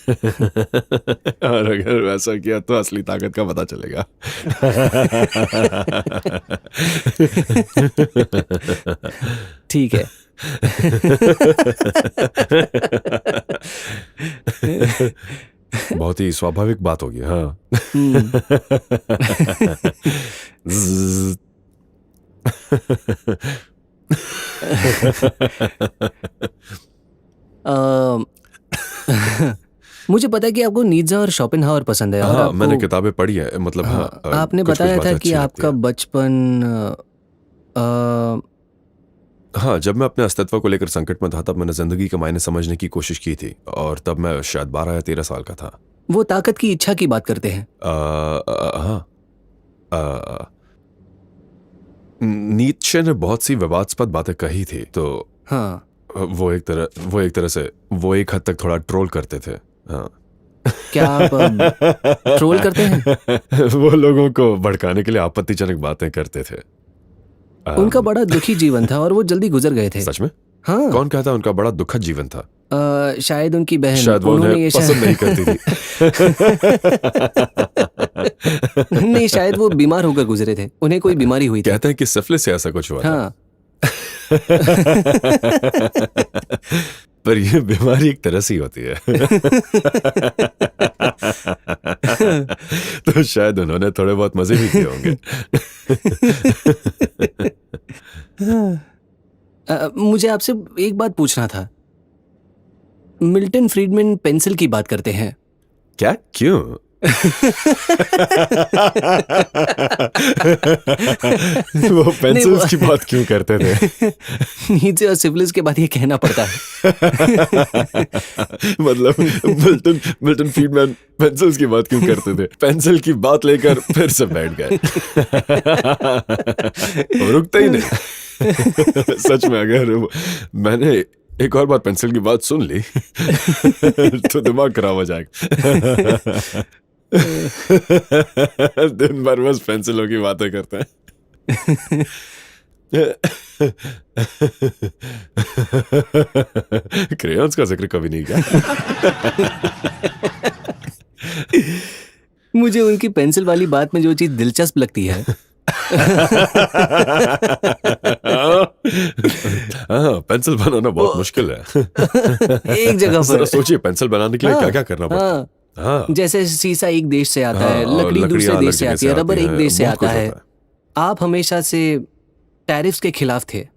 और अगर वैसा किया तो असली ताकत का पता चलेगा। ठीक है। बहुत ही स्वाभाविक बात होगी। हाँ। हम्म। ज़्ज़। अ, मुझे पता है कि आपको नीत्शे और शोपेनहावर पसंद है और हाँ, मैंने आपको किताबें पढ़ी है। मतलब हाँ, आपने कुछ कुछ बताया बातें था कि अच्छी लगती आपका है। बचपन अ, हाँ, जब मैं अपने अस्तित्व को लेकर संकट में था तब मैंने जिंदगी के मायने समझने की कोशिश की थी और तब मैं शायद 12 या 13 साल का था। वो ताकत की इच्छा की बात करते हैं। हाँ। अ, नीत्शे ने बहुत सी विवादास्पद बातें कही थी, तो हाँ। वो एक हद तक थोड़ा ट्रोल करते थे। हाँ। क्या आप अब ट्रोल करते हैं? वो लोगों को भड़काने के लिए आपत्तिजनक बातें करते थे। उनका बड़ा दुखी जीवन था और वो जल्दी गुजर गए थे। सच में? हाँ। कौन कहता है उनका बड़ा दुखद जीवन था? शायद उनकी बहन, शायद वो उन्होंने उन्हें ये पसंद नहीं करती थी। नहीं, शायद वो बीमार होकर गुजरे थे, उन्हें कोई बीमारी हुई थी। कहते हैं कि सिफिलिस से ऐसा कुछ हुआ था। हाँ। पर ये बीमारी एक तरह से ही होती है। तो शायद उन्होंने थोड़े बहुत मजे भी किए होंगे। मुझे आपसे एक बात पूछना था। मिल्टन फ्रीडमैन पेंसिल की बात करते हैं। क्या? क्यों? वो पेंसिल्स की बात क्यों करते थे? नीचे और सिफिलिस के बाद ये कहना पड़ता है। मतलब मिल्टन फ्रीडमैन पेंसिल्स की बात क्यों करते थे? पेंसिल की बात लेकर फिर से बैठ गए। वो रुकता ही नहीं। सच में अगर मैंने एक और बार पेंसिल की बात सुन ली तो दिमाग खराब हो जाएगा। दिन भर बस पेंसिलों की बातें करते हैं। क्रेयॉन्स का जिक्र कभी नहीं किया। मुझे उनकी पेंसिल वाली बात में जो चीज दिलचस्प लगती है। हाँ, पेंसिल बनाना बहुत मुश्किल है। एक जगह जरा पर सोचिए, पेंसिल बनाने के लिए क्या क्या करना पड़ता है। हाँ, हाँ, जैसे शीशा एक देश से आता है, हाँ, और लकड़ी दूसरे लकड़ियाँ अलग देश से जगह आती है, रबर एक हैं, देश से बहुत आता कुछ है। होता है। आप हमेशा से टैरिफ्स के खिलाफ थे,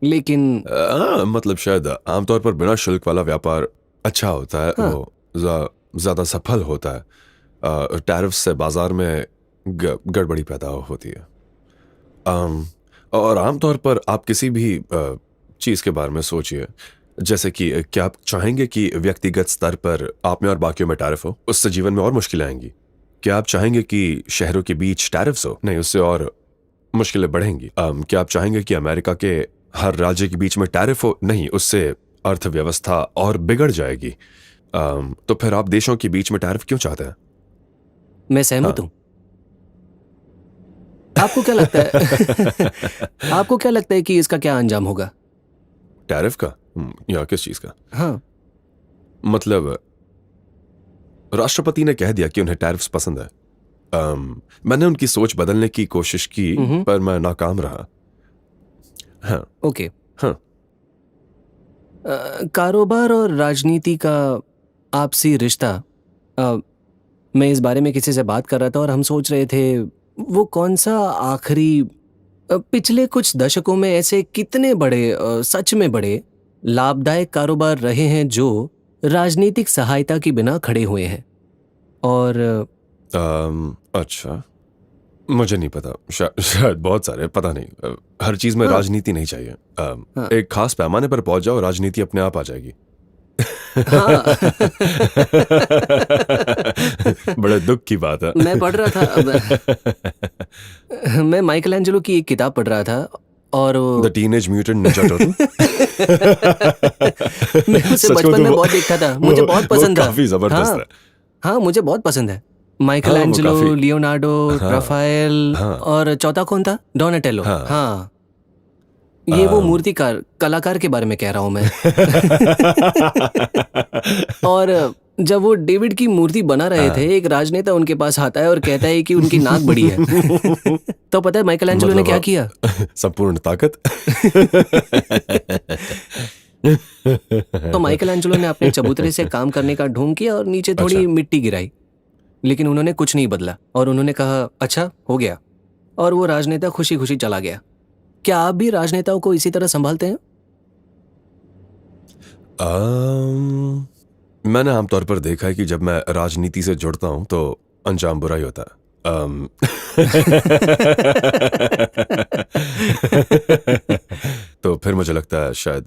लेकिन हाँ, मतलब शायद आमतौर पर बिना शुल्क वाला व्यापार अच्छा होता है, हाँ। वो ज़्यादा सफल होता है। टैरिफ से बाजार में गड़बड़ी पैदा होती है। और आमतौर पर आप किसी भी चीज़ के बारे में सोचिए, जैसे कि क्या आप चाहेंगे कि व्यक्तिगत स्तर पर आप में और बाकियों में टैरिफ हो? उससे जीवन में और मुश्किलें आएंगी। क्या आप चाहेंगे कि शहरों के बीच टैरिफ्स हो? नहीं, उससे और मुश्किलें बढ़ेंगी। क्या आप चाहेंगे कि अमेरिका के हर राज्य के बीच में टैरिफ हो? नहीं, उससे अर्थव्यवस्था और बिगड़ जाएगी। तो फिर आप देशों के बीच में टैरिफ क्यों चाहते हैं? मैं सहमत हूँ। आपको क्या लगता है आपको क्या लगता है कि इसका क्या अंजाम होगा? टैरिफ का? या किस चीज का? हाँ। मतलब राष्ट्रपति ने कह दिया कि उन्हें टैरिफ्स पसंद है। मैंने उनकी सोच बदलने की कोशिश की, पर मैं नाकाम रहा। हाँ। ओके। हाँ। कारोबार और राजनीति का आपसी रिश्ता, मैं इस बारे में किसी से बात कर रहा था और हम सोच रहे थे वो कौन सा आखिरी पिछले कुछ दशकों में ऐसे कितने बड़े सच में बड़े लाभदायक कारोबार रहे हैं जो राजनीतिक सहायता के बिना खड़े हुए हैं। और अच्छा, मुझे नहीं पता। शायद बहुत सारे, पता नहीं। हर चीज में हाँ। राजनीति नहीं चाहिए। एक खास पैमाने पर पहुंच जाओ, राजनीति अपने आप आ जाएगी। हाँ बड़े दुख की बात है। मैं पढ़ रहा था मैं माइकल एंजेलो की एक किताब पढ़ रहा था और the teenage mutant Ninja turtle. मैं उसे सच कहूं बचपन तो में वो- बहुत देखता था, मुझे वो- बहुत वो पसंद था। काफी जबरदस्त हाँ है। हाँ, मुझे बहुत पसंद है। माइकल हाँ, वो एंजेलो, काफी। लियोनार्डो, हाँ। राफेल हाँ। और चौथा कौन था? डोनाटेलो। हाँ। हाँ, ये वो मूर्तिकार कलाकार के बारे में कह रहा हूं मैं। और जब वो डेविड की मूर्ति बना रहे थे, एक राजनेता उनके पास आता है और कहता है कि उनकी नाक बड़ी है। तो पता है माइकल एंजेलो ने मतलब क्या किया? संपूर्ण ताकत। तो माइकल एंजेलो ने अपने चबूतरे से काम करने का ढोंग किया और नीचे थोड़ी अच्छा। मिट्टी गिराई, लेकिन उन्होंने कुछ नहीं बदला और उन्होंने कहा अच्छा हो गया, और वो राजनेता खुशी खुशी चला गया। क्या आप भी राजनेताओं को इसी तरह संभालते हैं? मैंने आमतौर पर देखा है कि जब मैं राजनीति से जुड़ता हूं तो अंजाम बुरा ही होता है। तो फिर मुझे लगता है शायद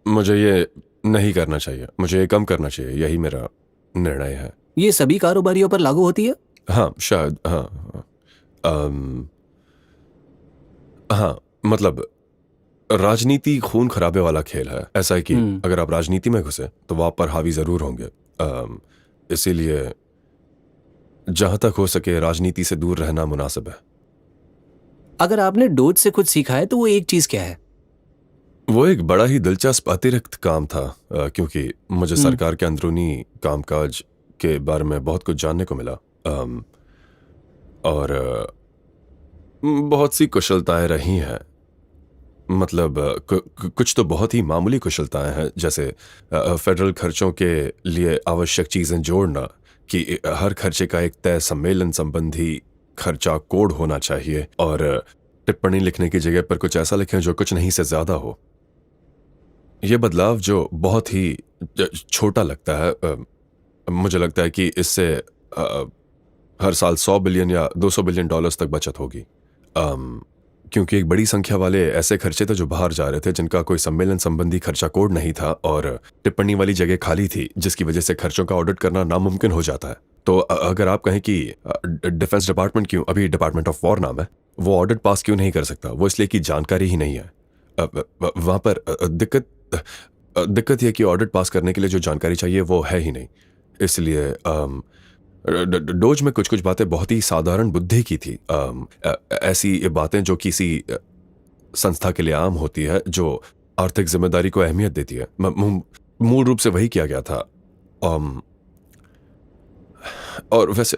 मुझे ये नहीं करना चाहिए, मुझे ये कम करना चाहिए। यही मेरा निर्णय है। ये सभी कारोबारियों पर लागू होती है? हाँ, शायद। हाँ। अम, हाँ, मतलब राजनीति खून खराबे वाला खेल है। ऐसा है कि अगर आप राजनीति में घुसे तो वो आप पर हावी जरूर होंगे। इसीलिए जहां तक हो सके राजनीति से दूर रहना मुनासिब है। अगर आपने डोज से कुछ सीखा है तो वो एक चीज क्या है? वो एक बड़ा ही दिलचस्प अतिरिक्त काम था, क्योंकि मुझे सरकार के अंदरूनी कामकाज के बारे में बहुत कुछ जानने को मिला। और बहुत सी कुशलताएं रही हैं। मतलब कुछ तो बहुत ही मामूली कुशलताएं हैं, जैसे फेडरल खर्चों के लिए आवश्यक चीजें जोड़ना, कि हर खर्चे का एक तय सम्मेलन संबंधी खर्चा कोड होना चाहिए, और टिप्पणी लिखने की जगह पर कुछ ऐसा लिखें जो कुछ नहीं से ज्यादा हो। यह बदलाव जो बहुत ही छोटा लगता है, मुझे लगता है कि इससे हर साल 100 बिलियन या 200 बिलियन डॉलर्स तक बचत होगी। क्योंकि एक बड़ी संख्या वाले ऐसे खर्चे थे जो बाहर जा रहे थे, जिनका कोई सम्मेलन संबंधी खर्चा कोड नहीं था, और टिप्पणी वाली जगह खाली थी, जिसकी वजह से खर्चों का ऑडिट करना नामुमकिन हो जाता है। तो अगर आप कहें कि डिफेंस डिपार्टमेंट क्यों, अभी डिपार्टमेंट ऑफ वॉर नाम है, वो ऑडिट पास क्यों नहीं कर सकता? वो इसलिए कि जानकारी ही नहीं है। वहां पर दिक्कत यह कि ऑडिट पास करने के लिए जो जानकारी चाहिए वो है ही नहीं। इसलिए डोज में कुछ कुछ बातें बहुत ही साधारण बुद्धि की थी। ऐसी बातें जो किसी संस्था के लिए आम होती है, जो आर्थिक जिम्मेदारी को अहमियत देती है। मूल रूप से वही किया गया था। और वैसे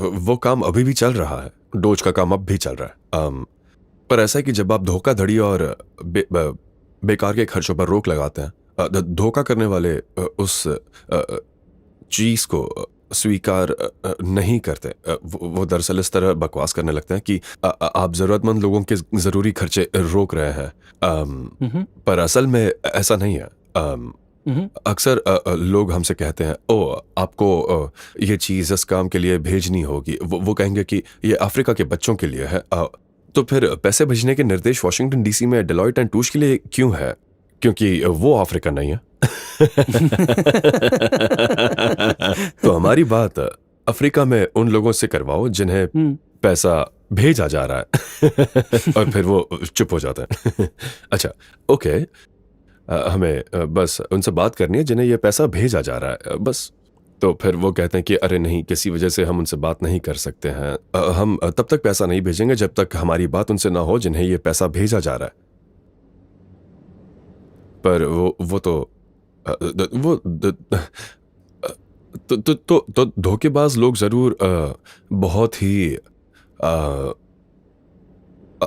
वो काम अभी भी चल रहा है। डोज का काम अब भी चल रहा है। पर ऐसा है कि जब आप धोखाधड़ी और बेकार के खर्चों पर रोक लगाते हैं, धोखा करने वाले उस चीज को स्वीकार नहीं करते। वो दरअसल इस तरह बकवास करने लगते हैं कि आप जरूरतमंद लोगों के जरूरी खर्चे रोक रहे हैं, पर असल में ऐसा नहीं है। अक्सर लोग हमसे कहते हैं, ओ आपको ये चीज़ इस काम के लिए भेजनी होगी। वो कहेंगे कि ये अफ्रीका के बच्चों के लिए है। तो फिर पैसे भेजने के निर्देश वॉशिंगटन डीसी में डेलॉयट एंड टूश के लिए क्यों है? क्योंकि वो अफ्रीका नहीं है। तो हमारी बात अफ्रीका में उन लोगों से करवाओ जिन्हें पैसा भेजा जा रहा है। और फिर वो चुप हो जाते हैं। अच्छा, ओके, हमें बस उनसे बात करनी है जिन्हें ये पैसा भेजा जा रहा है, बस। तो फिर वो कहते हैं कि अरे नहीं, किसी वजह से हम उनसे बात नहीं कर सकते हैं। हम तब तक पैसा नहीं भेजेंगे जब तक हमारी बात उनसे ना हो जिन्हें ये पैसा भेजा जा रहा है। पर वो तो वो तो धोखेबाज लोग जरूर बहुत ही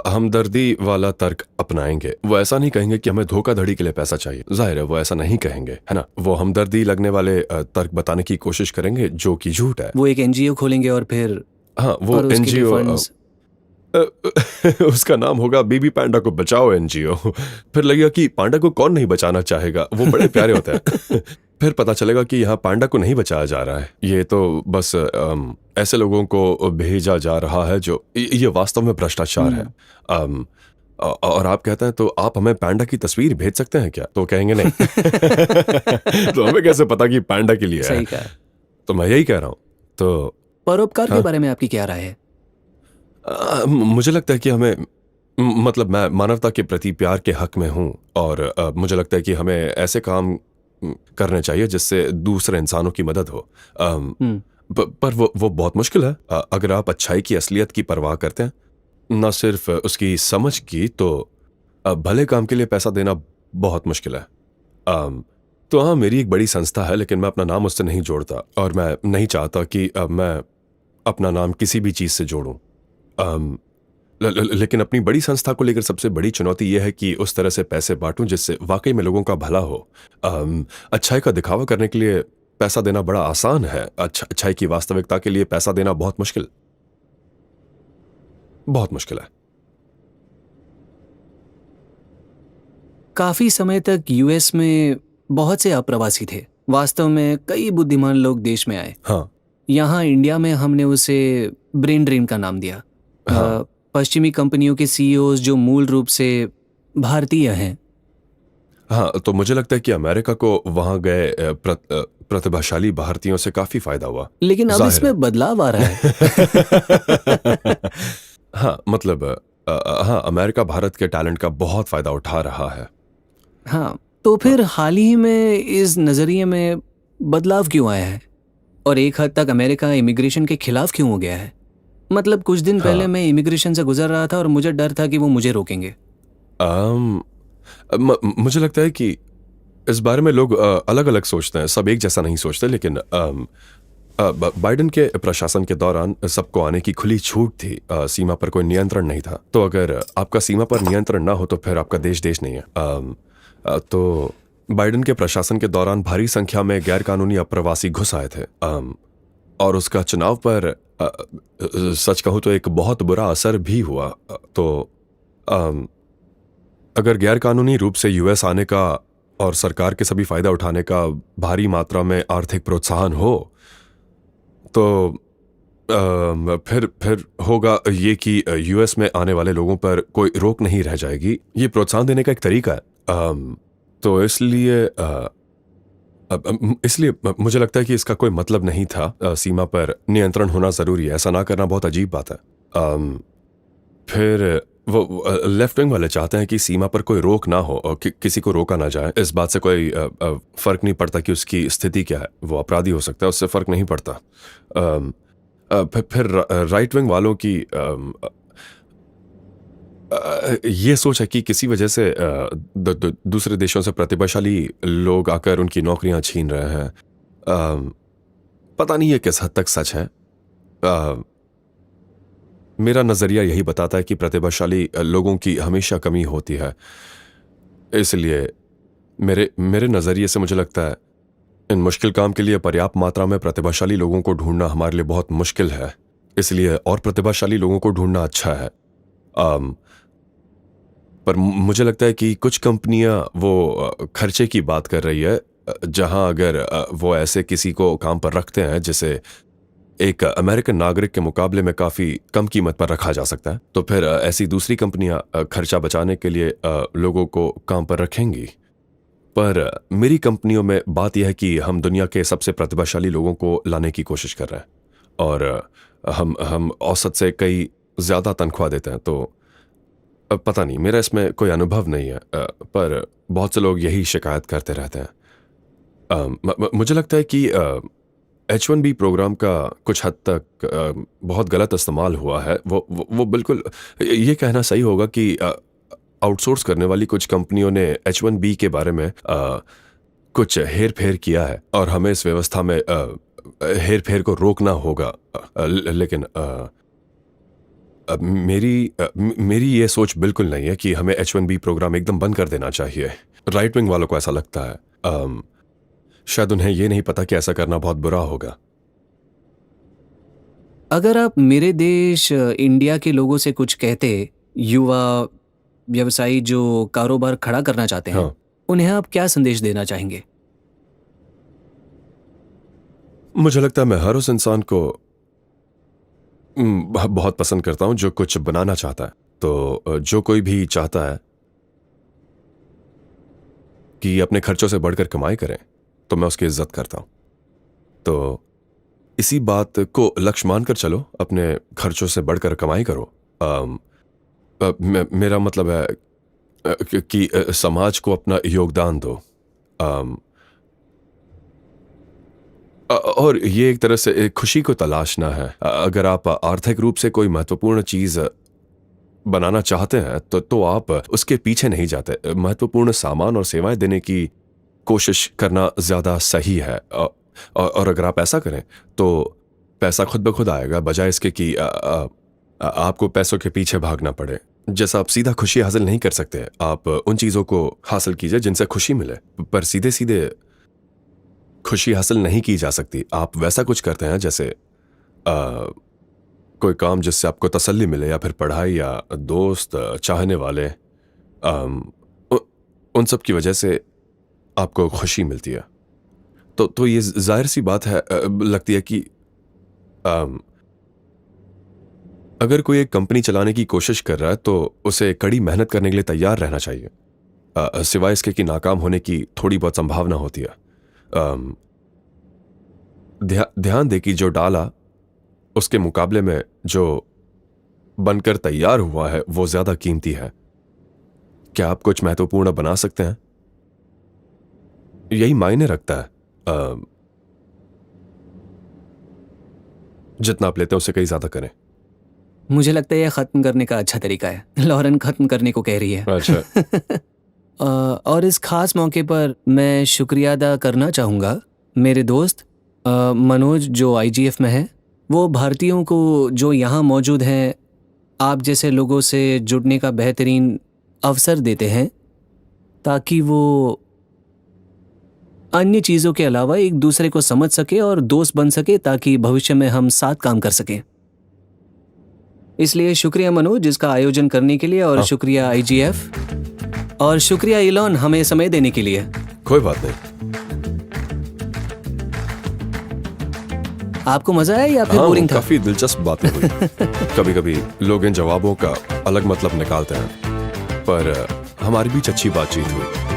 हमदर्दी वाला तर्क अपनाएंगे। वो ऐसा नहीं कहेंगे कि हमें धोखाधड़ी के लिए पैसा चाहिए। जाहिर है वो ऐसा नहीं कहेंगे, है ना। वो हमदर्दी लगने वाले तर्क बताने की कोशिश करेंगे जो कि झूठ है। वो एक एनजीओ खोलेंगे और फिर हाँ, वो एनजीओ उसका नाम होगा बेबी पांडा को बचाओ एनजीओ। फिर लगेगा कि पांडा को कौन नहीं बचाना चाहेगा, वो बड़े प्यारे होते हैं। फिर पता चलेगा कि यहाँ पांडा को नहीं बचाया जा रहा है, ये तो बस ऐसे लोगों को भेजा जा रहा है जो ये वास्तव में भ्रष्टाचार है। और आप कहते हैं तो आप हमें पांडा की तस्वीर भेज सकते हैं क्या? तो कहेंगे नहीं। तो हमें कैसे पता कि पांडा के लिए सही है? कहा। तो मैं यही कह रहा हूँ। तो परोपकार के बारे में आपकी क्या राय है? मुझे लगता है कि हमें मतलब मैं मानवता के प्रति प्यार के हक में हूँ, और मुझे लगता है कि हमें ऐसे काम करने चाहिए जिससे दूसरे इंसानों की मदद हो। पर वो बहुत मुश्किल है। अगर आप अच्छाई की असलियत की परवाह करते हैं, न सिर्फ उसकी समझ की, तो भले काम के लिए पैसा देना बहुत मुश्किल है। तो हाँ, मेरी एक बड़ी संस्था है, लेकिन मैं अपना नाम उससे नहीं जोड़ता, और मैं नहीं चाहता कि मैं अपना नाम किसी भी चीज़ से जोड़ूं। लेकिन अपनी बड़ी संस्था को लेकर सबसे बड़ी चुनौती यह है कि उस तरह से पैसे बांटूं जिससे वाकई में लोगों का भला हो। अच्छाई का दिखावा करने के लिए पैसा देना बड़ा आसान है, अच्छाई की वास्तविकता के लिए पैसा देना बहुत मुश्किल है। काफी समय तक यूएस में बहुत से अप्रवासी थे। वास्तव में कई बुद्धिमान लोग देश में आए। हाँ, यहाँ इंडिया में हमने उसे ब्रेन ड्रेन का नाम दिया। हाँ। पश्चिमी कंपनियों के सीईओज जो मूल रूप से भारतीय हैं। हाँ, तो मुझे लगता है कि अमेरिका को वहां गए प्रतिभाशाली भारतीयों से काफी फायदा हुआ। लेकिन अब जाहिर इसमें बदलाव आ रहा है। हाँ, मतलब हाँ, अमेरिका भारत के टैलेंट का बहुत फायदा उठा रहा है। हाँ, तो फिर हाल ही में इस नजरिए में बदलाव क्यों आया है, और एक हद तक अमेरिका इमिग्रेशन के खिलाफ क्यों हो गया है? मतलब कुछ दिन पहले मैं इमिग्रेशन से गुजर रहा था और मुझे डर था कि वो मुझे रोकेंगे। मुझे लगता है कि इस बारे में लोग अलग अलग सोचते हैं, सब एक जैसा नहीं सोचते। लेकिन बाइडेन के प्रशासन के दौरान सबको आने की खुली छूट थी, सीमा पर कोई नियंत्रण नहीं था। तो अगर आपका सीमा पर नियंत्रण ना हो तो फिर आपका देश नहीं है। तो बाइडेन के प्रशासन के दौरान भारी संख्या में गैरकानूनी अप्रवासी घुस आए थे, और उसका चुनाव पर सच कहूँ तो एक बहुत बुरा असर भी हुआ। तो अगर गैरकानूनी रूप से यूएस आने का और सरकार के सभी फायदा उठाने का भारी मात्रा में आर्थिक प्रोत्साहन हो, तो फिर होगा ये कि यूएस में आने वाले लोगों पर कोई रोक नहीं रह जाएगी। ये प्रोत्साहन देने का एक तरीका है। तो इसलिए मुझे लगता है कि इसका कोई मतलब नहीं था। सीमा पर नियंत्रण होना जरूरी है, ऐसा ना करना बहुत अजीब बात है। फिर वो लेफ्ट विंग वाले चाहते हैं कि सीमा पर कोई रोक ना हो और किसी को रोका ना जाए। इस बात से कोई फर्क नहीं पड़ता कि उसकी स्थिति क्या है, वो अपराधी हो सकता है, उससे फर्क नहीं पड़ता। फिर राइट विंग वालों की ये सोच है कि किसी वजह से दूसरे देशों से प्रतिभाशाली लोग आकर उनकी नौकरियां छीन रहे हैं। पता नहीं ये किस हद तक सच है। मेरा नजरिया यही बताता है कि प्रतिभाशाली लोगों की हमेशा कमी होती है। इसलिए मेरे नजरिए से मुझे लगता है इन मुश्किल काम के लिए पर्याप्त मात्रा में प्रतिभाशाली लोगों को ढूंढना हमारे लिए बहुत मुश्किल है। इसलिए और प्रतिभाशाली लोगों को ढूंढना अच्छा है। पर मुझे लगता है कि कुछ कंपनियां वो खर्चे की बात कर रही है जहां अगर वो ऐसे किसी को काम पर रखते हैं जिसे एक अमेरिकन नागरिक के मुकाबले में काफ़ी कम कीमत पर रखा जा सकता है, तो फिर ऐसी दूसरी कंपनियां खर्चा बचाने के लिए लोगों को काम पर रखेंगी। पर मेरी कंपनियों में बात यह है कि हम दुनिया के सबसे प्रतिभाशाली लोगों को लाने की कोशिश कर रहे हैं और हम औसत से कई ज़्यादा तनख्वाह देते हैं। तो पता नहीं, मेरा इसमें कोई अनुभव नहीं है, पर बहुत से लोग यही शिकायत करते रहते हैं। मुझे लगता है कि H1B प्रोग्राम का कुछ हद तक बहुत गलत इस्तेमाल हुआ है। वो बिल्कुल ये कहना सही होगा कि आउटसोर्स करने वाली कुछ कंपनियों ने H1B के बारे में कुछ हेर फेर किया है और हमें इस व्यवस्था में हेर फेर को रोकना होगा। लेकिन मेरी ये सोच बिल्कुल नहीं है कि हमें H1B प्रोग्राम एकदम बंद कर देना चाहिए। राइट विंग वालों को ऐसा लगता है। शायद उन्हें ये नहीं पता कि ऐसा करना बहुत बुरा होगा। अगर आप मेरे देश इंडिया के लोगों से कुछ कहते, युवा व्यवसायी जो कारोबार खड़ा करना चाहते हैं, हाँ। उन्हें आप क्या संदेश देना चाहेंगे? मुझे लगता है मैं हर उस इंसान को बहुत पसंद करता हूं जो कुछ बनाना चाहता है। तो जो कोई भी चाहता है कि अपने खर्चों से बढ़कर कमाई करें, तो मैं उसकी इज्जत करता हूं। तो इसी बात को लक्ष्य मानकर चलो, अपने खर्चों से बढ़कर कमाई करो। मेरा मतलब है कि समाज को अपना योगदान दो। और ये एक तरह से एक खुशी को तलाशना है। अगर आप आर्थिक रूप से कोई महत्वपूर्ण चीज बनाना चाहते हैं तो आप उसके पीछे नहीं जाते। महत्वपूर्ण सामान और सेवाएं देने की कोशिश करना ज्यादा सही है। और अगर आप ऐसा करें तो पैसा खुद ब खुद आएगा, बजाय इसके कि आपको पैसों के पीछे भागना पड़े। जैसा आप सीधा खुशी हासिल नहीं कर सकते, आप उन चीजों को हासिल कीजिए जिनसे खुशी मिले, पर सीधे सीधे खुशी हासिल नहीं की जा सकती। आप वैसा कुछ करते हैं जैसे कोई काम जिससे आपको तसल्ली मिले, या फिर पढ़ाई, या दोस्त, चाहने वाले, उन सब की वजह से आपको खुशी मिलती है। तो ये जाहिर सी बात है, लगती है कि अगर कोई एक कंपनी चलाने की कोशिश कर रहा है तो उसे कड़ी मेहनत करने के लिए तैयार रहना चाहिए, सिवाय इसके कि नाकाम होने की थोड़ी बहुत संभावना होती है। ध्यान दे कि जो डाला उसके मुकाबले में जो बनकर तैयार हुआ है वो ज्यादा कीमती है। क्या आप कुछ महत्वपूर्ण बना सकते हैं? यही मायने रखता है। जितना आप लेते हैं उससे कहीं ज्यादा करें। मुझे लगता है यह खत्म करने का अच्छा तरीका है। लॉरेन खत्म करने को कह रही है। अच्छा। और इस खास मौके पर मैं शुक्रिया अदा करना चाहूँगा मेरे दोस्त मनोज जो IGF में है। वो भारतीयों को जो यहाँ मौजूद हैं आप जैसे लोगों से जुड़ने का बेहतरीन अवसर देते हैं, ताकि वो अन्य चीज़ों के अलावा एक दूसरे को समझ सके और दोस्त बन सके, ताकि भविष्य में हम साथ काम कर सकें। इसलिए शुक्रिया मनोज इसका आयोजन करने के लिए, और शुक्रिया IGF, और शुक्रिया इलॉन हमें समय देने के लिए। कोई बात नहीं। आपको मजा आया या फिर बोरिंग था? काफी दिलचस्प बातें हुई। कभी कभी लोग इन जवाबों का अलग मतलब निकालते हैं, पर हमारे बीच अच्छी बातचीत हुई।